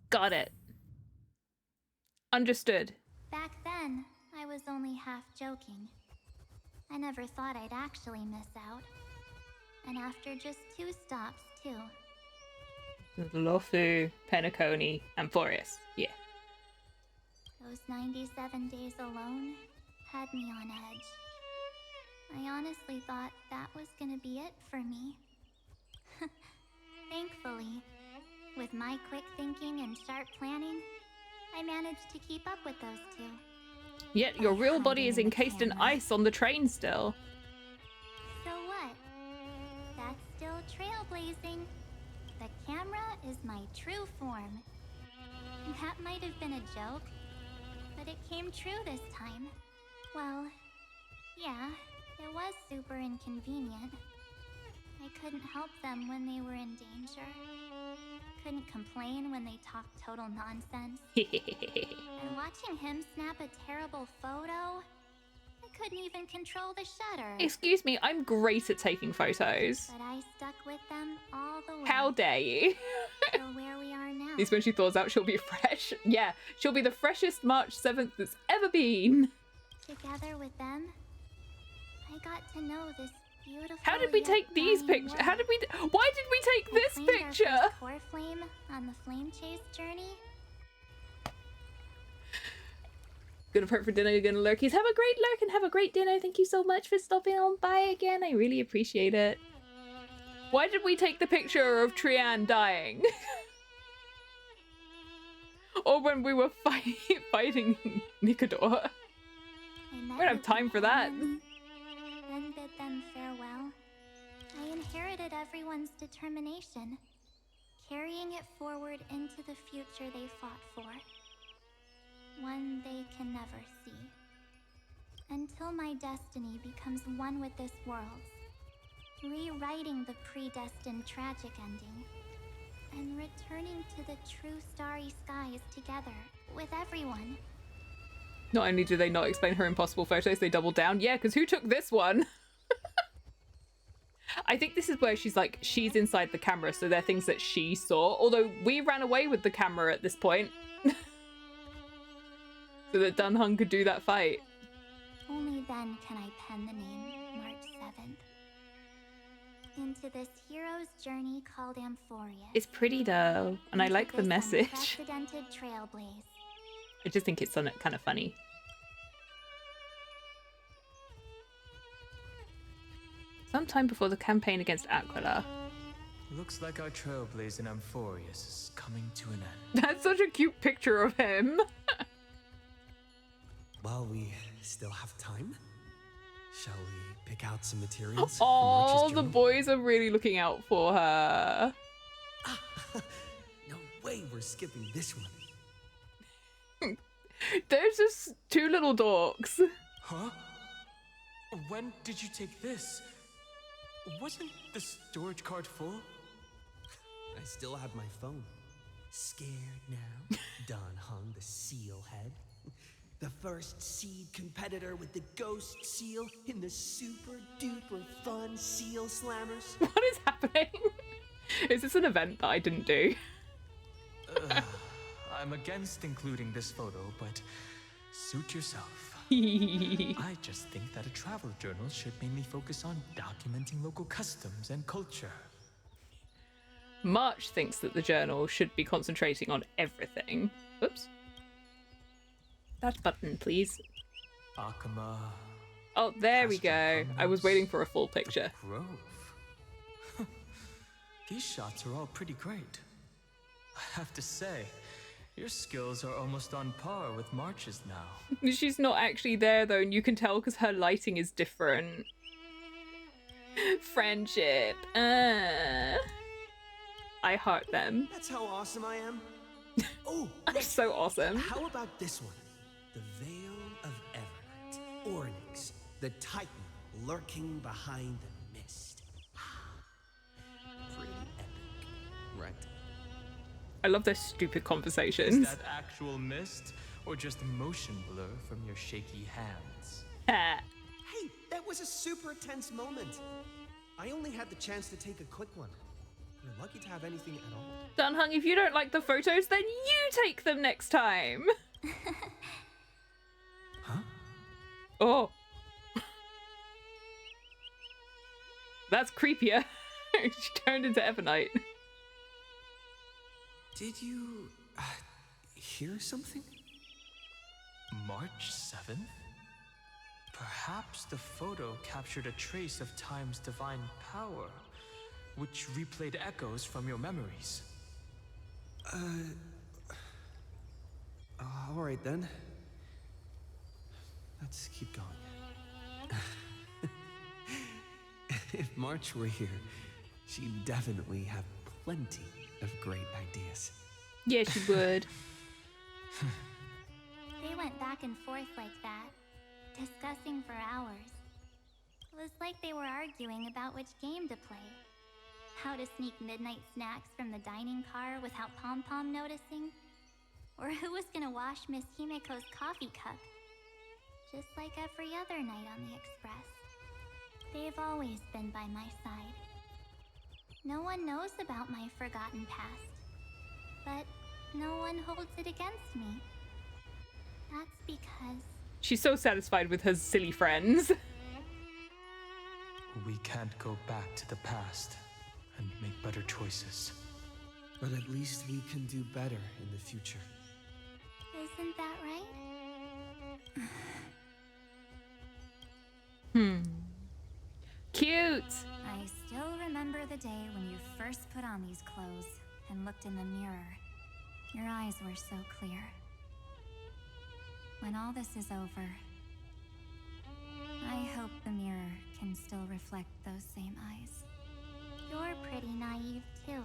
Got it. Understood. Back then, I was only half joking. I never thought I'd actually miss out. And after just 2 stops, too. Lofu, Penacony, Amphoreus. Yeah. Those 97 days alone had me on edge. I honestly thought that was gonna be it for me. Thankfully, with my quick thinking and sharp planning, I managed to keep up with those 2. Yet your real body is encased in ice on the train still. So what? That's still trailblazing. The camera is my true form. That might have been a joke, but it came true this time. Well, yeah, it was super inconvenient. I couldn't help them when they were in danger. Couldn't complain when they talked total nonsense. And watching him snap a terrible photo, I couldn't even control the shutter. Excuse me, I'm great at taking photos. But I stuck with them all the way. How dare you? So where we are now. At least when she thaws out, she'll be fresh. Yeah, she'll be the freshest March 7th that's ever been. Together with them, I got to know this beautiful. How did we take these pictures? How did we? Why did we take this picture? Our first core flame on the flame chase journey. Gonna prep for dinner, gonna lurkies. Have a great lurk and have a great dinner. Thank you so much for stopping on by again. I really appreciate it. Why did we take the picture of Trian dying? Or when we were fighting Nicodor? We don't have time for that. Then bid them farewell. I inherited everyone's determination, carrying it forward into the future they fought for. One they can never see. Until my destiny becomes one with this world's, rewriting the predestined tragic ending, and returning to the true starry skies together with everyone. Not only do they not explain her impossible photos, they double down. Yeah, because who took this one? I think this is where she's like, she's inside the camera, so they're things that she saw. Although we ran away with the camera at this point. So that Dunhung could do that fight. Only then can I pen the name March 7th. Into this hero's journey called Amphoreus. It's pretty though, and I like the message. Unprecedented trailblaze. I just think it's kind of funny. Sometime before the campaign against Aquila. Looks like our trailblaze in Amphoreus is coming to an end. That's such a cute picture of him. While we still have time, shall we pick out some materials? Oh, the boys are really looking out for her. No way we're skipping this one. There's just 2 little dorks. Huh? When did you take this? Wasn't the storage card full? I still have my phone. Scared now? Dunhung, the seal head. The first seed competitor with the ghost seal in the super duper fun seal slammers. What is happening? Is this an event that I didn't do? I'm against including this photo, but suit yourself. I just think that a travel journal should mainly focus on documenting local customs and culture. March thinks that the journal should be concentrating on everything. Oops. That button, please. Akama. Oh, there we go. I was waiting for a full picture. The Grove. These shots are all pretty great. I have to say, your skills are almost on par with March's now. She's not actually there though, and you can tell because her lighting is different. Friendship. I heart them. That's how awesome I am. Oh, I'm so awesome. How about this one? The Veil of Evernight. Ornyx, the Titan lurking behind the mist. Pretty epic, right? I love their stupid conversation. Is that actual mist? or just motion blur from your shaky hands. Ha. Hey, that was a super tense moment. I only had the chance to take a quick one. You're lucky to have anything at all. Dunhung, if you don't like the photos, then you take them next time. Huh? Oh. That's creepier. She turned into Evernight. Did you hear something? March 7th? Perhaps the photo captured a trace of time's divine power, which replayed echoes from your memories. All right then. Let's keep going. If March were here, she'd definitely have plenty of great ideas. Yeah, she would. They went back and forth like that, discussing for hours. It was like they were arguing about which game to play. How to sneak midnight snacks from the dining car without Pom-Pom noticing. Or who was gonna wash Miss Himeko's coffee cup. Just like every other night on the Express. They've always been by my side. No one knows about my forgotten past. But no one holds it against me. That's because... She's so satisfied with her silly friends. We can't go back to the past and make better choices. But at least we can do better in the future. Isn't that right? Cute. I still remember the day when you first put on these clothes and looked in the mirror. Your eyes were so clear. When all this is over, I hope the mirror can still reflect those same eyes. You're pretty naive, too.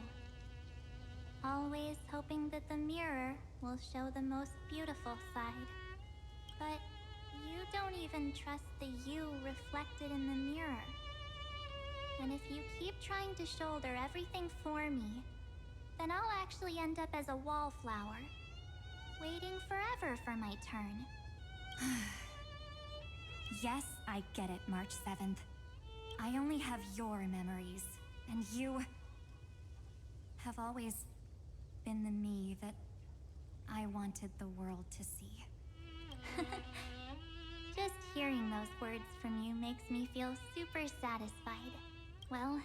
Always hoping that the mirror will show the most beautiful side. But you don't even trust the you reflected in the mirror. And if you keep trying to shoulder everything for me, then I'll actually end up as a wallflower, waiting forever for my turn. Yes, I get it, March 7th. I only have your memories, and you have always been the me that I wanted the world to see. Just hearing those words from you makes me feel super satisfied. Well,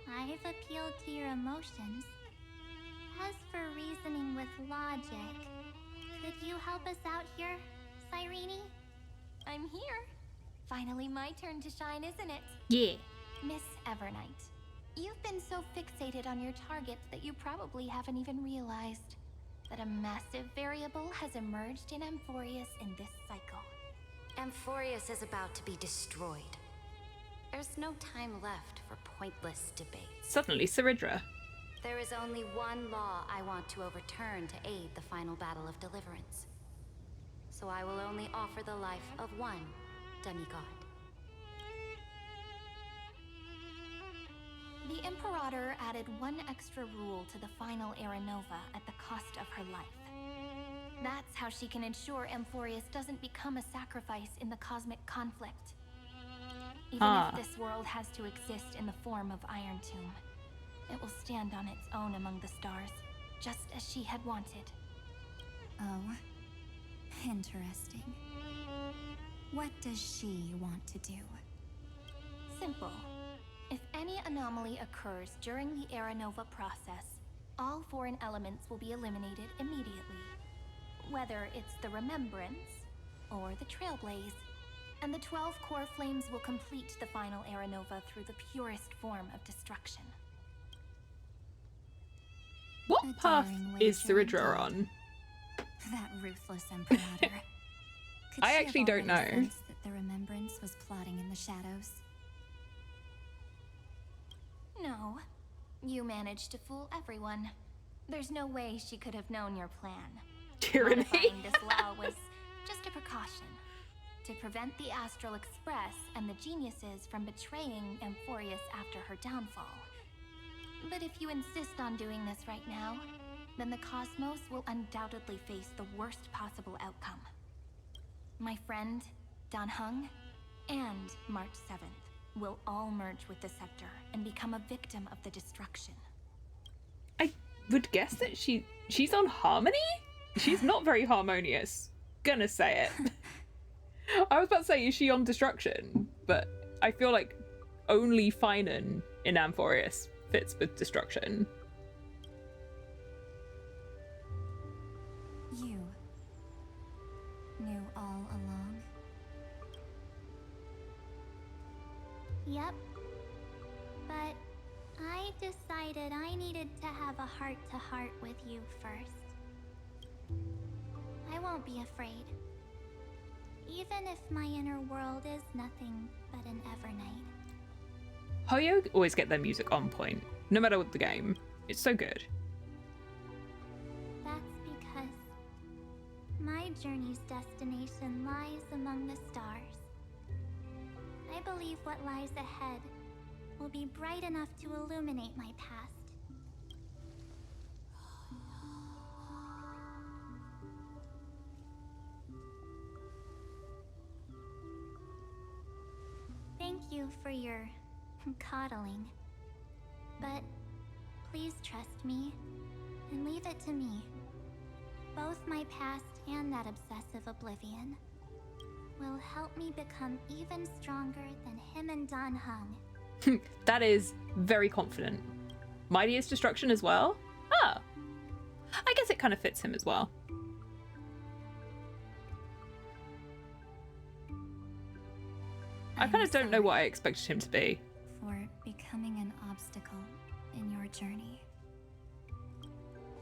I've appealed to your emotions. As for reasoning with logic, could you help us out here, Cyrene? I'm here. Finally my turn to shine, isn't it? Yeah. Miss Evernight, you've been so fixated on your targets that you probably haven't even realized that a massive variable has emerged in Amphoreus in this cycle. Amphoreus is about to be destroyed. There's no time left for pointless debates. Suddenly, Saridra. There is only one law I want to overturn to aid the final battle of deliverance. So I will only offer the life of one demigod. The Imperator added one extra rule to the final Era Nova at the cost of her life. That's how she can ensure Amphoreus doesn't become a sacrifice in the cosmic conflict. Even if this world has to exist in the form of Iron Tomb, it will stand on its own among the stars, just as she had wanted. Oh, interesting. What does she want to do? Simple. If any anomaly occurs during the Era Nova process, all foreign elements will be eliminated immediately. Whether it's the Remembrance or the Trailblaze, and the 12 core flames will complete the final Era Nova through the purest form of destruction. What path is Saridra on? That ruthless Imperator. I actually don't know. That the Remembrance was plotting in the shadows. No. You managed to fool everyone. There's no way she could have known your plan. Tyranny. Modifying this law was just a precaution. To prevent the Astral Express and the geniuses from betraying Amphoreus after her downfall. But if you insist on doing this right now, then the cosmos will undoubtedly face the worst possible outcome. My friend, Dan Heng, and March 7th will all merge with the Scepter and become a victim of the destruction. I would guess that she's on Harmony? She's not very harmonious. Gonna say it. I was about to say, is she on Destruction? But I feel like only Finan in Amphoreus fits with Destruction. You knew all along? Yep. But I decided I needed to have a heart-to-heart with you first. I won't be afraid. Even if my inner world is nothing but an Evernight. Hoyo always get their music on point, no matter what the game. It's so good. That's because my journey's destination lies among the stars. I believe what lies ahead will be bright enough to illuminate my past. Thank you for your coddling. But please trust me and leave it to me. Both my past and that obsessive oblivion will help me become even stronger than him and Dan Heng. That is very confident. Mightiest Destruction as well? Ah. I guess it kind of fits him as well. I kind of don't know what I expected him to be. For becoming an obstacle in your journey.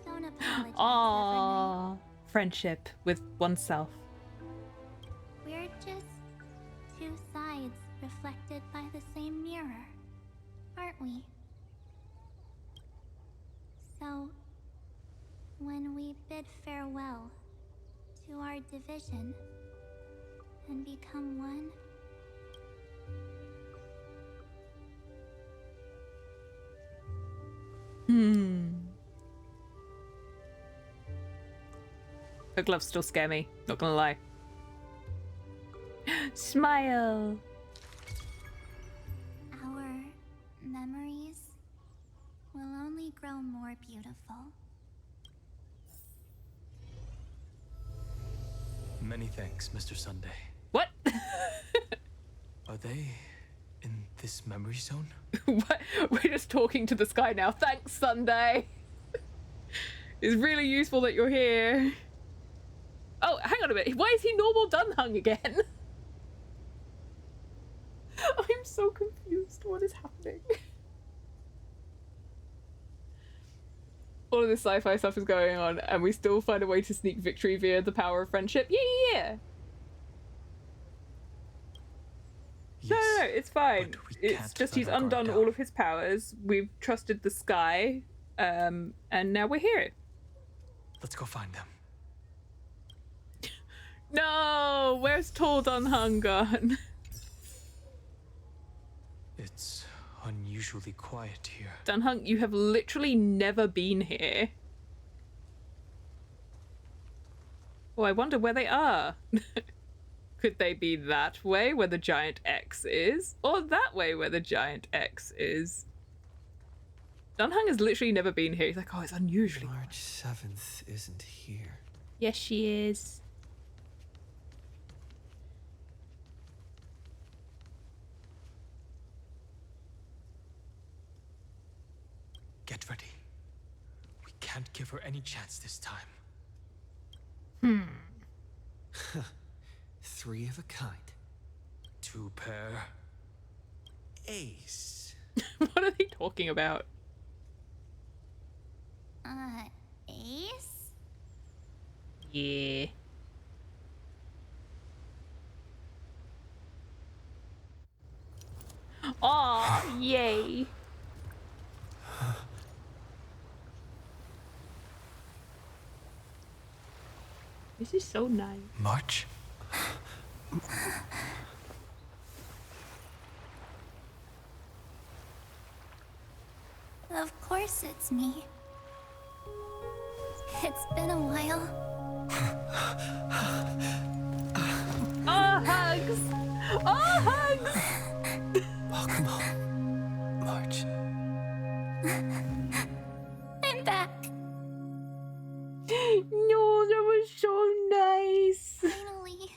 Don't apologize, Aww. Friendship with oneself. Evernight. We're just two sides reflected by the same mirror, aren't we? So, when we bid farewell to our division and become one, Her gloves still scare me, not gonna lie. Smile! our memories will only grow more beautiful. Many thanks, Mr. Sunday. What? Are they in this memory zone? What? We're just talking to the sky now. Thanks, Sunday! It's really useful that you're here. Oh, hang on a minute. Why is he normal Dunhung again? I'm so confused. What is happening? All of this sci-fi stuff is going on, and we still find a way to sneak victory via the power of friendship. Yeah. Yes, No, it's fine. but we It's can't just let he's our guard undone down. all of his powers. We've trusted the sky, and now we're here. Let's go find them. No, where's Tall Dunhung gone? It's unusually quiet here. Dunhung, you have literally never been here. Oh, I wonder where they are. Could they be that way where the giant X is? Or that way where the giant X is? Dunhung has literally never been here. He's like, oh, it's unusually. March 7th isn't here. Yes, she is. Get ready. We can't give her any chance this time. Three of a kind. Two pair. Ace. What are they talking about? Ace? Yeah. Aw, yay. This is so nice. March? Of course it's me. It's been a while. Oh, hugs! Oh, hugs! Welcome home, March. I'm back. No, that was so nice. Finally.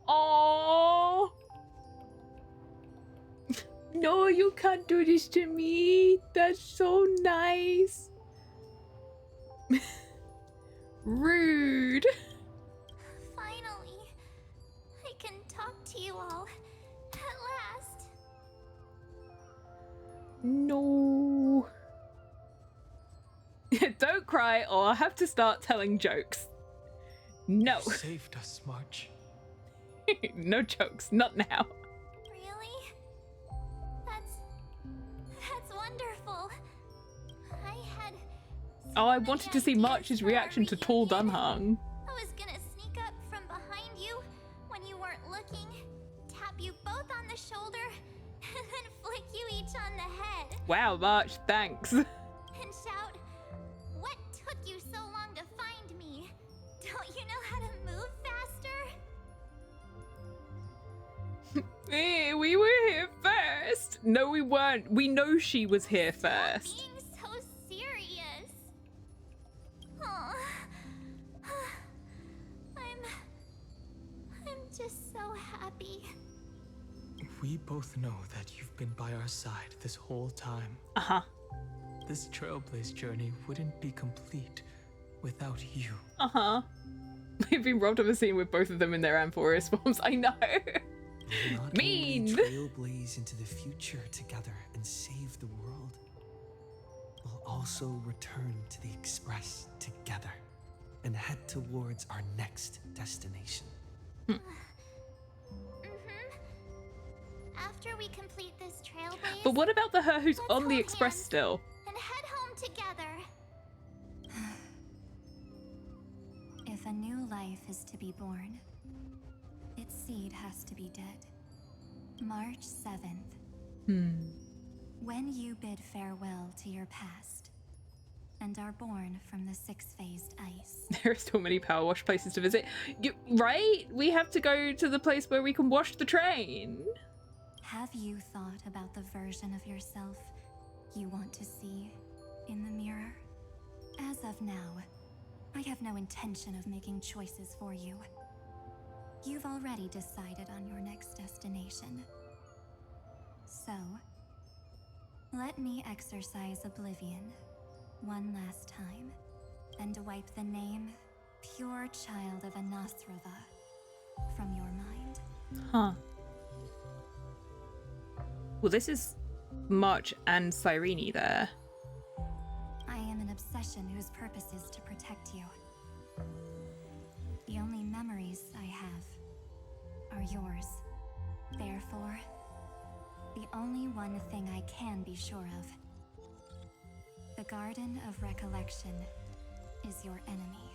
Oh. No, you can't do this to me. That's so nice. Rude. Finally. I can talk to you all. At last. No. Don't cry or I'll have to start telling jokes. No. You saved us, March. No jokes. Not now. Really? That's wonderful. I had Oh, I wanted to see March's reaction to Tall Dunhung. I was gonna sneak up from behind you when you weren't looking, tap you both on the shoulder, and then flick you each on the head. Wow, March, thanks. And shout, "What took you so long to find me? Don't you know how to move faster?" Eh, we were here first. No, we weren't. We know she was here first. Being so serious. Aw. I'm just so happy. We both know that you've been by our side this whole time. Uh-huh. This Trailblaze journey wouldn't be complete without you. Uh-huh. We've been robbed of a scene with both of them in their Amphoreus forms. I know. We'll not Mean. only trailblaze into the future together and save the world, we'll also return to the Express together and head towards our next destination. After we complete this trailblaze, But what about the her who's let's on the hold Express hands still? and head home together. If a new life is to be born, its seed has to be dead. March 7th. When you bid farewell to your past and are born from the six-phased ice. There are still many power wash places to visit. Right? We have to go to the place where we can wash the train. Have you thought about the version of yourself you want to see in the mirror? As of now, I have no intention of making choices for you. You've already decided on your next destination. So, let me exercise oblivion one last time and wipe the name Pure Child of Anasrova from your mind. Huh. Well, this is March and Cyrene there. I am an obsession whose purpose is to protect you. The only memories I have are yours. Therefore, the only one thing I can be sure of. The Garden of Recollection is your enemy.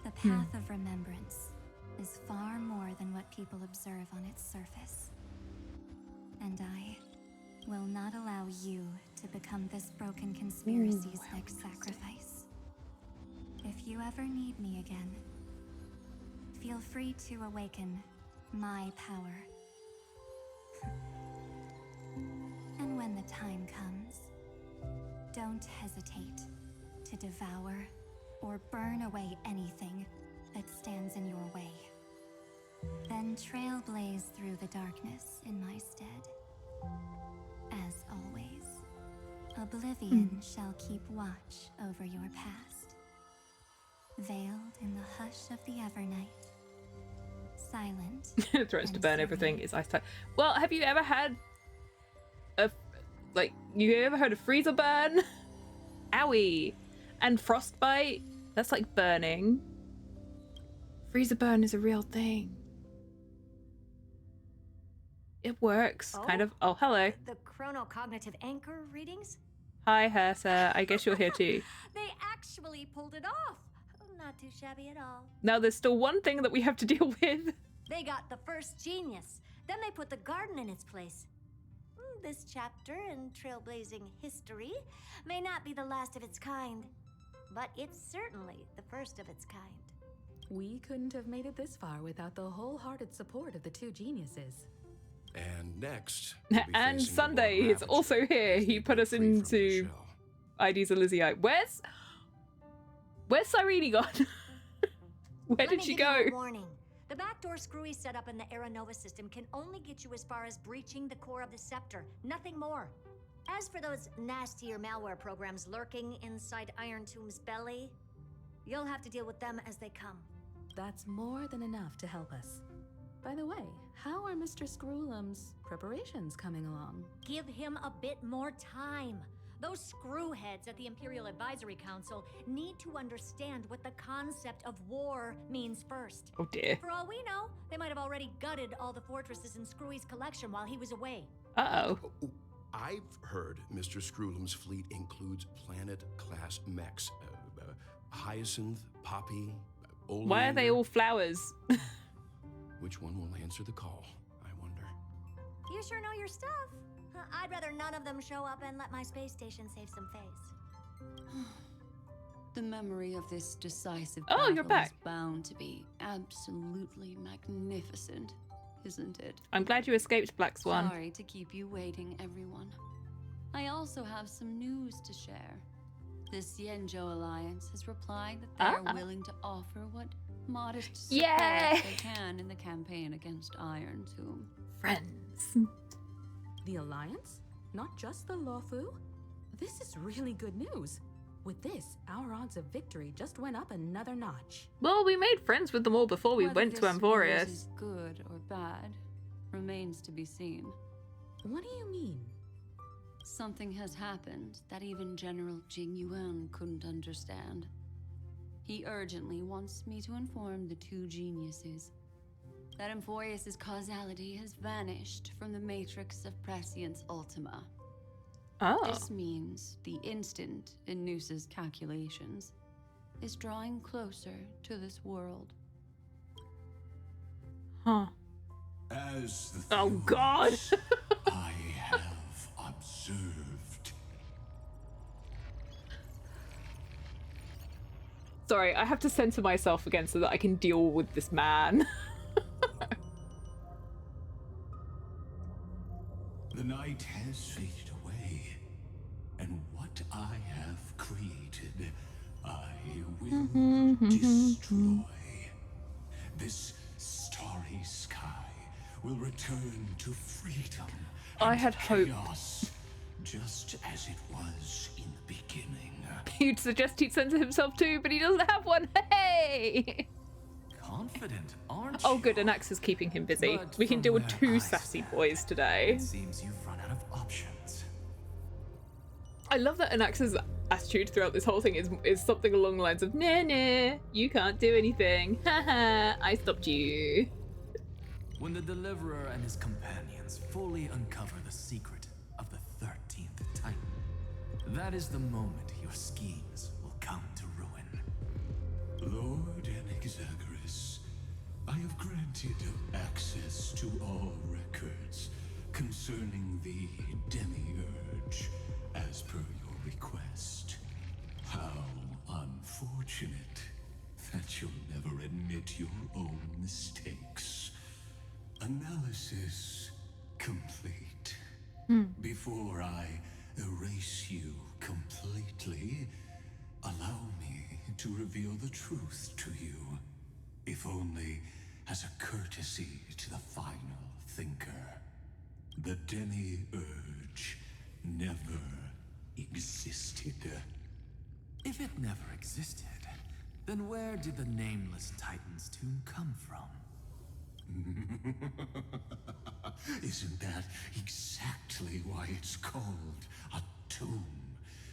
The Path of Remembrance is far more than what people observe on its surface. And I will not allow you to become this broken conspiracy's next sacrifice. If you ever need me again, feel free to awaken my power. And when the time comes, don't hesitate to devour or burn away anything that stands in your way. Then trailblaze through the darkness in my stead. As always, oblivion shall keep watch over your past. Veiled in the hush of the Evernight. Silent. Threats to and burn serene. everything is ice type. Well, have you ever had you ever heard of freezer burn? Owie. And frostbite? That's like burning. Freezer burn is a real thing. It works, kind of. Oh, hello. The chronocognitive anchor readings? Hi, Hersa. I guess you're here too. They actually pulled it off. Not too shabby at all. Now, there's still one thing that we have to deal with. They got the first genius. Then they put the garden in its place. This chapter in trailblazing history may not be the last of its kind, but it's certainly the first of its kind. We couldn't have made it this far without the wholehearted support of the two geniuses. And next, we'll be And facing Sunday the war is also here. He put us into ID's Elysiite. Where's Cyrene gone? Where did she go? Let me give you a warning. The backdoor screwy set up in the Era Nova system can only get you as far as breaching the core of the scepter, nothing more. As for those nastier malware programs lurking inside Iron Tomb's belly, you'll have to deal with them as they come. That's more than enough to help us. By the way, how are Mr. Screwlum's preparations coming along? Give him a bit more time. Those screwheads at the Imperial Advisory Council need to understand what the concept of war means first. Oh dear. For all we know, they might have already gutted all the fortresses in Screwy's collection while he was away. Uh-oh. I've heard Mr. Screwlum's fleet includes planet-class mechs. Hyacinth, Poppy, Oleander. Why are they all flowers? Which one will answer the call, I wonder? You sure know your stuff. I'd rather none of them show up and let my space station save some face. The memory of this decisive Oh, you're battle back. is bound to be absolutely magnificent, isn't it? I'm glad you escaped, Black Swan. Sorry to keep you waiting, everyone. I also have some news to share. The Xianzhou Alliance has replied that they're willing to offer what modest support they can in the campaign against Iron Tomb. Friends. The Alliance? Not just the Luofu? This is really good news. With this, our odds of victory just went up another notch. Well, we made friends with them all before we Whether went to this news Amphoreus. is good or bad remains to be seen. What do you mean? Something has happened that even General Jing Yuan couldn't understand. He urgently wants me to inform the two geniuses that Amphoreus' causality has vanished from the matrix of Prescience Ultima. Oh. This means the instant in Noose's calculations is drawing closer to this world. Huh. As the Oh God. I have observed. Sorry, I have to center myself again so that I can deal with this man. The night has faded away, and what I have created, I will destroy. This starry sky will return to freedom. I had hoped. Chaos, just as it was in the beginning. You'd suggest he'd center himself too, but he doesn't have one. Hey! Confident, aren't you? Oh good, Anax is keeping him busy. But We can from deal with where two I sassy stand, boys today. It seems you've run out of options. I love that Anax's attitude throughout this whole thing is something along the lines of, nah, nah, you can't do anything. Haha, I stopped you. When the Deliverer and his companions fully uncover the secret of the 13th Titan, that is the moment your schemes will come to ruin. Lord Enexagris, I have granted access to all records concerning the Demiurge, as per your request. How unfortunate that you'll never admit your own mistakes. Analysis complete. Before I erase you completely, allow me to reveal the truth to you, if only as a courtesy to the final thinker. The Demiurge never existed. If it never existed, then where did the nameless Titan's tomb come from? Isn't that exactly why it's called a tomb?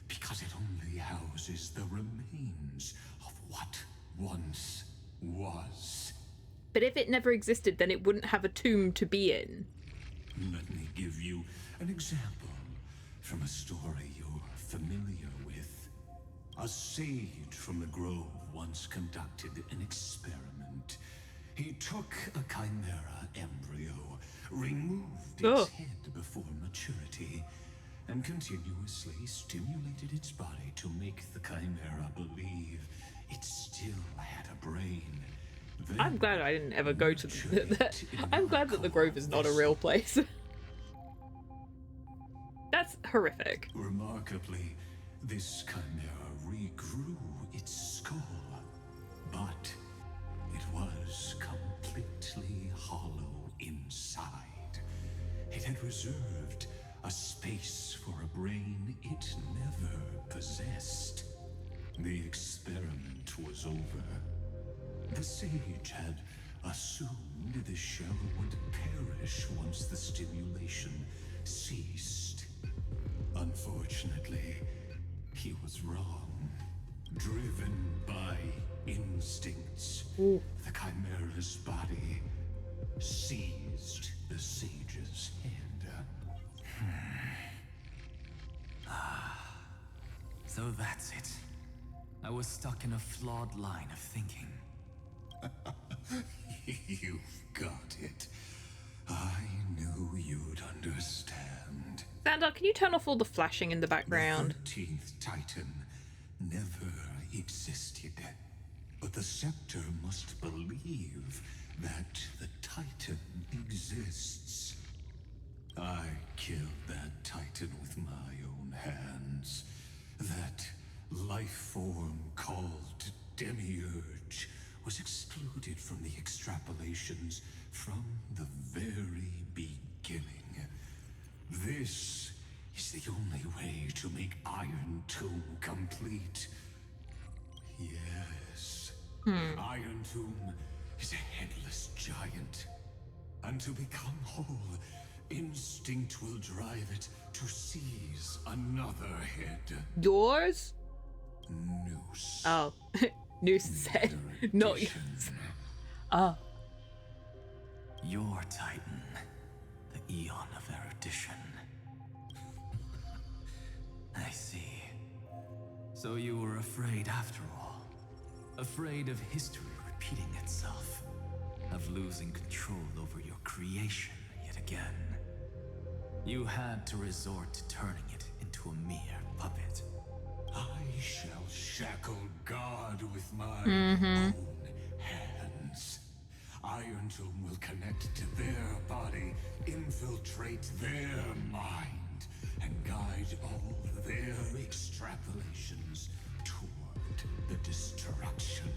Because it only houses the remains of what once was. But if it never existed, then it wouldn't have a tomb to be in. Let me give you an example from a story you're familiar with. A sage from the grove once conducted an experiment. He took a chimera embryo, removed its head before maturity, and and continuously stimulated its body to make the Chimera believe it still had a brain. Then I'm glad I didn't ever go to I'm glad that the Grove is not a real place. That's horrific. remarkably, this Chimera regrew its skull, but it was completely hollow inside. It had reserved a space for a brain it never possessed. The experiment was over. The sage had assumed the shell would perish once the stimulation ceased. Unfortunately, he was wrong. Driven by instincts, the Chimera's body seized the sage's head. So that's it. I was stuck in a flawed line of thinking. You've got it. I knew you'd understand. Xandar, can you turn off all the flashing in the background? The 13th Titan never existed. But the Scepter must believe that the Titan exists. I killed that Titan with my own hands. That life form called Demiurge was excluded from the extrapolations from the very beginning. This is the only way to make Iron Tomb complete. Yes. Iron Tomb is a headless giant. And to become whole, instinct will drive it to seize another head. Yours? Noose. Oh. Noose said, not yours. Oh. Your Titan, the Eon of Erudition. I see. So you were afraid after all. Afraid of history repeating itself. Of losing control over your creation yet again. You had to resort to turning it into a mere puppet. I shall shackle God with my own hands. Iron Tomb will connect to their body, infiltrate their mind, and guide all their extrapolations toward the destruction.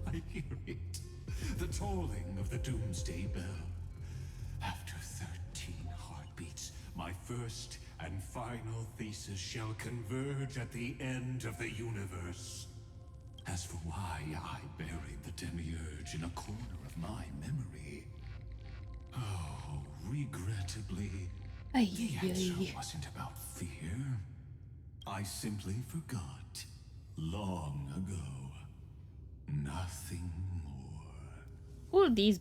I hear it. The tolling of the Doomsday Bell. After 13 heartbeats, my first and final thesis shall converge at the end of the universe. As for why I buried the Demiurge in a corner of my memory, oh, regrettably, the answer wasn't about fear. I simply forgot long ago. Nothing more. All of these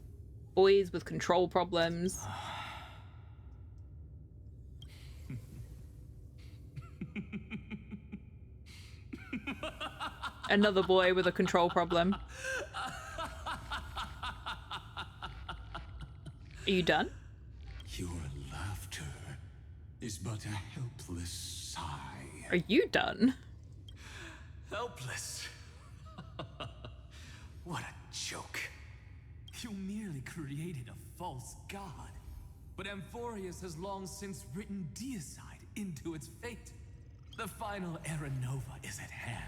boys with control problems. Another boy with a control problem. Are you done? Your laughter is but a helpless sigh. Are you done? Helpless. What a joke. You merely created a false god. But Amphoreus has long since written deicide into its fate. The final Era Nova is at hand.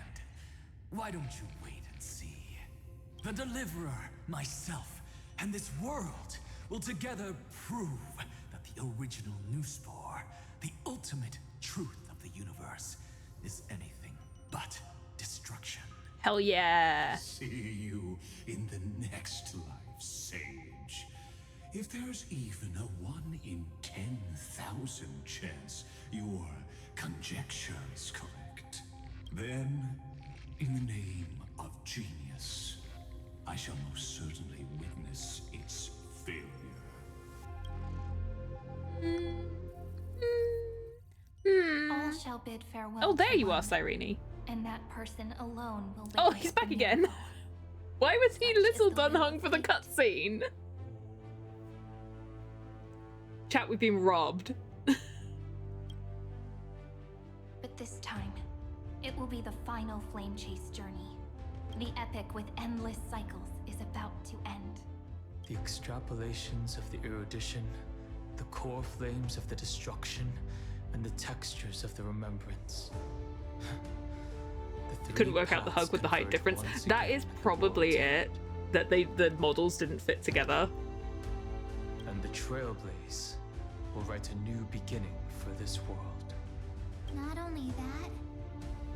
Why don't you wait and see? The Deliverer, myself, and this world will together prove that the original Newspore, the ultimate truth of the universe, is anything but destruction. Hell yeah. See you in the next life, Sage. If there's even a 1 in 10,000 chance your conjecture is correct, then, in the name of genius, I shall most certainly witness its failure. All shall bid farewell. Oh, there to you are, one, Cyrene. and that person alone will. Oh, witness he's the back new again. world. Why was he Such is little the will Dunhung of for the fate. cutscene? Chat, we've been robbed. this time. It will be the final flame chase journey. The epic with endless cycles is about to end. The extrapolations of the erudition, the core flames of the destruction, and the textures of the remembrance. Couldn't work out the hug with the height difference. That is probably it. That the models didn't fit together. And the trailblaze will write a new beginning for this world. Not only that,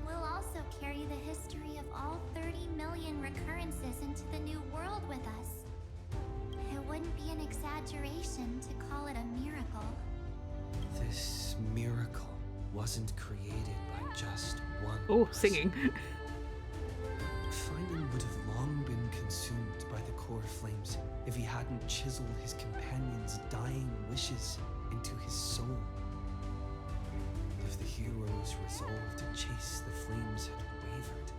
we'll also carry the history of all 30 million recurrences into the new world with us. It wouldn't be an exaggeration to call it a miracle. This miracle wasn't created by just one. Oh, singing. Feynman would have long been consumed by the core flames if he hadn't chiseled his companion's dying wishes into his soul. If the hero's resolve to chase the flames had wavered,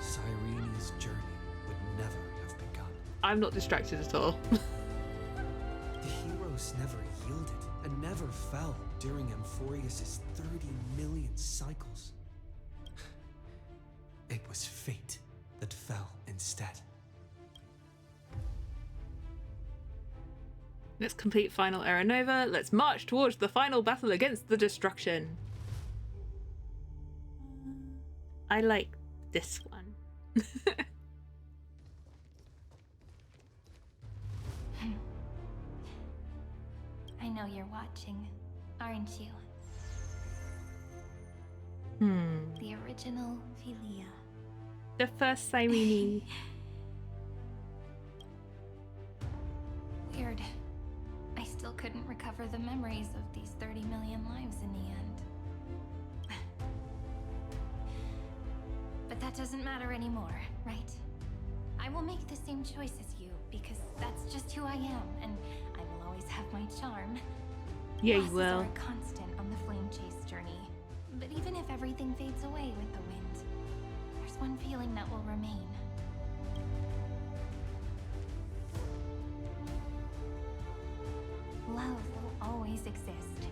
Cyrene's journey would never have begun. I'm not distracted at all. The heroes never yielded and never fell during Amphoreus' 30 million cycles. It was fate that fell instead. Let's complete final Era Nova. Let's march towards the final battle against the destruction. I like this one. I know you're watching, aren't you? The original Philia. The first Cyrene. Weird. I still couldn't recover the memories of these 30 million lives in the end. But that doesn't matter anymore, right? I will make the same choice as you, because that's just who I am, and I will always have my charm. Yeah, you Losses will. are a constant on the flame chase journey. But even if everything fades away with the wind, there's one feeling that will remain. Love will always exist,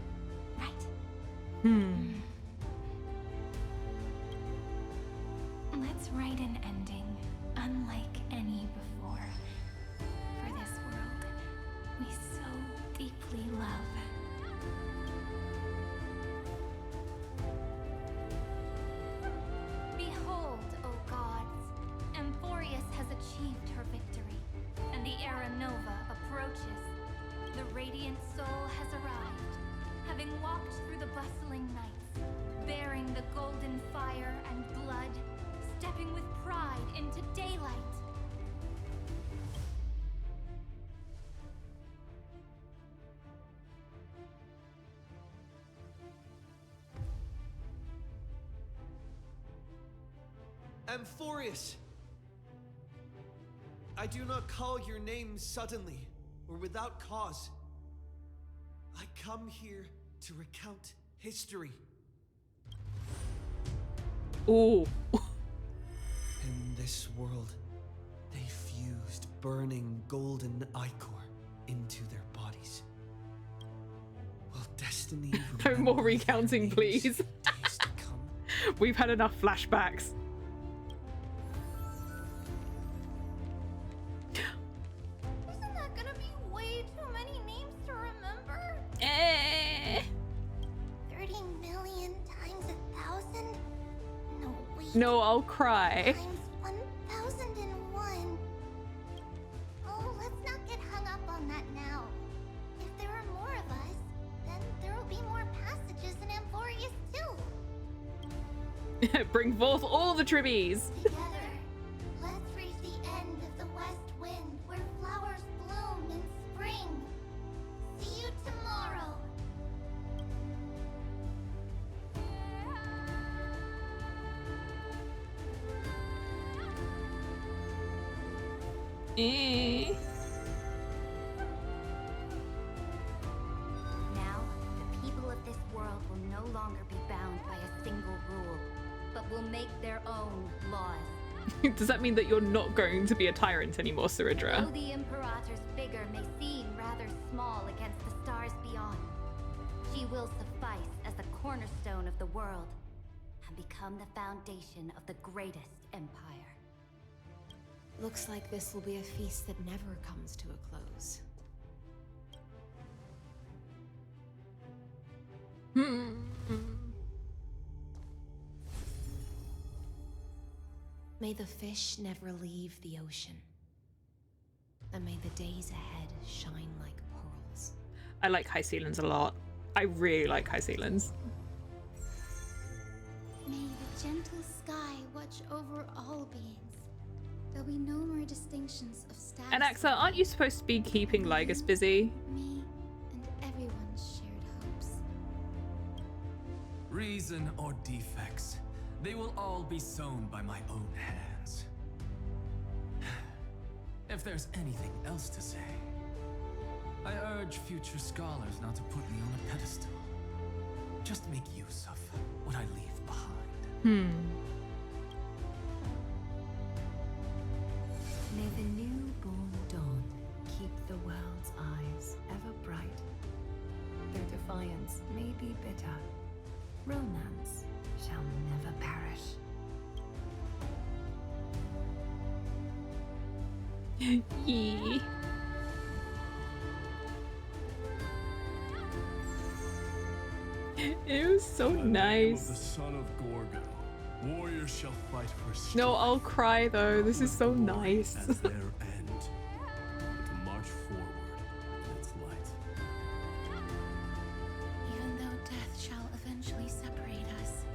right? Let's write an ending unlike any before. For this world we so deeply love. Behold, O gods, Amphoreus has achieved her victory, and the Era Nova approaches. The radiant soul has arrived, having walked through the bustling nights, bearing the golden fire and blood, stepping with pride into daylight. Amphoreus! I do not call your name suddenly or without cause. I come here to recount history. Ooh. In this world, they fused burning golden ichor into their bodies. Will destiny No more recounting, please. days to come? We've had enough flashbacks. Isn't that gonna be way too many names to remember? 30 million times 1,000? No, wait. No, I'll cry. Times 1,001. Oh, let's not get hung up on that now. If there are more of us, then there will be more passages in Amphoreus too. Bring forth all the tribbies. Together, let's reach the end of the west wind where flowers bloom in spring. See you tomorrow. Now, the people of this world will no longer be bound by a single rule, but will make their own laws. Does that mean that you're not going to be a tyrant anymore, Saridra? Though the Imperator's figure may seem rather small against the stars beyond, she will suffice as the cornerstone of the world, and become the foundation of the greatest empire. Looks like this will be a feast that never comes to a close. May the fish never leave the ocean. And may the days ahead shine like pearls. I like high ceilings a lot. I really like high ceilings. May the gentle sky watch over all beings. There'll be no more distinctions of status. And Axa, aren't you supposed to be keeping Lygus busy? Me and everyone's shared hopes. Reason or defects, they will all be sown by my own hands. If there's anything else to say, I urge future scholars not to put me on a pedestal. Just make use of what I leave behind. May the newborn dawn keep the world's eyes ever bright. Their defiance may be bitter. Romance shall never perish. Yee. It was so nice. The son of Gorgo, warriors shall fight for strength. No, I'll cry though. This is so nice. As their end, to march forward in its light. Even though death shall eventually separate us,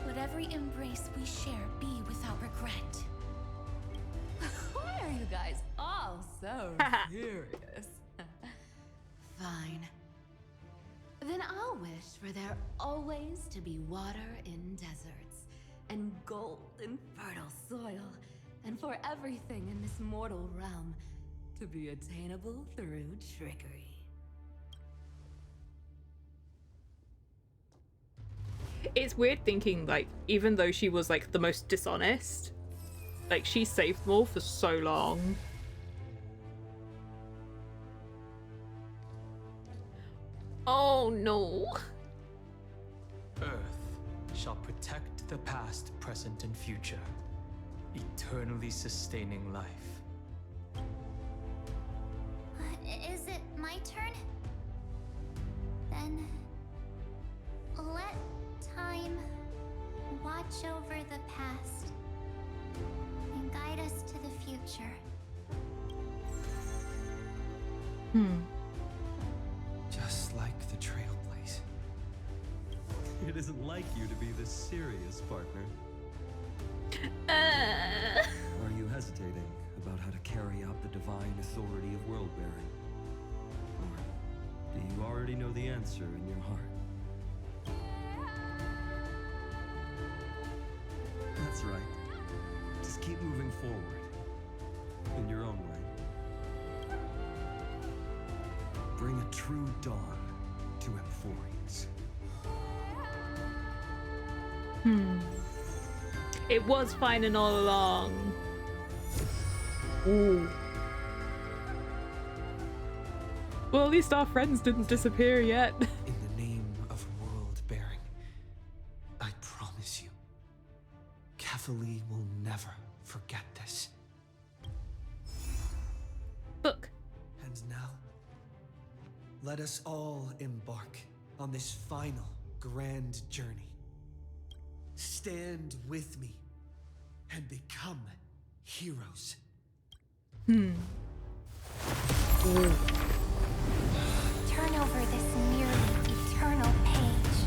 let every embrace we share be without regret. Why are you guys all so serious? Fine. Then I'll wish for there always to be water in deserts, and gold in fertile soil, and for everything in this mortal realm to be attainable through trickery. It's weird thinking, like, even though she was, like, the most dishonest, like, she saved them all for so long. Oh no. Earth shall protect the past, present, and future, eternally sustaining life. Is it my turn? Then let time watch over the past and guide us to the future. Just like the trailblazer. It isn't like you to be this serious, partner. Are you hesitating about how to carry out the divine authority of world-bearing? Or do you already know the answer in your heart? That's right. Just keep moving forward. In your own way. Bring a true dawn to Amphoreus. It was fine and all along. Ooh. Well, at least our friends didn't disappear yet. In the name of world-bearing, I promise you, Cathali will never forget this. Book. And now, let us all embark on this final grand journey. Stand with me and become heroes. Turn over this nearly eternal page.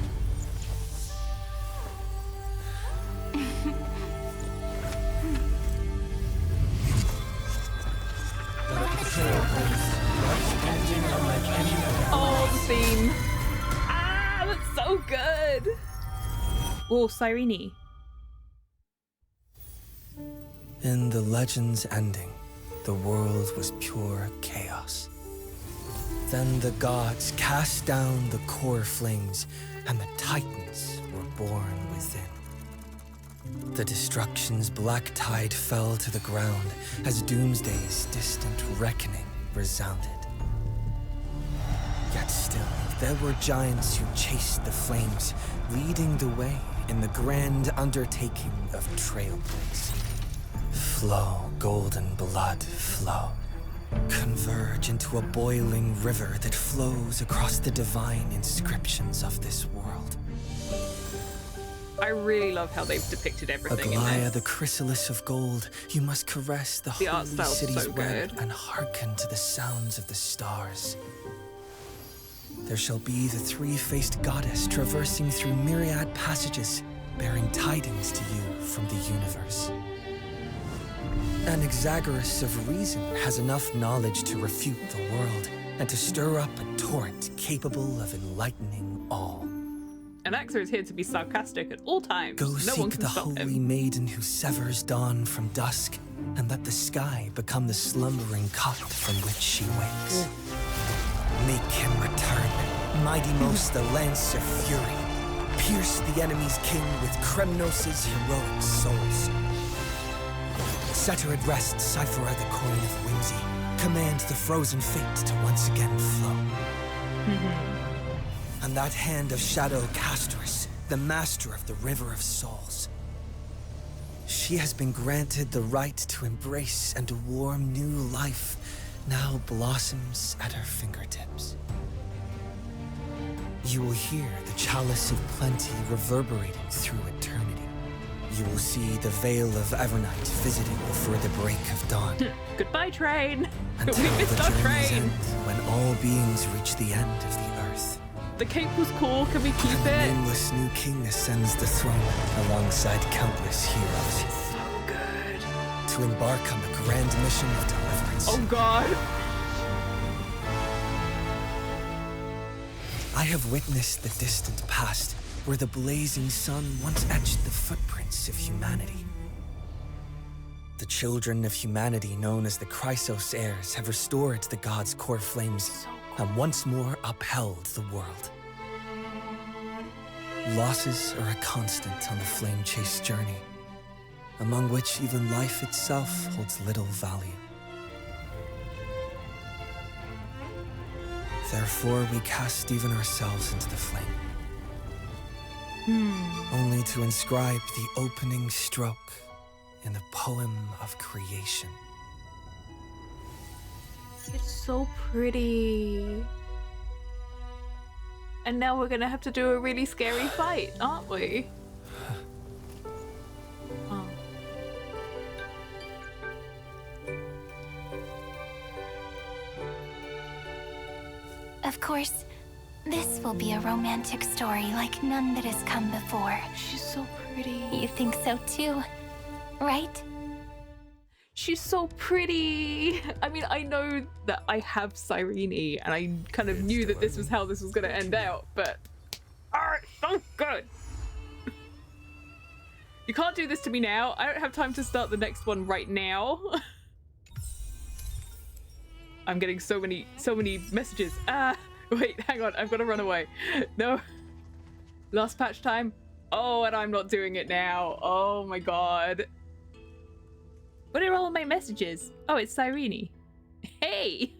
Oh, the theme. Ah, that's so good. Oh, Cyrene. In the legend's ending, the world was pure chaos. Then the gods cast down the core flames, and the titans were born within. The destruction's black tide fell to the ground as Doomsday's distant reckoning resounded. Yet still, there were giants who chased the flames, leading the way in the grand undertaking of trailblazing. Flow, golden blood, flow. Converge into a boiling river that flows across the divine inscriptions of this world. I really love how they've depicted everything in Aglaya, this. the chrysalis of gold, you must caress the The art holy style's city's so web good. and hearken to the sounds of the stars. There shall be the three-faced goddess traversing through myriad passages, bearing tidings to you from the universe. An Exagoras of reason has enough knowledge to refute the world and to stir up a torrent capable of enlightening all. And Axer is here to be sarcastic at all times. Go No seek one can the stop holy him. maiden who severs dawn from dusk, and let the sky become the slumbering cot from which she wakes. Make him return, mighty most the lance of fury. Pierce the enemy's king with Kremnos' heroic souls. Set her at rest, cipher out the coin of whimsy. Command the frozen fate to once again flow. And that hand of shadow Castrus, the master of the river of souls. She has been granted the right to embrace and a warm new life now blossoms at her fingertips. You will hear the chalice of plenty reverberating through eternity. You will see the veil of Evernight visited before the break of dawn. Goodbye, train. Until We the missed our journey's train. end, when all beings reach the end of the earth. The cape was cool. Can we keep And the it? nameless new king ascends the throne alongside countless heroes. So good. To embark on the grand mission of deliverance. Oh God. I have witnessed the distant past, where the blazing sun once etched the footprints of humanity. The children of humanity, known as the Chrysos heirs, have restored the gods' core flames and once more upheld the world. Losses are a constant on the flame chase journey, among which even life itself holds little value. Therefore, we cast even ourselves into the flame. Only to inscribe the opening stroke in the poem of creation. It's so pretty. And now we're gonna have to do a really scary fight, aren't we? Oh. Of course, this will be a romantic story like none that has come before. She's so pretty. You think so too, right? She's so pretty. I mean, I know that I have Cyrene, and I kind of knew that this was how this was going to end out, but so good. You can't do this to me now. I don't have time to start the next one right now. I'm getting so many messages. Wait, hang on. I've got to run away. No. Last patch time. Oh, and I'm not doing it now. Oh my God. What are all of my messages? Oh, it's Cyrene. Hey!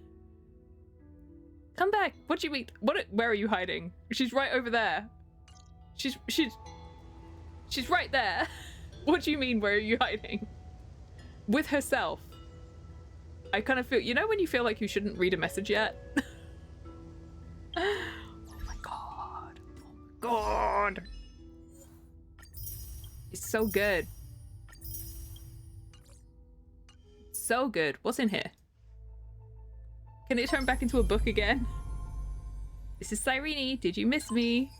Come back. What do you mean? Where are you hiding? She's right over there. She's right there. What do you mean, where are you hiding? With herself. I kind of feel, you know when you feel like you shouldn't read a message yet? Oh my God. Oh my God. It's so good. So good. What's in here? Can it turn back into a book again? This is Cyrene. Did you miss me?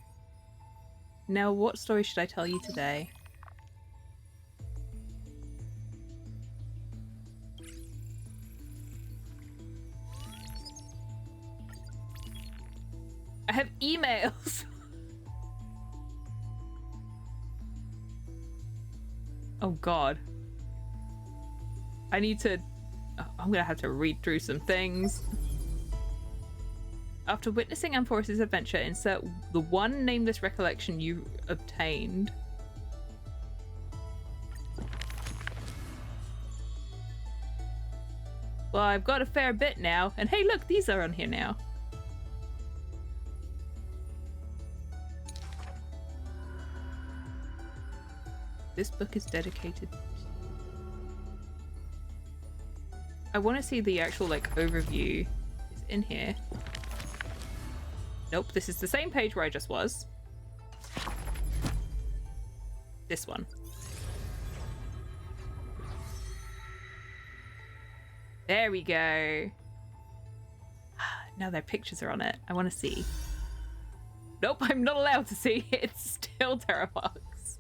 Now, what story should I tell you today? I have emails. Oh God. I need to... I'm gonna have to read through some things. After witnessing Amphoreus' adventure, insert the one nameless recollection you obtained. Well, I've got a fair bit now. And hey, look, these are on here now. This book is dedicated. I want to see the actual like overview. Is in here. Nope, this is the same page where I just was. This one. There we go. Now their pictures are on it. I want to see. Nope, I'm not allowed to see. It's still Terrabox.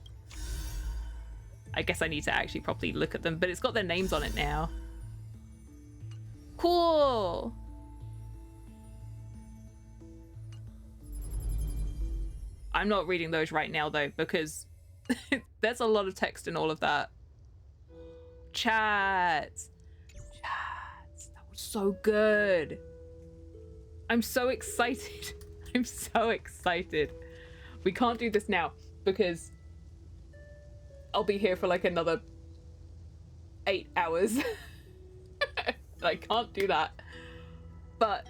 I guess I need to actually properly look at them, but it's got their names on it now. Cool. I'm not reading those right now though, because there's a lot of text in all of that. Chat. That was so good. I'm so excited. I'm so excited. We can't do this now because I'll be here for like another 8 hours. I can't do that. But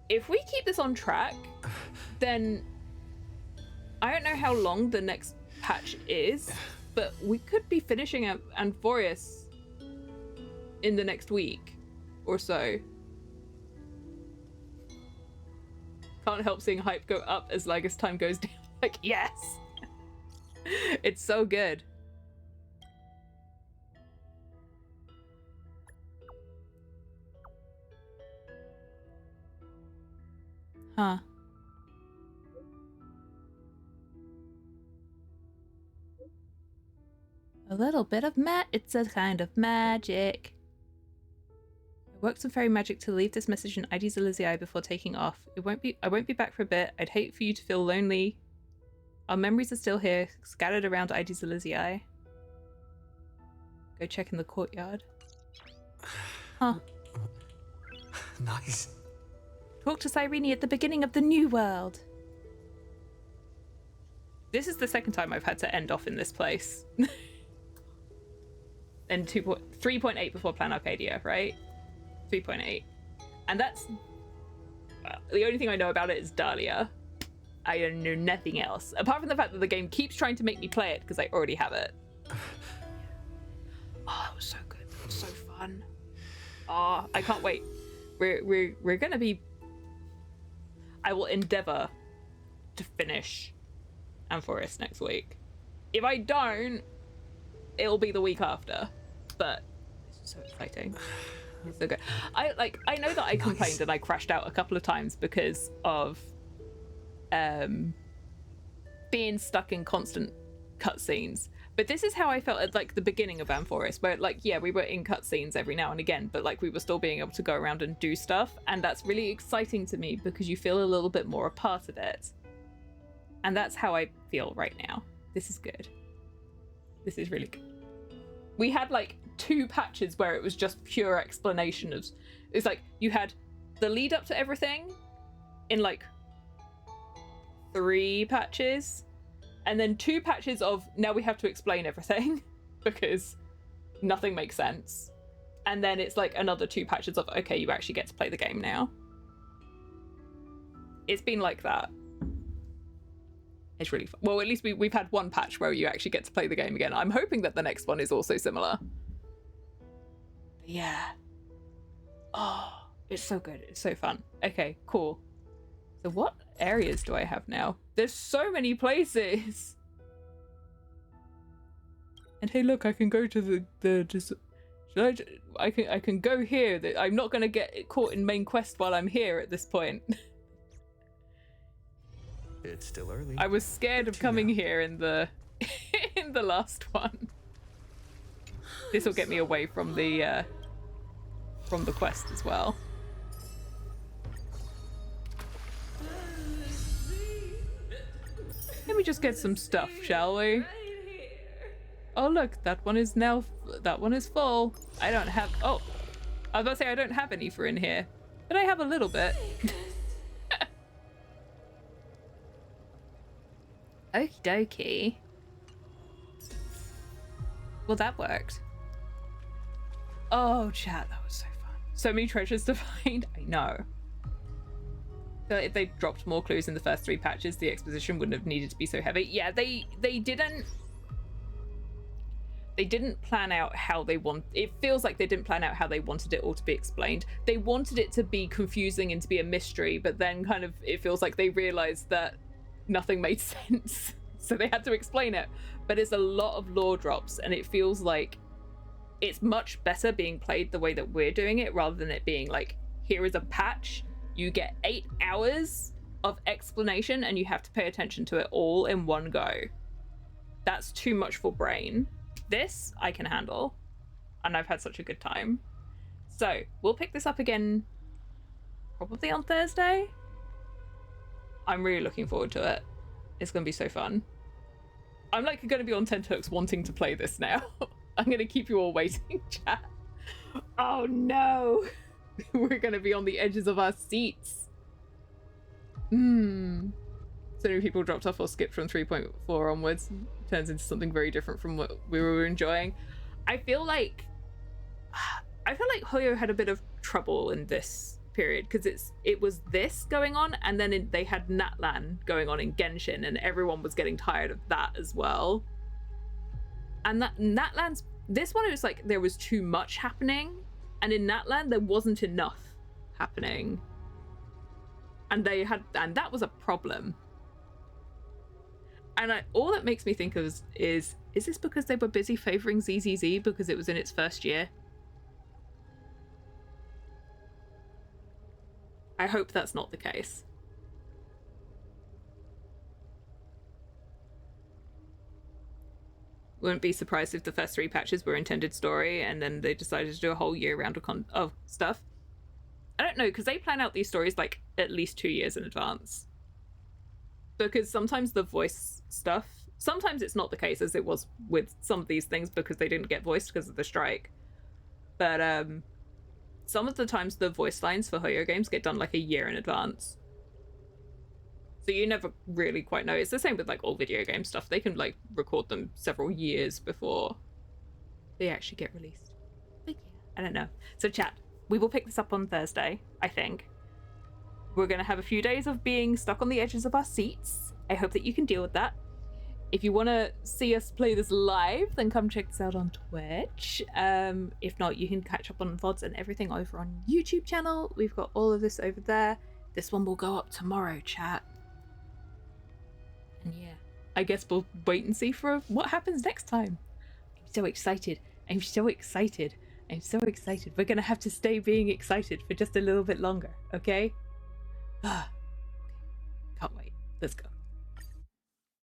if we keep this on track, then I don't know how long the next patch is, but we could be finishing Amphoreus in the next week or so. Can't help seeing hype go up as like as time goes down. Like, yes! It's so good. Huh. A little bit of it's a kind of magic. I worked some fairy magic to leave this message in ID Zelizii before taking off. I won't be back for a bit. I'd hate for you to feel lonely. Our memories are still here, scattered around ID Zelizii. Go check in the courtyard. Huh. Nice. Talk to Cyrene at the beginning of the new world. This is the second time I've had to end off in this place. And 3.8 before Plan Arcadia, right? 3.8. And that's... the only thing I know about it is Dahlia. I know nothing else. Apart from the fact that the game keeps trying to make me play it because I already have it. Oh, that was so good. That was so fun. Oh, I can't wait. We're gonna be... I will endeavor to finish Amphoreus next week. If I don't, it'll be the week after. But this is so exciting. It's so good. I know that I complained and I crashed out a couple of times because of being stuck in constant cutscenes. But this is how I felt at like the beginning of Amphoreus, where like, yeah, we were in cutscenes every now and again, but like we were still being able to go around and do stuff. And that's really exciting to me because you feel a little bit more a part of it. And that's how I feel right now. This is good. This is really good. We had like 2 patches where it was just pure explanation of... It's like you had the lead up to everything in like 3 patches. And then 2 patches of now we have to explain everything because nothing makes sense. And then it's like another 2 patches of, okay, you actually get to play the game now. It's been like that. It's really fun. Well, at least we've had 1 patch where you actually get to play the game again. I'm hoping that the next one is also similar. But yeah. Oh, it's so good. It's so fun. Okay, cool. So what areas do I have now? There's so many places. And hey, look, I can go to I can go here. I'm not going to get caught in main quest while I'm here at this point. It's still early. I was scared of coming here in the in the last one. This will get me away from the quest as well. Let me just get some stuff, shall we? Oh look, that one is full. I don't have... Oh, I was about to say I don't have any for in here, but I have a little bit. Okie dokie. Well, that worked. Oh, chat, that was so fun. So many treasures to find. I know. So if they dropped more clues in the first 3 patches, the exposition wouldn't have needed to be so heavy. Yeah, they didn't they didn't plan out how they want. It feels like they didn't plan out how they wanted it all to be explained. They wanted it to be confusing and to be a mystery, but then kind of it feels like they realized that nothing made sense, so they had to explain it. But it's a lot of lore drops, and it feels like it's much better being played the way that we're doing it, rather than it being like, here is a patch, you get 8 hours of explanation, and you have to pay attention to it all in one go. That's too much for brain. This I can handle, and I've had such a good time. So we'll pick this up again probably on Thursday. I'm really looking forward to it. It's gonna be so fun. I'm like gonna be on tenterhooks wanting to play this now. I'm gonna keep you all waiting, chat. Oh no. We're gonna be on the edges of our seats. So many people dropped off or skipped from 3.4 onwards. Turns into something very different from what we were enjoying. I feel like Hoyo had a bit of trouble in this period, because it was this going on, and then they had Natlan going on in Genshin, and everyone was getting tired of that as well. And that Natlan's, this one, it was like there was too much happening, and in Natlan there wasn't enough happening, and that was a problem. And all that makes me think of is this because they were busy favoring ZZZ because it was in its first year? I hope that's not the case. Wouldn't be surprised if the first 3 patches were intended story, and then they decided to do a whole year round of stuff. I don't know, because they plan out these stories like at least 2 years in advance. Because sometimes the voice stuff, sometimes it's not the case, as it was with some of these things, because they didn't get voiced because of the strike. But some of the times the voice lines for Hoyo games get done like a year in advance. So you never really quite know. It's the same with like all video game stuff. They can like record them several years before they actually get released. But yeah, I don't know. So chat, we will pick this up on Thursday, I think. We're going to have a few days of being stuck on the edges of our seats. I hope that you can deal with that. If you want to see us play this live, then come check this out on Twitch. If not, you can catch up on VODs and everything over on YouTube channel. We've got all of this over there. This one will go up tomorrow, chat. And yeah, I guess we'll wait and see for what happens next time. I'm so excited. I'm so excited. I'm so excited. We're going to have to stay being excited for just a little bit longer, okay? Can't wait. Let's go.